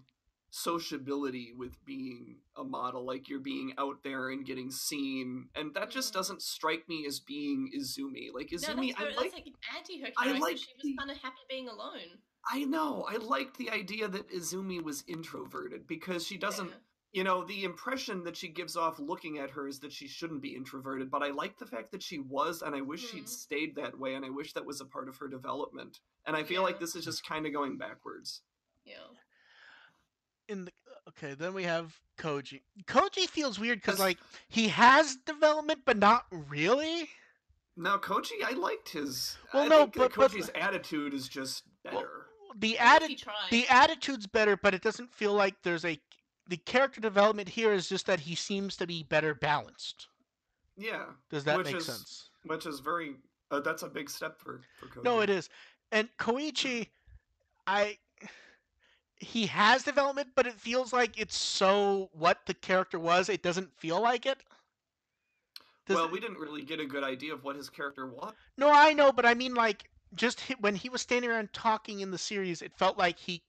sociability with being a model, like you're being out there and getting seen, and that just doesn't strike me as being Izumi. Like Izumi, that's like an anti her I character. like She was kind of happy being alone. I know. I liked the idea that Izumi was introverted because she doesn't. You know, the impression that she gives off looking at her is that she shouldn't be introverted, but I like the fact that she was, and I wish she'd stayed that way, and I wish that was a part of her development. And I feel like this is just kind of going backwards. Yeah. Okay, then we have Koji. Koji feels weird because like he has development, but not really. Now, Koji, I liked his. Well, I no, think that Koji's attitude is just better. Well, the attitude's better, but it doesn't feel like there's the character development here is just that he seems to be better balanced. Yeah. Does that make sense? Which is very. That's a big step for Koji. No, it is. And Koichi, he has development, but it feels like it's so what the character was. It doesn't feel like it. We didn't really get a good idea of what his character was. No, I know, but I mean, like, just when he was standing around talking in the series, it felt like he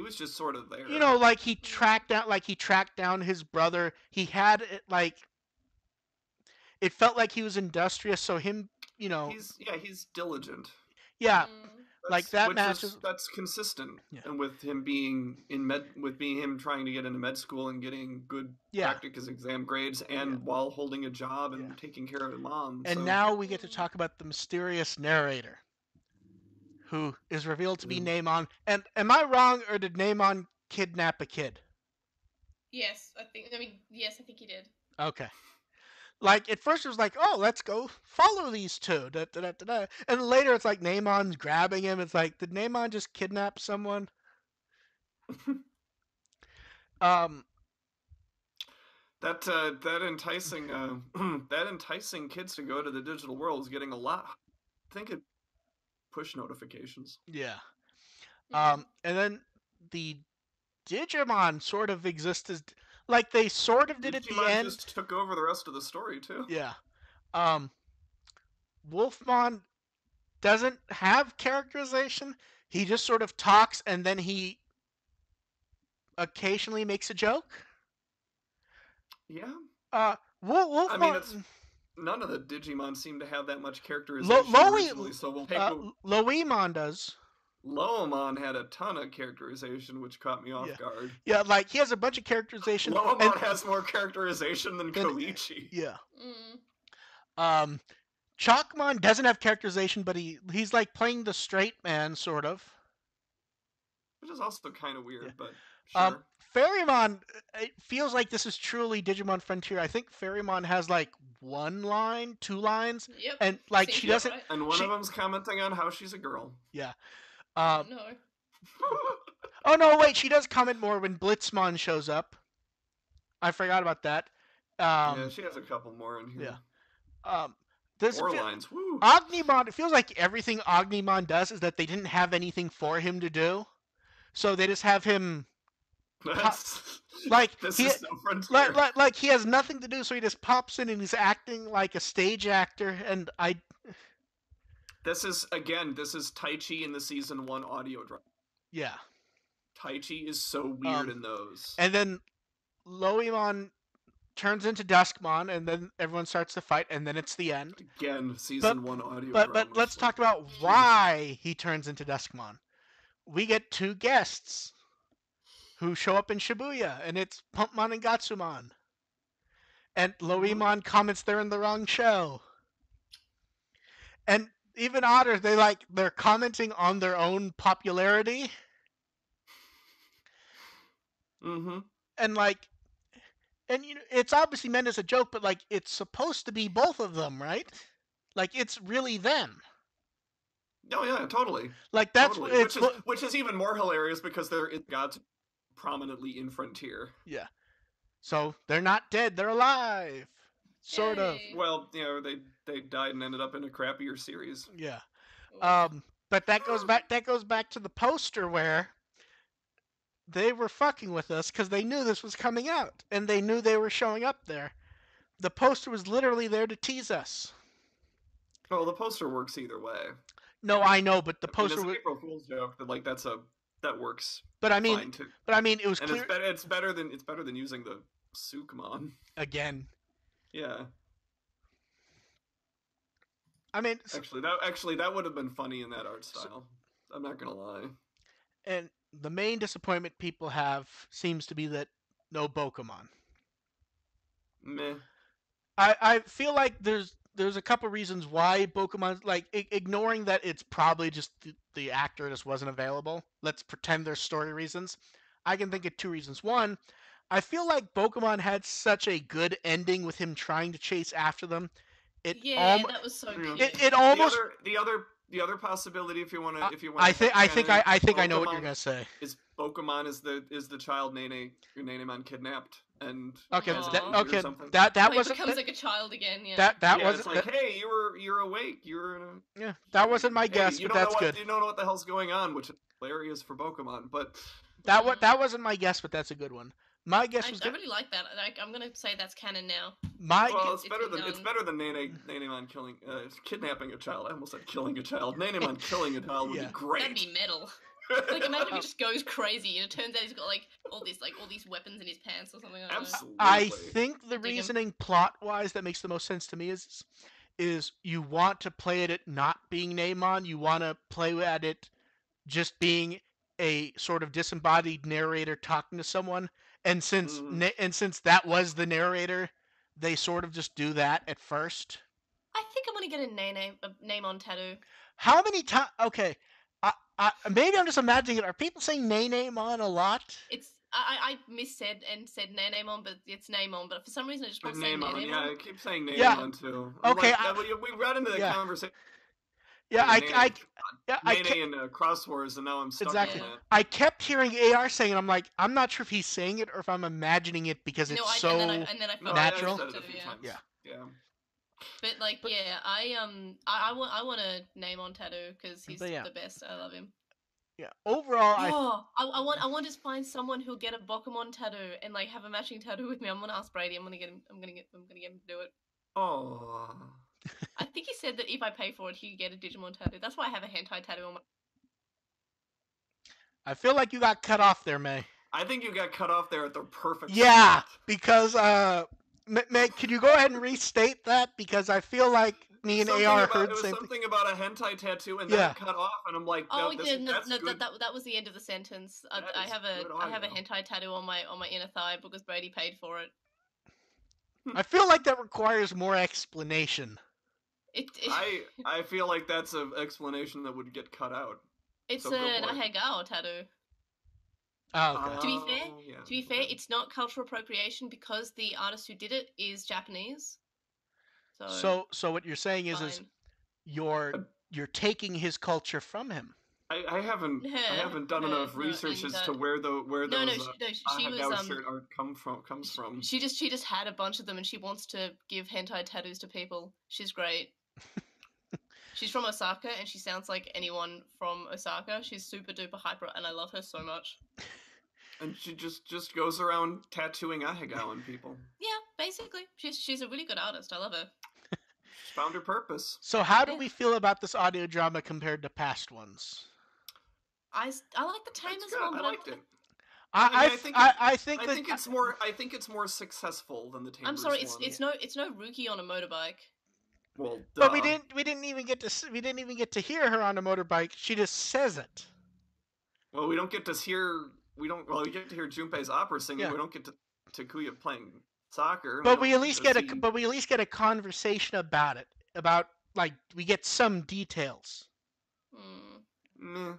was just sort of there. You know, like he tracked down his brother. He had it like. It felt like he was industrious, so him, you know. He's diligent. Yeah. Like that matches. That's consistent, and with him being him trying to get into med school and getting good practice exam grades, and while holding a job and taking care of his mom. And now we get to talk about the mysterious narrator, who is revealed to be Neymon. And am I wrong, or did Neymon kidnap a kid? Yes, I think he did. Okay. Like, at first it was like, oh, let's go follow these two. Da, da, da, da, da. And later it's like Neymon's grabbing him. It's like, did Neymon just kidnap someone? That enticing kids to go to the digital world is getting a lot. I think it push notifications. Yeah. And then the Digimon sort of exist as like they sort of did at the end. Just took over the rest of the story too. Yeah. Wolfmon doesn't have characterization. He just sort of talks and then he occasionally makes a joke. Yeah. Wolfmon. I mean, none of the Digimon seem to have that much characterization originally, so we'll take Loemon does. Loemon had a ton of characterization, which caught me off guard. Yeah, like he has a bunch of characterization. Loemon has more characterization than Koichi. Yeah. Chalkmon doesn't have characterization, but he's like playing the straight man, sort of. Which is also kind of weird, but sure. Ferrymon, it feels like this is truly Digimon Frontier. I think Ferrymon has like 1 line, 2 lines, and like she doesn't. Right. And one of them's commenting on how she's a girl. Yeah. No. Oh no! Wait, she does comment more when Blitzmon shows up. I forgot about that. Yeah, she has a couple more in here. Yeah. 4 lines. Woo. Ognimon. It feels like everything Ognimon does is that they didn't have anything for him to do, so they just have him. Like this is no Frontier. Like he has nothing to do, so he just pops in and he's acting like a stage actor, and I. This is Taichi in the season 1 audio drama. Yeah. Taichi is so weird in those. And then Loemon turns into Duskmon, and then everyone starts to fight, and then it's the end. Again, season 1 audio drama. But let's talk about why he turns into Duskmon. We get 2 guests who show up in Shibuya, and it's Pumpmon and Gatsumon. And Loemon comments they're in the wrong show. And even odder, they're commenting on their own popularity. Mm-hmm. And you know, it's obviously meant as a joke, but like it's supposed to be both of them, right? Like it's really them. Oh yeah, totally. Like that's totally. Which is even more hilarious because they're in God's. prominently in Frontier. Yeah. So they're not dead; they're alive, sort of. Yay. Well, they died and ended up in a crappier series. Yeah. Oof. But that goes back. That goes back to the poster where they were fucking with us because they knew this was coming out and they knew they were showing up there. The poster was literally there to tease us. Oh, the poster works either way. No, I know, but the I mean, poster it's an was. April Fool's joke, but like that works But I mean, fine too. it was And clear it's better than using the Sukumon. again. Yeah. I mean, Actually that would have been funny in that art style. I'm not gonna lie. and the main disappointment people have seems to be that no Pokemon. Meh. I feel like there's a couple reasons why Pokemon, like ignoring that it's probably just the actor just wasn't available. Let's pretend there's story reasons. I can think of two reasons. One, I feel like Pokemon had such a good ending with him trying to chase after them. It Yeah, that was so Yeah. cute. it almost. The other possibility, if you want to I think I know what you're Pokemon gonna say. is Pokemon is the child Nenemon kidnapped and Okay, has a Aw. baby or something. that Oh, he wasn't becomes like a child again, yeah. that Yeah, wasn't it's like, hey, you're awake. You're in a yeah, that wasn't my hey, guess, you but don't that's know good. you don't know what the hell's going on, which is hilarious for Pokemon. But That wasn't my guess, but that's a good one. My guess was I really like that. Like, I'm gonna say that's canon now. my well, it's it's better than Nenemon killing kidnapping a child. I almost said killing a child. Nenemon killing a child would Yeah. be great. That'd be metal. Like, imagine if he just goes crazy and it turns out he's got like all these weapons in his pants or something. I don't know. Absolutely. I think the I dig 'em. reasoning plot wise that makes the most sense to me is you want to play it at not being Namon, you want to play at it just being a sort of disembodied narrator talking to someone, and since that was the narrator, they sort of just do that at first. I think I'm gonna get a name on tattoo. How many times? Okay, maybe I'm just imagining it. Are people saying Namon a lot? It's I missaid and said Nanemon, but it's Namon. But for some reason, I just want to say Nenemon, yeah, I Nanemon. keep saying Nenemon Yeah. too. Okay, Like, we got into the yeah. conversation. Yeah, I Nene and Cross Wars, and now I'm stuck exactly. in that. I kept hearing AR saying it. I'm like, I'm not sure if he's saying it or if I'm imagining it because it's so and then I No, forgot natural. I've said it to, a few yeah. times. Yeah. Yeah. But like, yeah, I want a name on tattoo because he's But yeah. the best. I love him. Yeah. Overall, I want to find someone who'll get a Pokemon tattoo and like have a matching tattoo with me. I'm gonna ask Brady. I'm gonna get him to do it. Oh. I think he said that if I pay for it, he could get a Digimon tattoo. That's why I have a hentai tattoo on my. I feel like you got cut off there, May. I think you got cut off there at the perfect Yeah, spot. because May, could you go ahead and restate that? Because I feel like me and AR heard the same thing. Something about a hentai tattoo, and Yeah. then it cut off, and I'm like, Oh, that's good. that was the end of the sentence. That I is have good I have a audio. hentai tattoo on my inner thigh because Brady paid for it. I feel like that requires more explanation. I feel like that's an explanation that would get cut out. It's so go an for it. Ahegao tattoo. Oh, okay. To be fair, yeah, To be fair, okay. it's not cultural appropriation because the artist who did it is Japanese. So what you're saying is fine. you're taking his culture from him. I haven't done enough research as to where those she was shirt art comes from. She just had a bunch of them and she wants to give hentai tattoos to people. She's great. She's from Osaka and she sounds like anyone from Osaka. She's super duper hyper and I love her so much. And she just goes around tattooing Ahegao on people. Yeah, basically. She's a really good artist. I love her. She's found her purpose. So how do we feel about this audio drama compared to past ones? I like the Tamers That's good. one, but I liked it. I think it's more successful than the Tamers. I'm sorry, one. it's no Ruki on a motorbike. Well, but we didn't even get to hear her on a motorbike. She just says it. Well, we don't get to hear. We get to hear Junpei's opera singing. Yeah. We don't get to Takuya playing soccer. But we at least get a conversation about it. About like we get some details. Meh.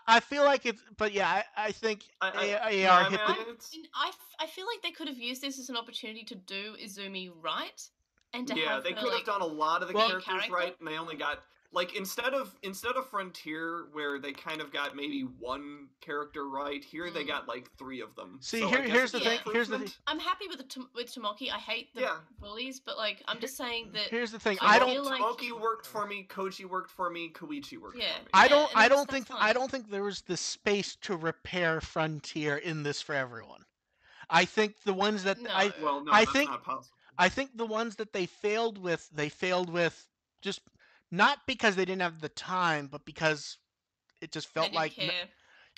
I feel like it's, but yeah, I think AR hit the. I feel like they could have used this as an opportunity to do Izumi right, and to yeah, have they her, could have done a lot of the characters character. right, and they only got like instead of Frontier, where they kind of got maybe one character right, here they got like 3 of them. See, so I guess here's it's the an thing. Here's the thing. improvement. I'm happy with with Tomoki. I hate the Yeah. bullies, but like I'm just saying that Here's the thing. I I don't. feel like Tomoki worked for me, Koji worked for me, Koichi worked Yeah. for me. I don't. and I that's- don't think. that's I fine. don't think there was the space to repair Frontier in this for everyone. I think the ones that No. Well, no, I that's think not possible. I think the ones that they failed with just not because they didn't have the time, but because it just They felt didn't like care.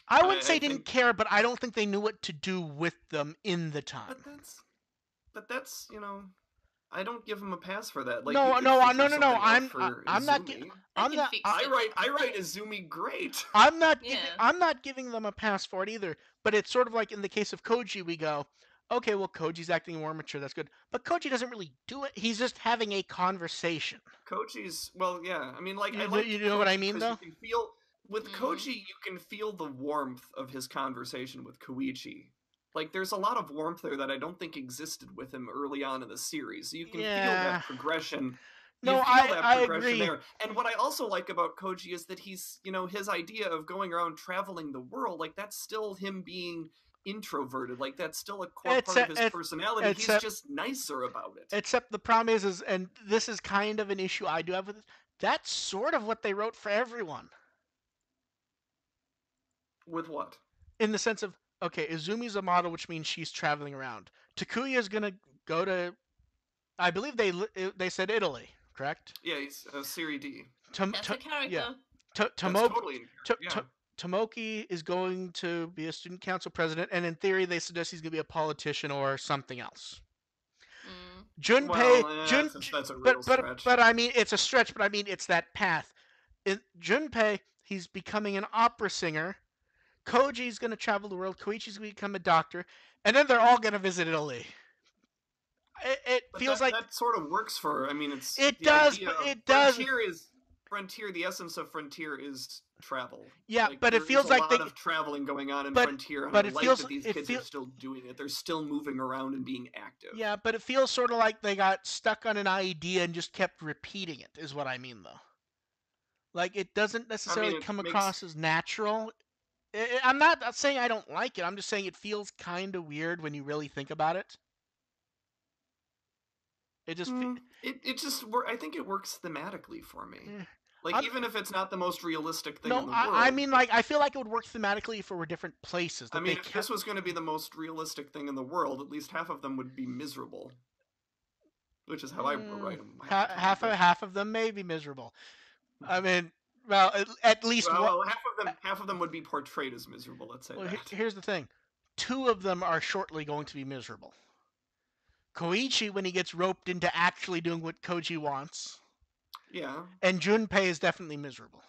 I wouldn't say I didn't think, care, but I don't think they knew what to do with them in the time. but that's I don't give him a pass for that. Like you No, could no, figure no, no, no. something out for I'm not. Izumi. They I'm can not. fix it. I write Izumi great. I'm not Yeah. giving. I'm not giving them a pass for it either. But it's sort of like in the case of Koji, we go, okay, well, Koji's acting more mature. That's good. But Koji doesn't really do it. He's just having a conversation. Koji's yeah. I mean, like I You, liked you know Koji what I mean, because you though? can feel with Mhm. Koji, you can feel the warmth of his conversation with Koichi. Like there's a lot of warmth there that I don't think existed with him early on in the series. So you can feel Yeah. that progression. No, You feel that I progression agree. there. And what I also like about Koji is that he's, his idea of going around traveling the world, like that's still him being introverted. Like that's still a core part of his personality. He's just nicer about it. Except the problem is, and this is kind of an issue I do have with it. That's sort of what they wrote for everyone. With what? In the sense of, okay, Izumi's a model, which means she's traveling around. Takuya's gonna go to, I believe they said Italy, correct? Yeah, he's Serie D. That's a character. Yeah. That's totally in character, Tomoki is going to be a student council president, and in theory, they suggest he's going to be a politician or something else. Mm. Junpei, that's a real stretch. But I mean, it's a stretch. But I mean, it's that path. In Junpei, he's becoming an opera singer. Koji's going to travel the world. Koichi's going to become a doctor, and then they're all going to visit Italy. It feels like that sort of works for. I mean, it's it the does, idea but of it does. Frontier. The essence of Frontier is travel. Yeah, like, but it feels like a lot of traveling going on in Frontier, and but I it like feels that these kids are still doing it. They're still moving around and being active. Yeah, but it feels sort of like they got stuck on an idea and just kept repeating it. Is what I mean, though. Like it doesn't necessarily come across as natural. I'm not saying I don't like it. I'm just saying it feels kind of weird when you really think about it. It just it just I think it works thematically for me. Like even if it's not the most realistic thing in the world. I mean, like I feel like it would work thematically if it were different places. I mean, if this was going to be the most realistic thing in the world, at least half of them would be miserable. Which is how I write them. Half of them may be miserable. I mean, well, at least half of them would be portrayed as miserable. Let's say that. Here's the thing: 2 of them are shortly going to be miserable. Koichi, when he gets roped into actually doing what Koji wants. Yeah. And Junpei is definitely miserable.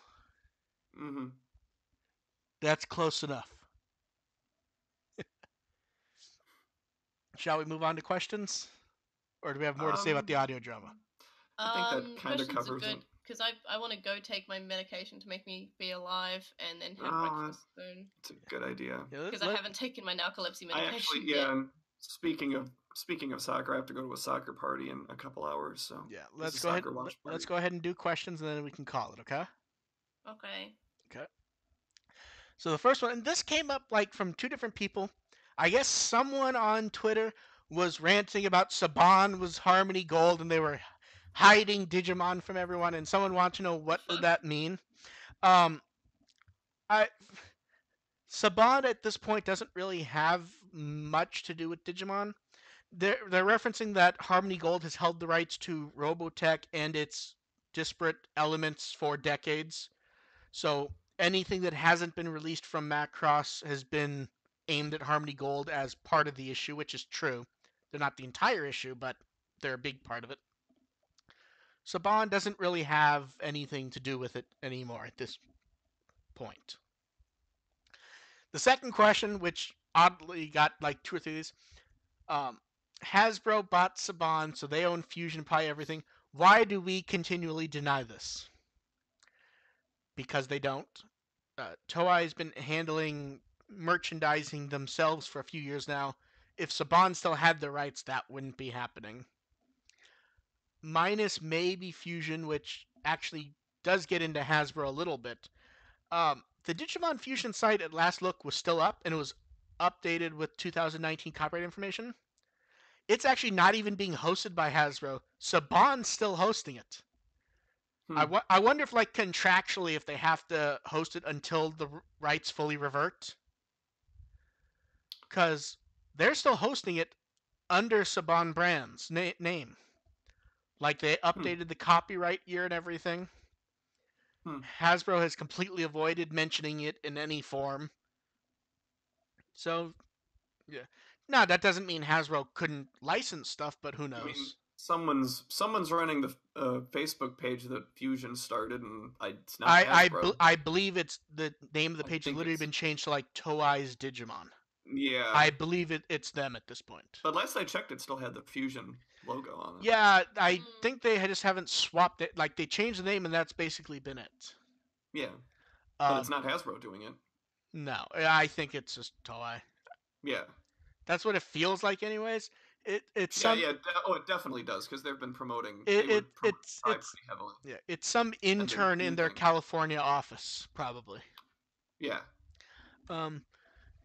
Mm-hmm. That's close enough. Shall we move on to questions? Or do we have more to say about the audio drama? I think that kind of covers it. Because I want to go take my medication to make me be alive and then have breakfast soon. It's a good idea. Because I haven't taken my narcolepsy medication yet. Speaking of soccer, I have to go to a soccer party in a couple hours. So yeah, let's go ahead and do questions, and then we can call it. Okay. Okay. So the first one, and this came up like from 2 different people. I guess someone on Twitter was ranting about Saban was Harmony Gold, and they were hiding Digimon from everyone, and someone wanted to know what did that mean. Saban at this point doesn't really have much to do with Digimon. They're referencing that Harmony Gold has held the rights to Robotech and its disparate elements for decades. So anything that hasn't been released from Macross has been aimed at Harmony Gold as part of the issue, which is true. They're not the entire issue, but they're a big part of it. Saban doesn't really have anything to do with it anymore at this point. The second question, which oddly got like 2 or 3 of these, Hasbro bought Saban, so they own Fusion Pi, everything. Why do we continually deny this? Because they don't. Toei has been handling merchandising themselves for a few years now. If Saban still had the rights, that wouldn't be happening. Minus maybe Fusion, which actually does get into Hasbro a little bit. The Digimon Fusion site at last look was still up, and it was updated with 2019 copyright information. It's actually not even being hosted by Hasbro. Saban's still hosting it. I wonder if, like, contractually, if they have to host it until the rights fully revert. Because they're still hosting it under Saban Brand's name. Like, they updated the copyright year and everything. Hasbro has completely avoided mentioning it in any form. So, yeah. Now, that doesn't mean Hasbro couldn't license stuff, but who knows? I mean, someone's running the Facebook page that Fusion started, and it's not Hasbro. I believe it's the name of the page has literally been changed to, like, Toei's Digimon. Yeah. I believe it's them at this point. But last I checked, it still had the Fusion logo on it. Yeah, I think they just haven't swapped it. Like, they changed the name, and that's basically been it. Yeah. But it's not Hasbro doing it. No, I think it's just Toei. Yeah. That's what it feels like, anyways. It it definitely does, because they've been promoting. It's pretty heavily. Yeah, it's some intern in their California office, probably. Yeah.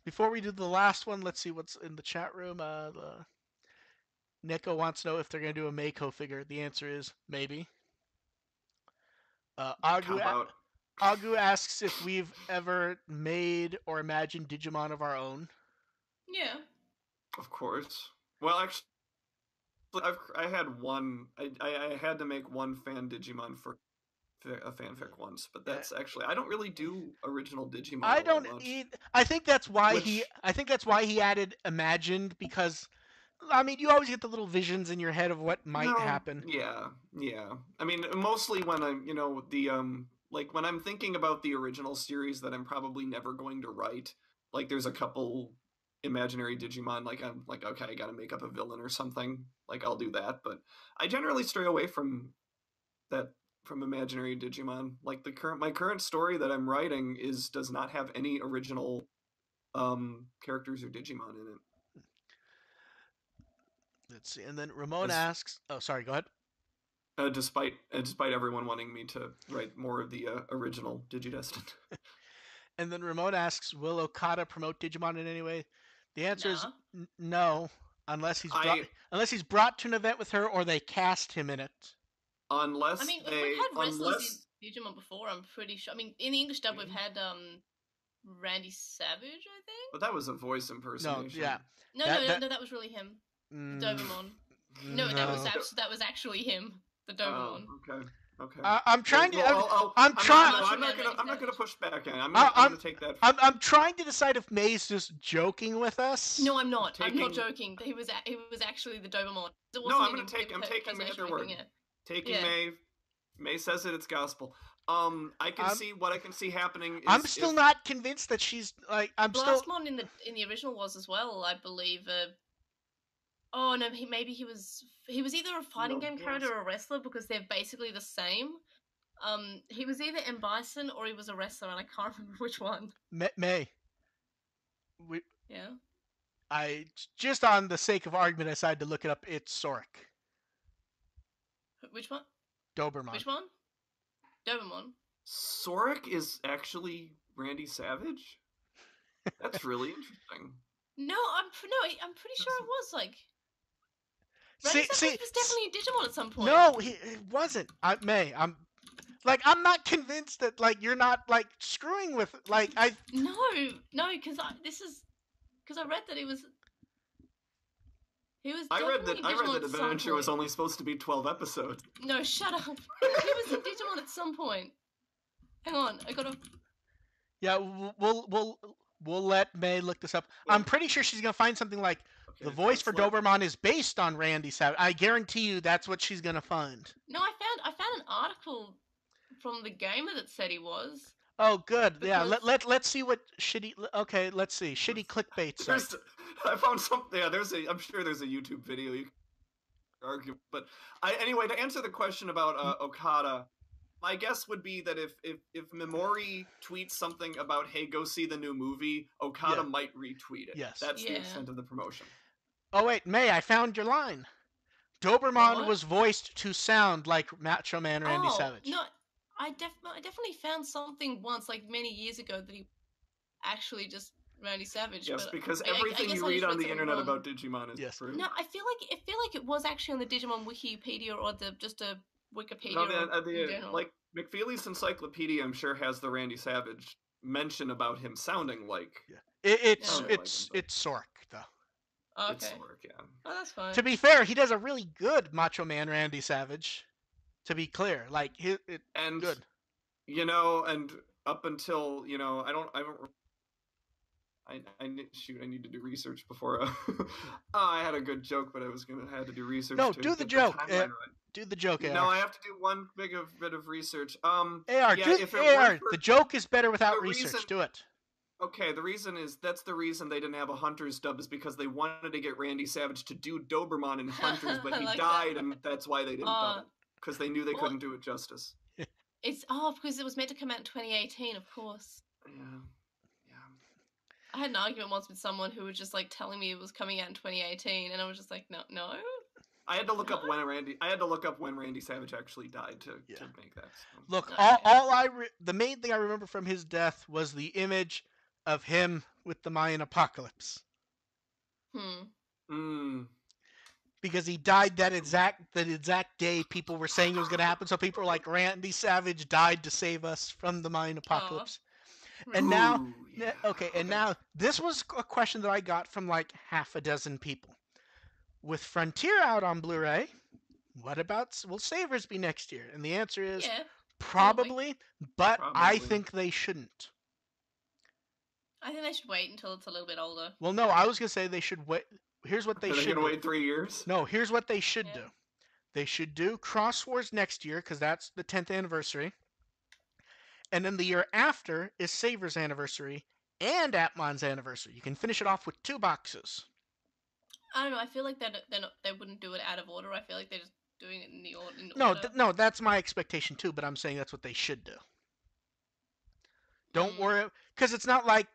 Before we do the last one, let's see what's in the chat room. Nico wants to know if they're going to do a Mako figure. The answer is maybe. Agu asks if we've ever made or imagined Digimon of our own. Yeah. Of course. Well, actually, I had one. I had to make one fan Digimon for a fanfic once, but that's actually I don't really do original Digimon. I don't eat. I think that's why he added imagined, because I mean, you always get the little visions in your head of what might happen. Yeah. I mean, mostly when I'm, like when I'm thinking about the original series that I'm probably never going to write. Like, there's a couple imaginary Digimon. Like, I'm like, okay, I got to make up a villain or something. Like, I'll do that, but I generally stray away from that. From imaginary Digimon. Like, my current story that I'm writing does not have any original characters or Digimon in it. Let's see. And then Ramon asks, oh, sorry, go ahead. Despite everyone wanting me to write more of the original Digidestined. And then Ramon asks, will Okada promote Digimon in any way? The answer is no, unless he's brought to an event with her or they cast him in it. Unless I mean, we've had wrestlers in Digimon before, I'm pretty sure. I mean, in the English dub, we've had Randy Savage, I think. But that was a voice impersonation. No, that was really him. The Dobemon. No, that was actually him. The Dobemon. Okay. I'm trying to. I'm not gonna push back. I'm gonna take that. I'm trying to decide if May's just joking with us. No, I'm not. I'm not joking. He was actually the Dobemon. No, I'm taking May at their word. Taking May. May says it's gospel. I can see what I can see happening. I'm still not convinced that she's like. Blastmon in the original was as well, I believe. Oh no, he was either a fighting game character or a wrestler, because they're basically the same. He was either M. Bison or he was a wrestler, and I can't remember which one. May. Yeah. I just on the sake of argument, I decided to look it up. It's Soric. Which one? Doberman. Which one? Doberman. Soric is actually Randy Savage? That's really interesting. No, I'm pretty sure it was like. Randy Savage was definitely a Digimon at some point. No, it wasn't. I'm not convinced that like you're not like screwing with like I. No, because I read that he was. I read that Adventure was only supposed to be 12 episodes. No, shut up. He was in Digimon at some point. Hang on, I gotta. Yeah, we'll let May look this up. Yeah. I'm pretty sure she's gonna find something like the voice for Doberman is based on Randy Savage. I guarantee you that's what she's gonna find. No, I found an article from the gamer that said he was. Oh, good. Because... Yeah, let's see what shitty. Okay, let's see shitty clickbait site. I found something. Yeah, I'm sure there's a YouTube video you can argue. But anyway, to answer the question about Okada, my guess would be that if Memori tweets something about, hey, go see the new movie, Okada might retweet it. Yes, that's the extent of the promotion. Oh wait, May, I found your line. Doberman was voiced to sound like Macho Man Randy Savage. No, I definitely found something once, like many years ago, that he actually just Randy Savage. Yes, but because I everything guess you I read just on read the something internet wrong. about Digimon is Yes. true. No, I feel like it was actually on the Digimon Wikipedia or just a Wikipedia No, in general. like McFeely's Encyclopedia, I'm sure has the Randy Savage mention about him sounding like Yeah. It's Yeah. it's it's Sork though. Oh, it's okay. Sork, yeah. Oh, that's fine. To be fair, he does a really good Macho Man Randy Savage. To be clear, like And good. and up until I need to do research before. I had a good joke, but I had to do research No, to do the get joke. the timeline right. Do the joke, No, AR. I have to do one bit of research. AR, Yeah, do if it AR. weren't for The joke is better without the research. reason, Do it. okay, that's the reason they didn't have a Hunters dub is because they wanted to get Randy Savage to do Doberman in Hunters, but he like died, that. and that's why they didn't dub it because they knew they couldn't do it justice. It's because it was meant to come out in 2018, of course. Yeah. I had an argument once with someone who was just like telling me it was coming out in 2018, and I was just like, no. I had to look up when Randy Savage actually died to make that. So. Look, Okay. the main thing I remember from his death was the image of him with the Mayan apocalypse. Because he died that exact day people were saying it was going to happen. So people were like, Randy Savage died to save us from the Mayan apocalypse. And now, now this was a question that I got from like half a dozen people. With Frontier out on Blu-ray, what about will Savers be next year? And the answer is probably, but I think they shouldn't. I think they should wait until it's a little bit older. Well, no, I was going to say they should wait. Here's what they should do. They're going to wait 3 years? No, here's what they should do. They should do Cross Wars next year because that's the 10th anniversary. And then the year after is Saver's anniversary and Atmon's anniversary. You can finish it off with 2 boxes. I don't know. I feel like they wouldn't do it out of order. I feel like they're just doing it in order. No, that's my expectation too. But I'm saying that's what they should do. Don't worry, because it's not like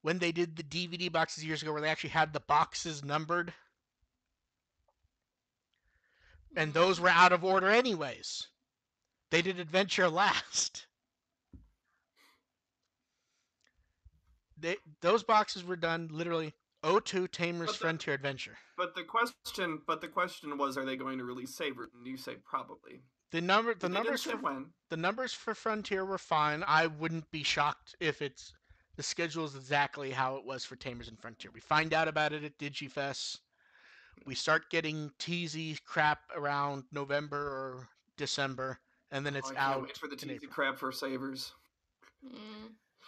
when they did the DVD boxes years ago, where they actually had the boxes numbered, and those were out of order anyways. They did Adventure last. Those boxes were done literally 02 Tamer's Frontier Adventure. But the question was, are they going to release Saber? And you say probably. The numbers for Frontier were fine. I wouldn't be shocked if the schedule is exactly how it was for Tamers and Frontier. We find out about it at DigiFest. We start getting teasy crap around November or December, and then it's out. I can't wait for the teasy crap for Savers.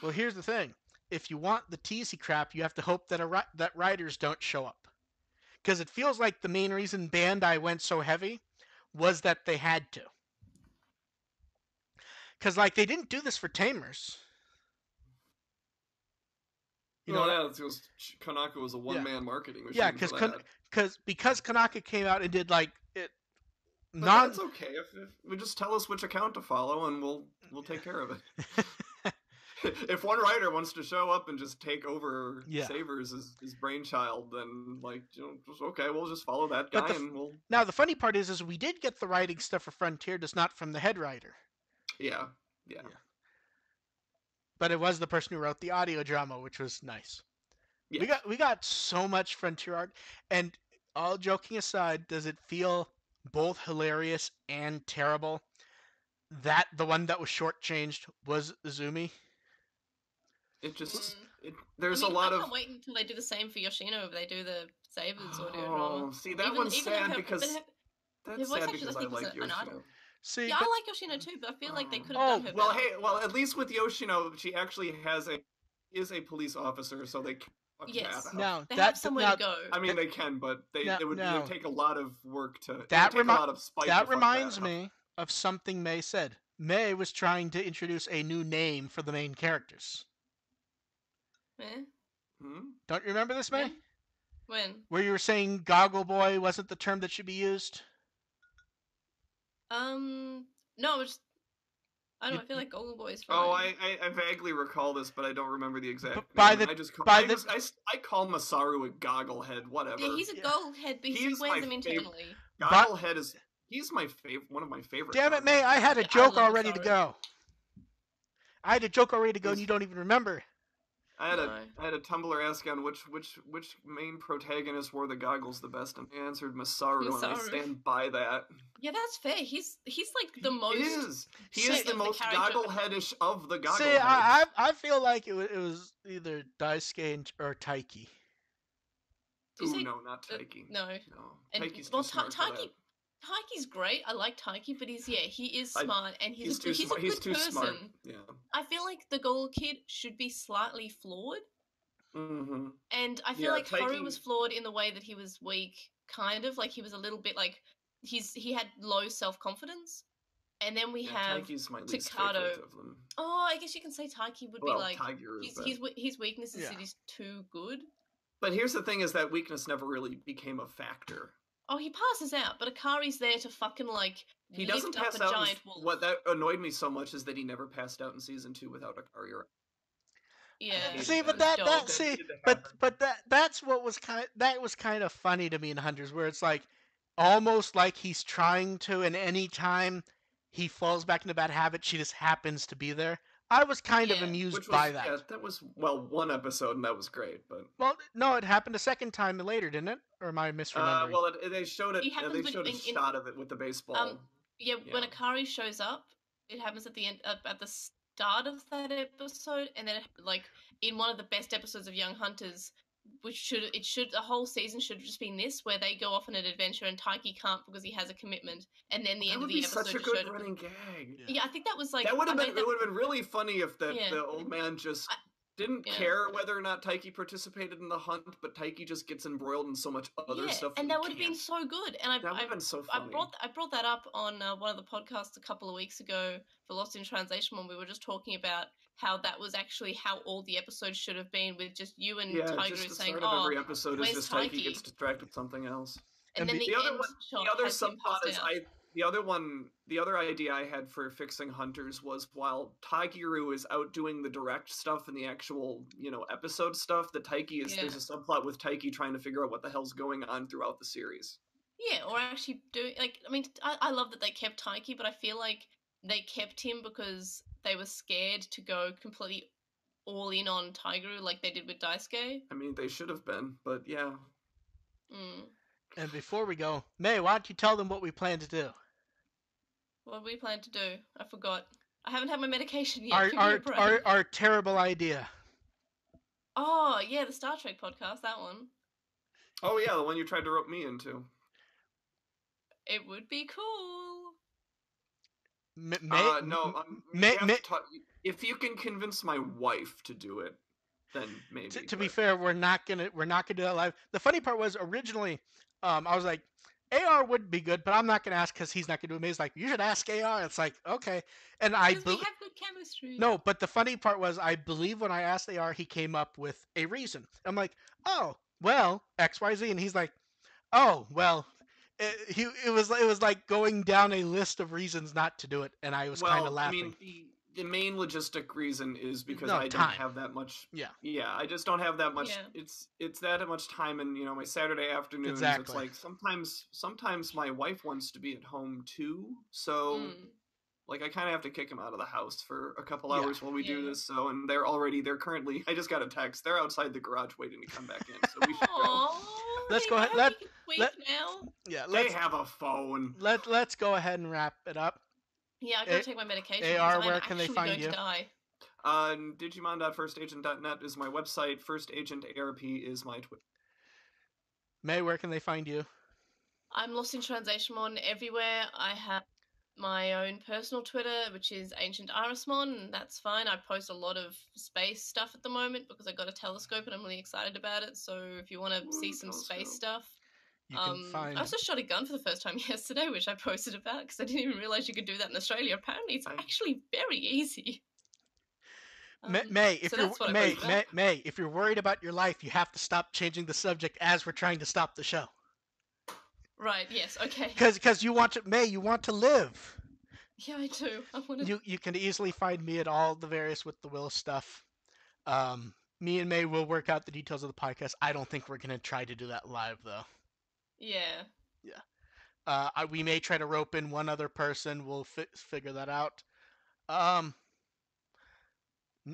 Well, here's the thing: if you want the teasy crap, you have to hope that writers don't show up, because it feels like the main reason Bandai went so heavy was that they had to. Because like they didn't do this for Tamers. Konaka was a one-man marketing machine. Yeah, because Konaka came out and did like it. But that's okay. If just tell us which account to follow, and we'll take care of it. If one writer wants to show up and just take over Savers his brainchild, then just okay, we'll just follow that guy, and we'll. Now the funny part is we did get the writing stuff for Frontier, just not from the head writer. Yeah. But it was the person who wrote the audio drama, which was nice. Yes. We got so much Frontier art, and all joking aside, does it feel both hilarious and terrible that the one that was shortchanged was Izumi? It just there's a lot of. I can't wait until they do the same for Yoshino if they do the Savers audio drama. See, that one's sad because that's sad because I like Yoshino. See, I like Yoshino too, but I feel like they could have done her better. At least with Yoshino, she actually is a police officer, so they can they have somewhere to go. I mean, they can, but it would take a lot of work to. That reminds me of something May said. May was trying to introduce a new name for the main characters. Don't you remember this, May? When? Where you were saying Goggle Boy wasn't the term that should be used? No, I don't know, I feel like Goggle Boy is fine. Oh, I vaguely recall this, but I don't remember the exact name. I call Masaru a gogglehead, whatever. Yeah, he's a gogglehead, but he wears them internally. Gogglehead is He's one of my favorite. Damn it, May! I had a Yeah, I joke love all ready to Masaru. go. I had a joke all ready to go, and Yes. you don't even remember. I No. had a Tumblr ask on which main protagonist wore the goggles the best, and I answered Masaru, and I Masaru. stand by that. Yeah, that's fair. He's like the most. He is the of the most character- goggle-headish of the See, goggleheads. I feel like it was either Daisuke or Taiki. Do you Ooh, say no, not Taiki. no? No, And Taiki's well, too smart for that. Taiki's great. I like Taiki, but he is I- smart and he's a too smart. good He's too person. smart. Yeah. I feel like the Gold Kid should be slightly flawed, Mm-hmm. and I feel Yeah, like Haru Taiki- was flawed in the way that he was weak, kind of like he was a little bit like he had low self-confidence. And then we have Taiki's my least Takato. favorite of them. Oh, I guess you can say Taiki would be like Tiger is his weakness is Yeah. that he's too good. But here's the thing: is that weakness never really became a factor. Oh, he passes out, but Akari's there to fucking like He lift doesn't up pass a out. giant wolf. What that annoyed me so much is that he never passed out in season 2 without Akari. Yeah. See, but it was dog. see, needed to happen. but that's what was kind of funny to me in Hunters, where it's like almost like he's trying to, and any time he falls back into bad habit, she just happens to be there. I was kind of Yeah. amused Which was by that. yeah, that was one episode and that was great, but Well, no, it happened a second time later, didn't it? Or am I misremembering? well, they showed it. It happens They showed a in- shot of it with the baseball. Yeah, when Yeah. Akari shows up, it happens at the end at the start of that episode, and then like in one of the best episodes of Young Hunters, which the whole season should have just been this, where they go off on an adventure and Taiki can't because he has a commitment, and then the That end would of the be episode such a just good showed up. running gag. Yeah, I think that was like That would have I been made it would have been really funny if Yeah. the old man just didn't Yeah. care whether or not Taiki participated in the hunt, but Taiki just gets embroiled in so much other stuff. and that would have been so good. And that would have been so funny. I brought that up on one of the podcasts a couple of weeks ago for Lost in Translation when we were just talking about how that was actually how all the episodes should have been, with just you and Tiger just the saying, start of every episode is where's just Taiki Taiki?" gets distracted with something else. And then the other end one, shot the other has him subplot passed is out. the other idea I had for fixing Hunters was while Taigiru is out doing the direct stuff and the actual, episode stuff, that Taiki is there's a subplot with Taiki trying to figure out what the hell's going on throughout the series. Yeah, or actually doing I love that they kept Taiki, but I feel like they kept him because they were scared to go completely all in on Tigeru like they did with Daisuke. I mean, they should have been, but yeah. And before we go, May, why don't you tell them what we plan to do? What do we plan to do? I forgot. I haven't had my medication yet. Give me a break. Our terrible idea. Oh, yeah, the Star Trek podcast, that one. Oh yeah, the one you tried to rope me into. It would be cool. If you can convince my wife to do it, then maybe. To be fair, we're not gonna do that live. The funny part was originally, I was like, AR would be good, but I'm not gonna ask because he's not gonna do it. He's like, you should ask AR. It's like, okay, and we have good chemistry. No, but the funny part was, I believe when I asked AR, he came up with a reason. I'm like, oh well, XYZ, and he's like, oh well. It was like going down a list of reasons not to do it, and I was kind of laughing. I mean, the main logistic reason is because I don't have that much. Yeah, I just don't have that much. Yeah. It's that much time, and my Saturday afternoons. Exactly. It's like sometimes my wife wants to be at home too, so like I kind of have to kick him out of the house for a couple hours while we do this. So, and they're currently. I just got a text. They're outside the garage waiting to come back in. So we should go. Let's go ahead. They have a phone. Let's go ahead and wrap it up. Yeah, I gotta take my medication. AR, where can they find you? Digimon.firstagent.net is my website. First Agent ARP is my Twitter. May, where can they find you? I'm Lost in Translation everywhere. I have my own personal Twitter, which is Ancient Arismon, and that's fine. I post a lot of space stuff at the moment because I got a telescope and I'm really excited about it. So if you want to see some space stuff, you can find. I also shot a gun for the first time yesterday, which I posted about because I didn't even realize you could do that in Australia. Apparently, it's actually very easy. May, if you're worried about your life, you have to stop changing the subject as we're trying to stop the show. Right. Yes. Okay. Because you want to live. Yeah, I do. I want to. You can easily find me at all the various with the Will stuff. Me and May will work out the details of the podcast. I don't think we're gonna try to do that live though. Yeah. Yeah. We may try to rope in one other person. We'll figure that out. Um,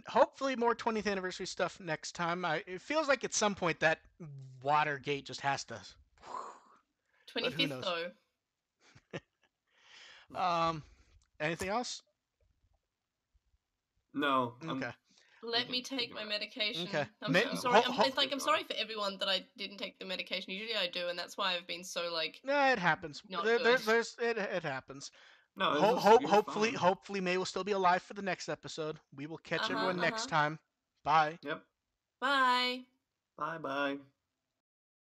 Hopefully more 20th anniversary stuff next time. It feels like at some point that Watergate just has to. But who 25th knows? though. Um, Anything else? No, Okay. Let me take my Okay. medication. Ma- I'm sorry. ho- It's ho- like I'm sorry for everyone that I didn't take the medication. Usually I do, and that's why I've been so like Nah, it happens. not good. It happens. No, it's just, you're fine. Hopefully May will still be alive for the next episode. We will catch Uh huh. everyone Uh next huh. time. Bye. Yep. Bye. Bye bye.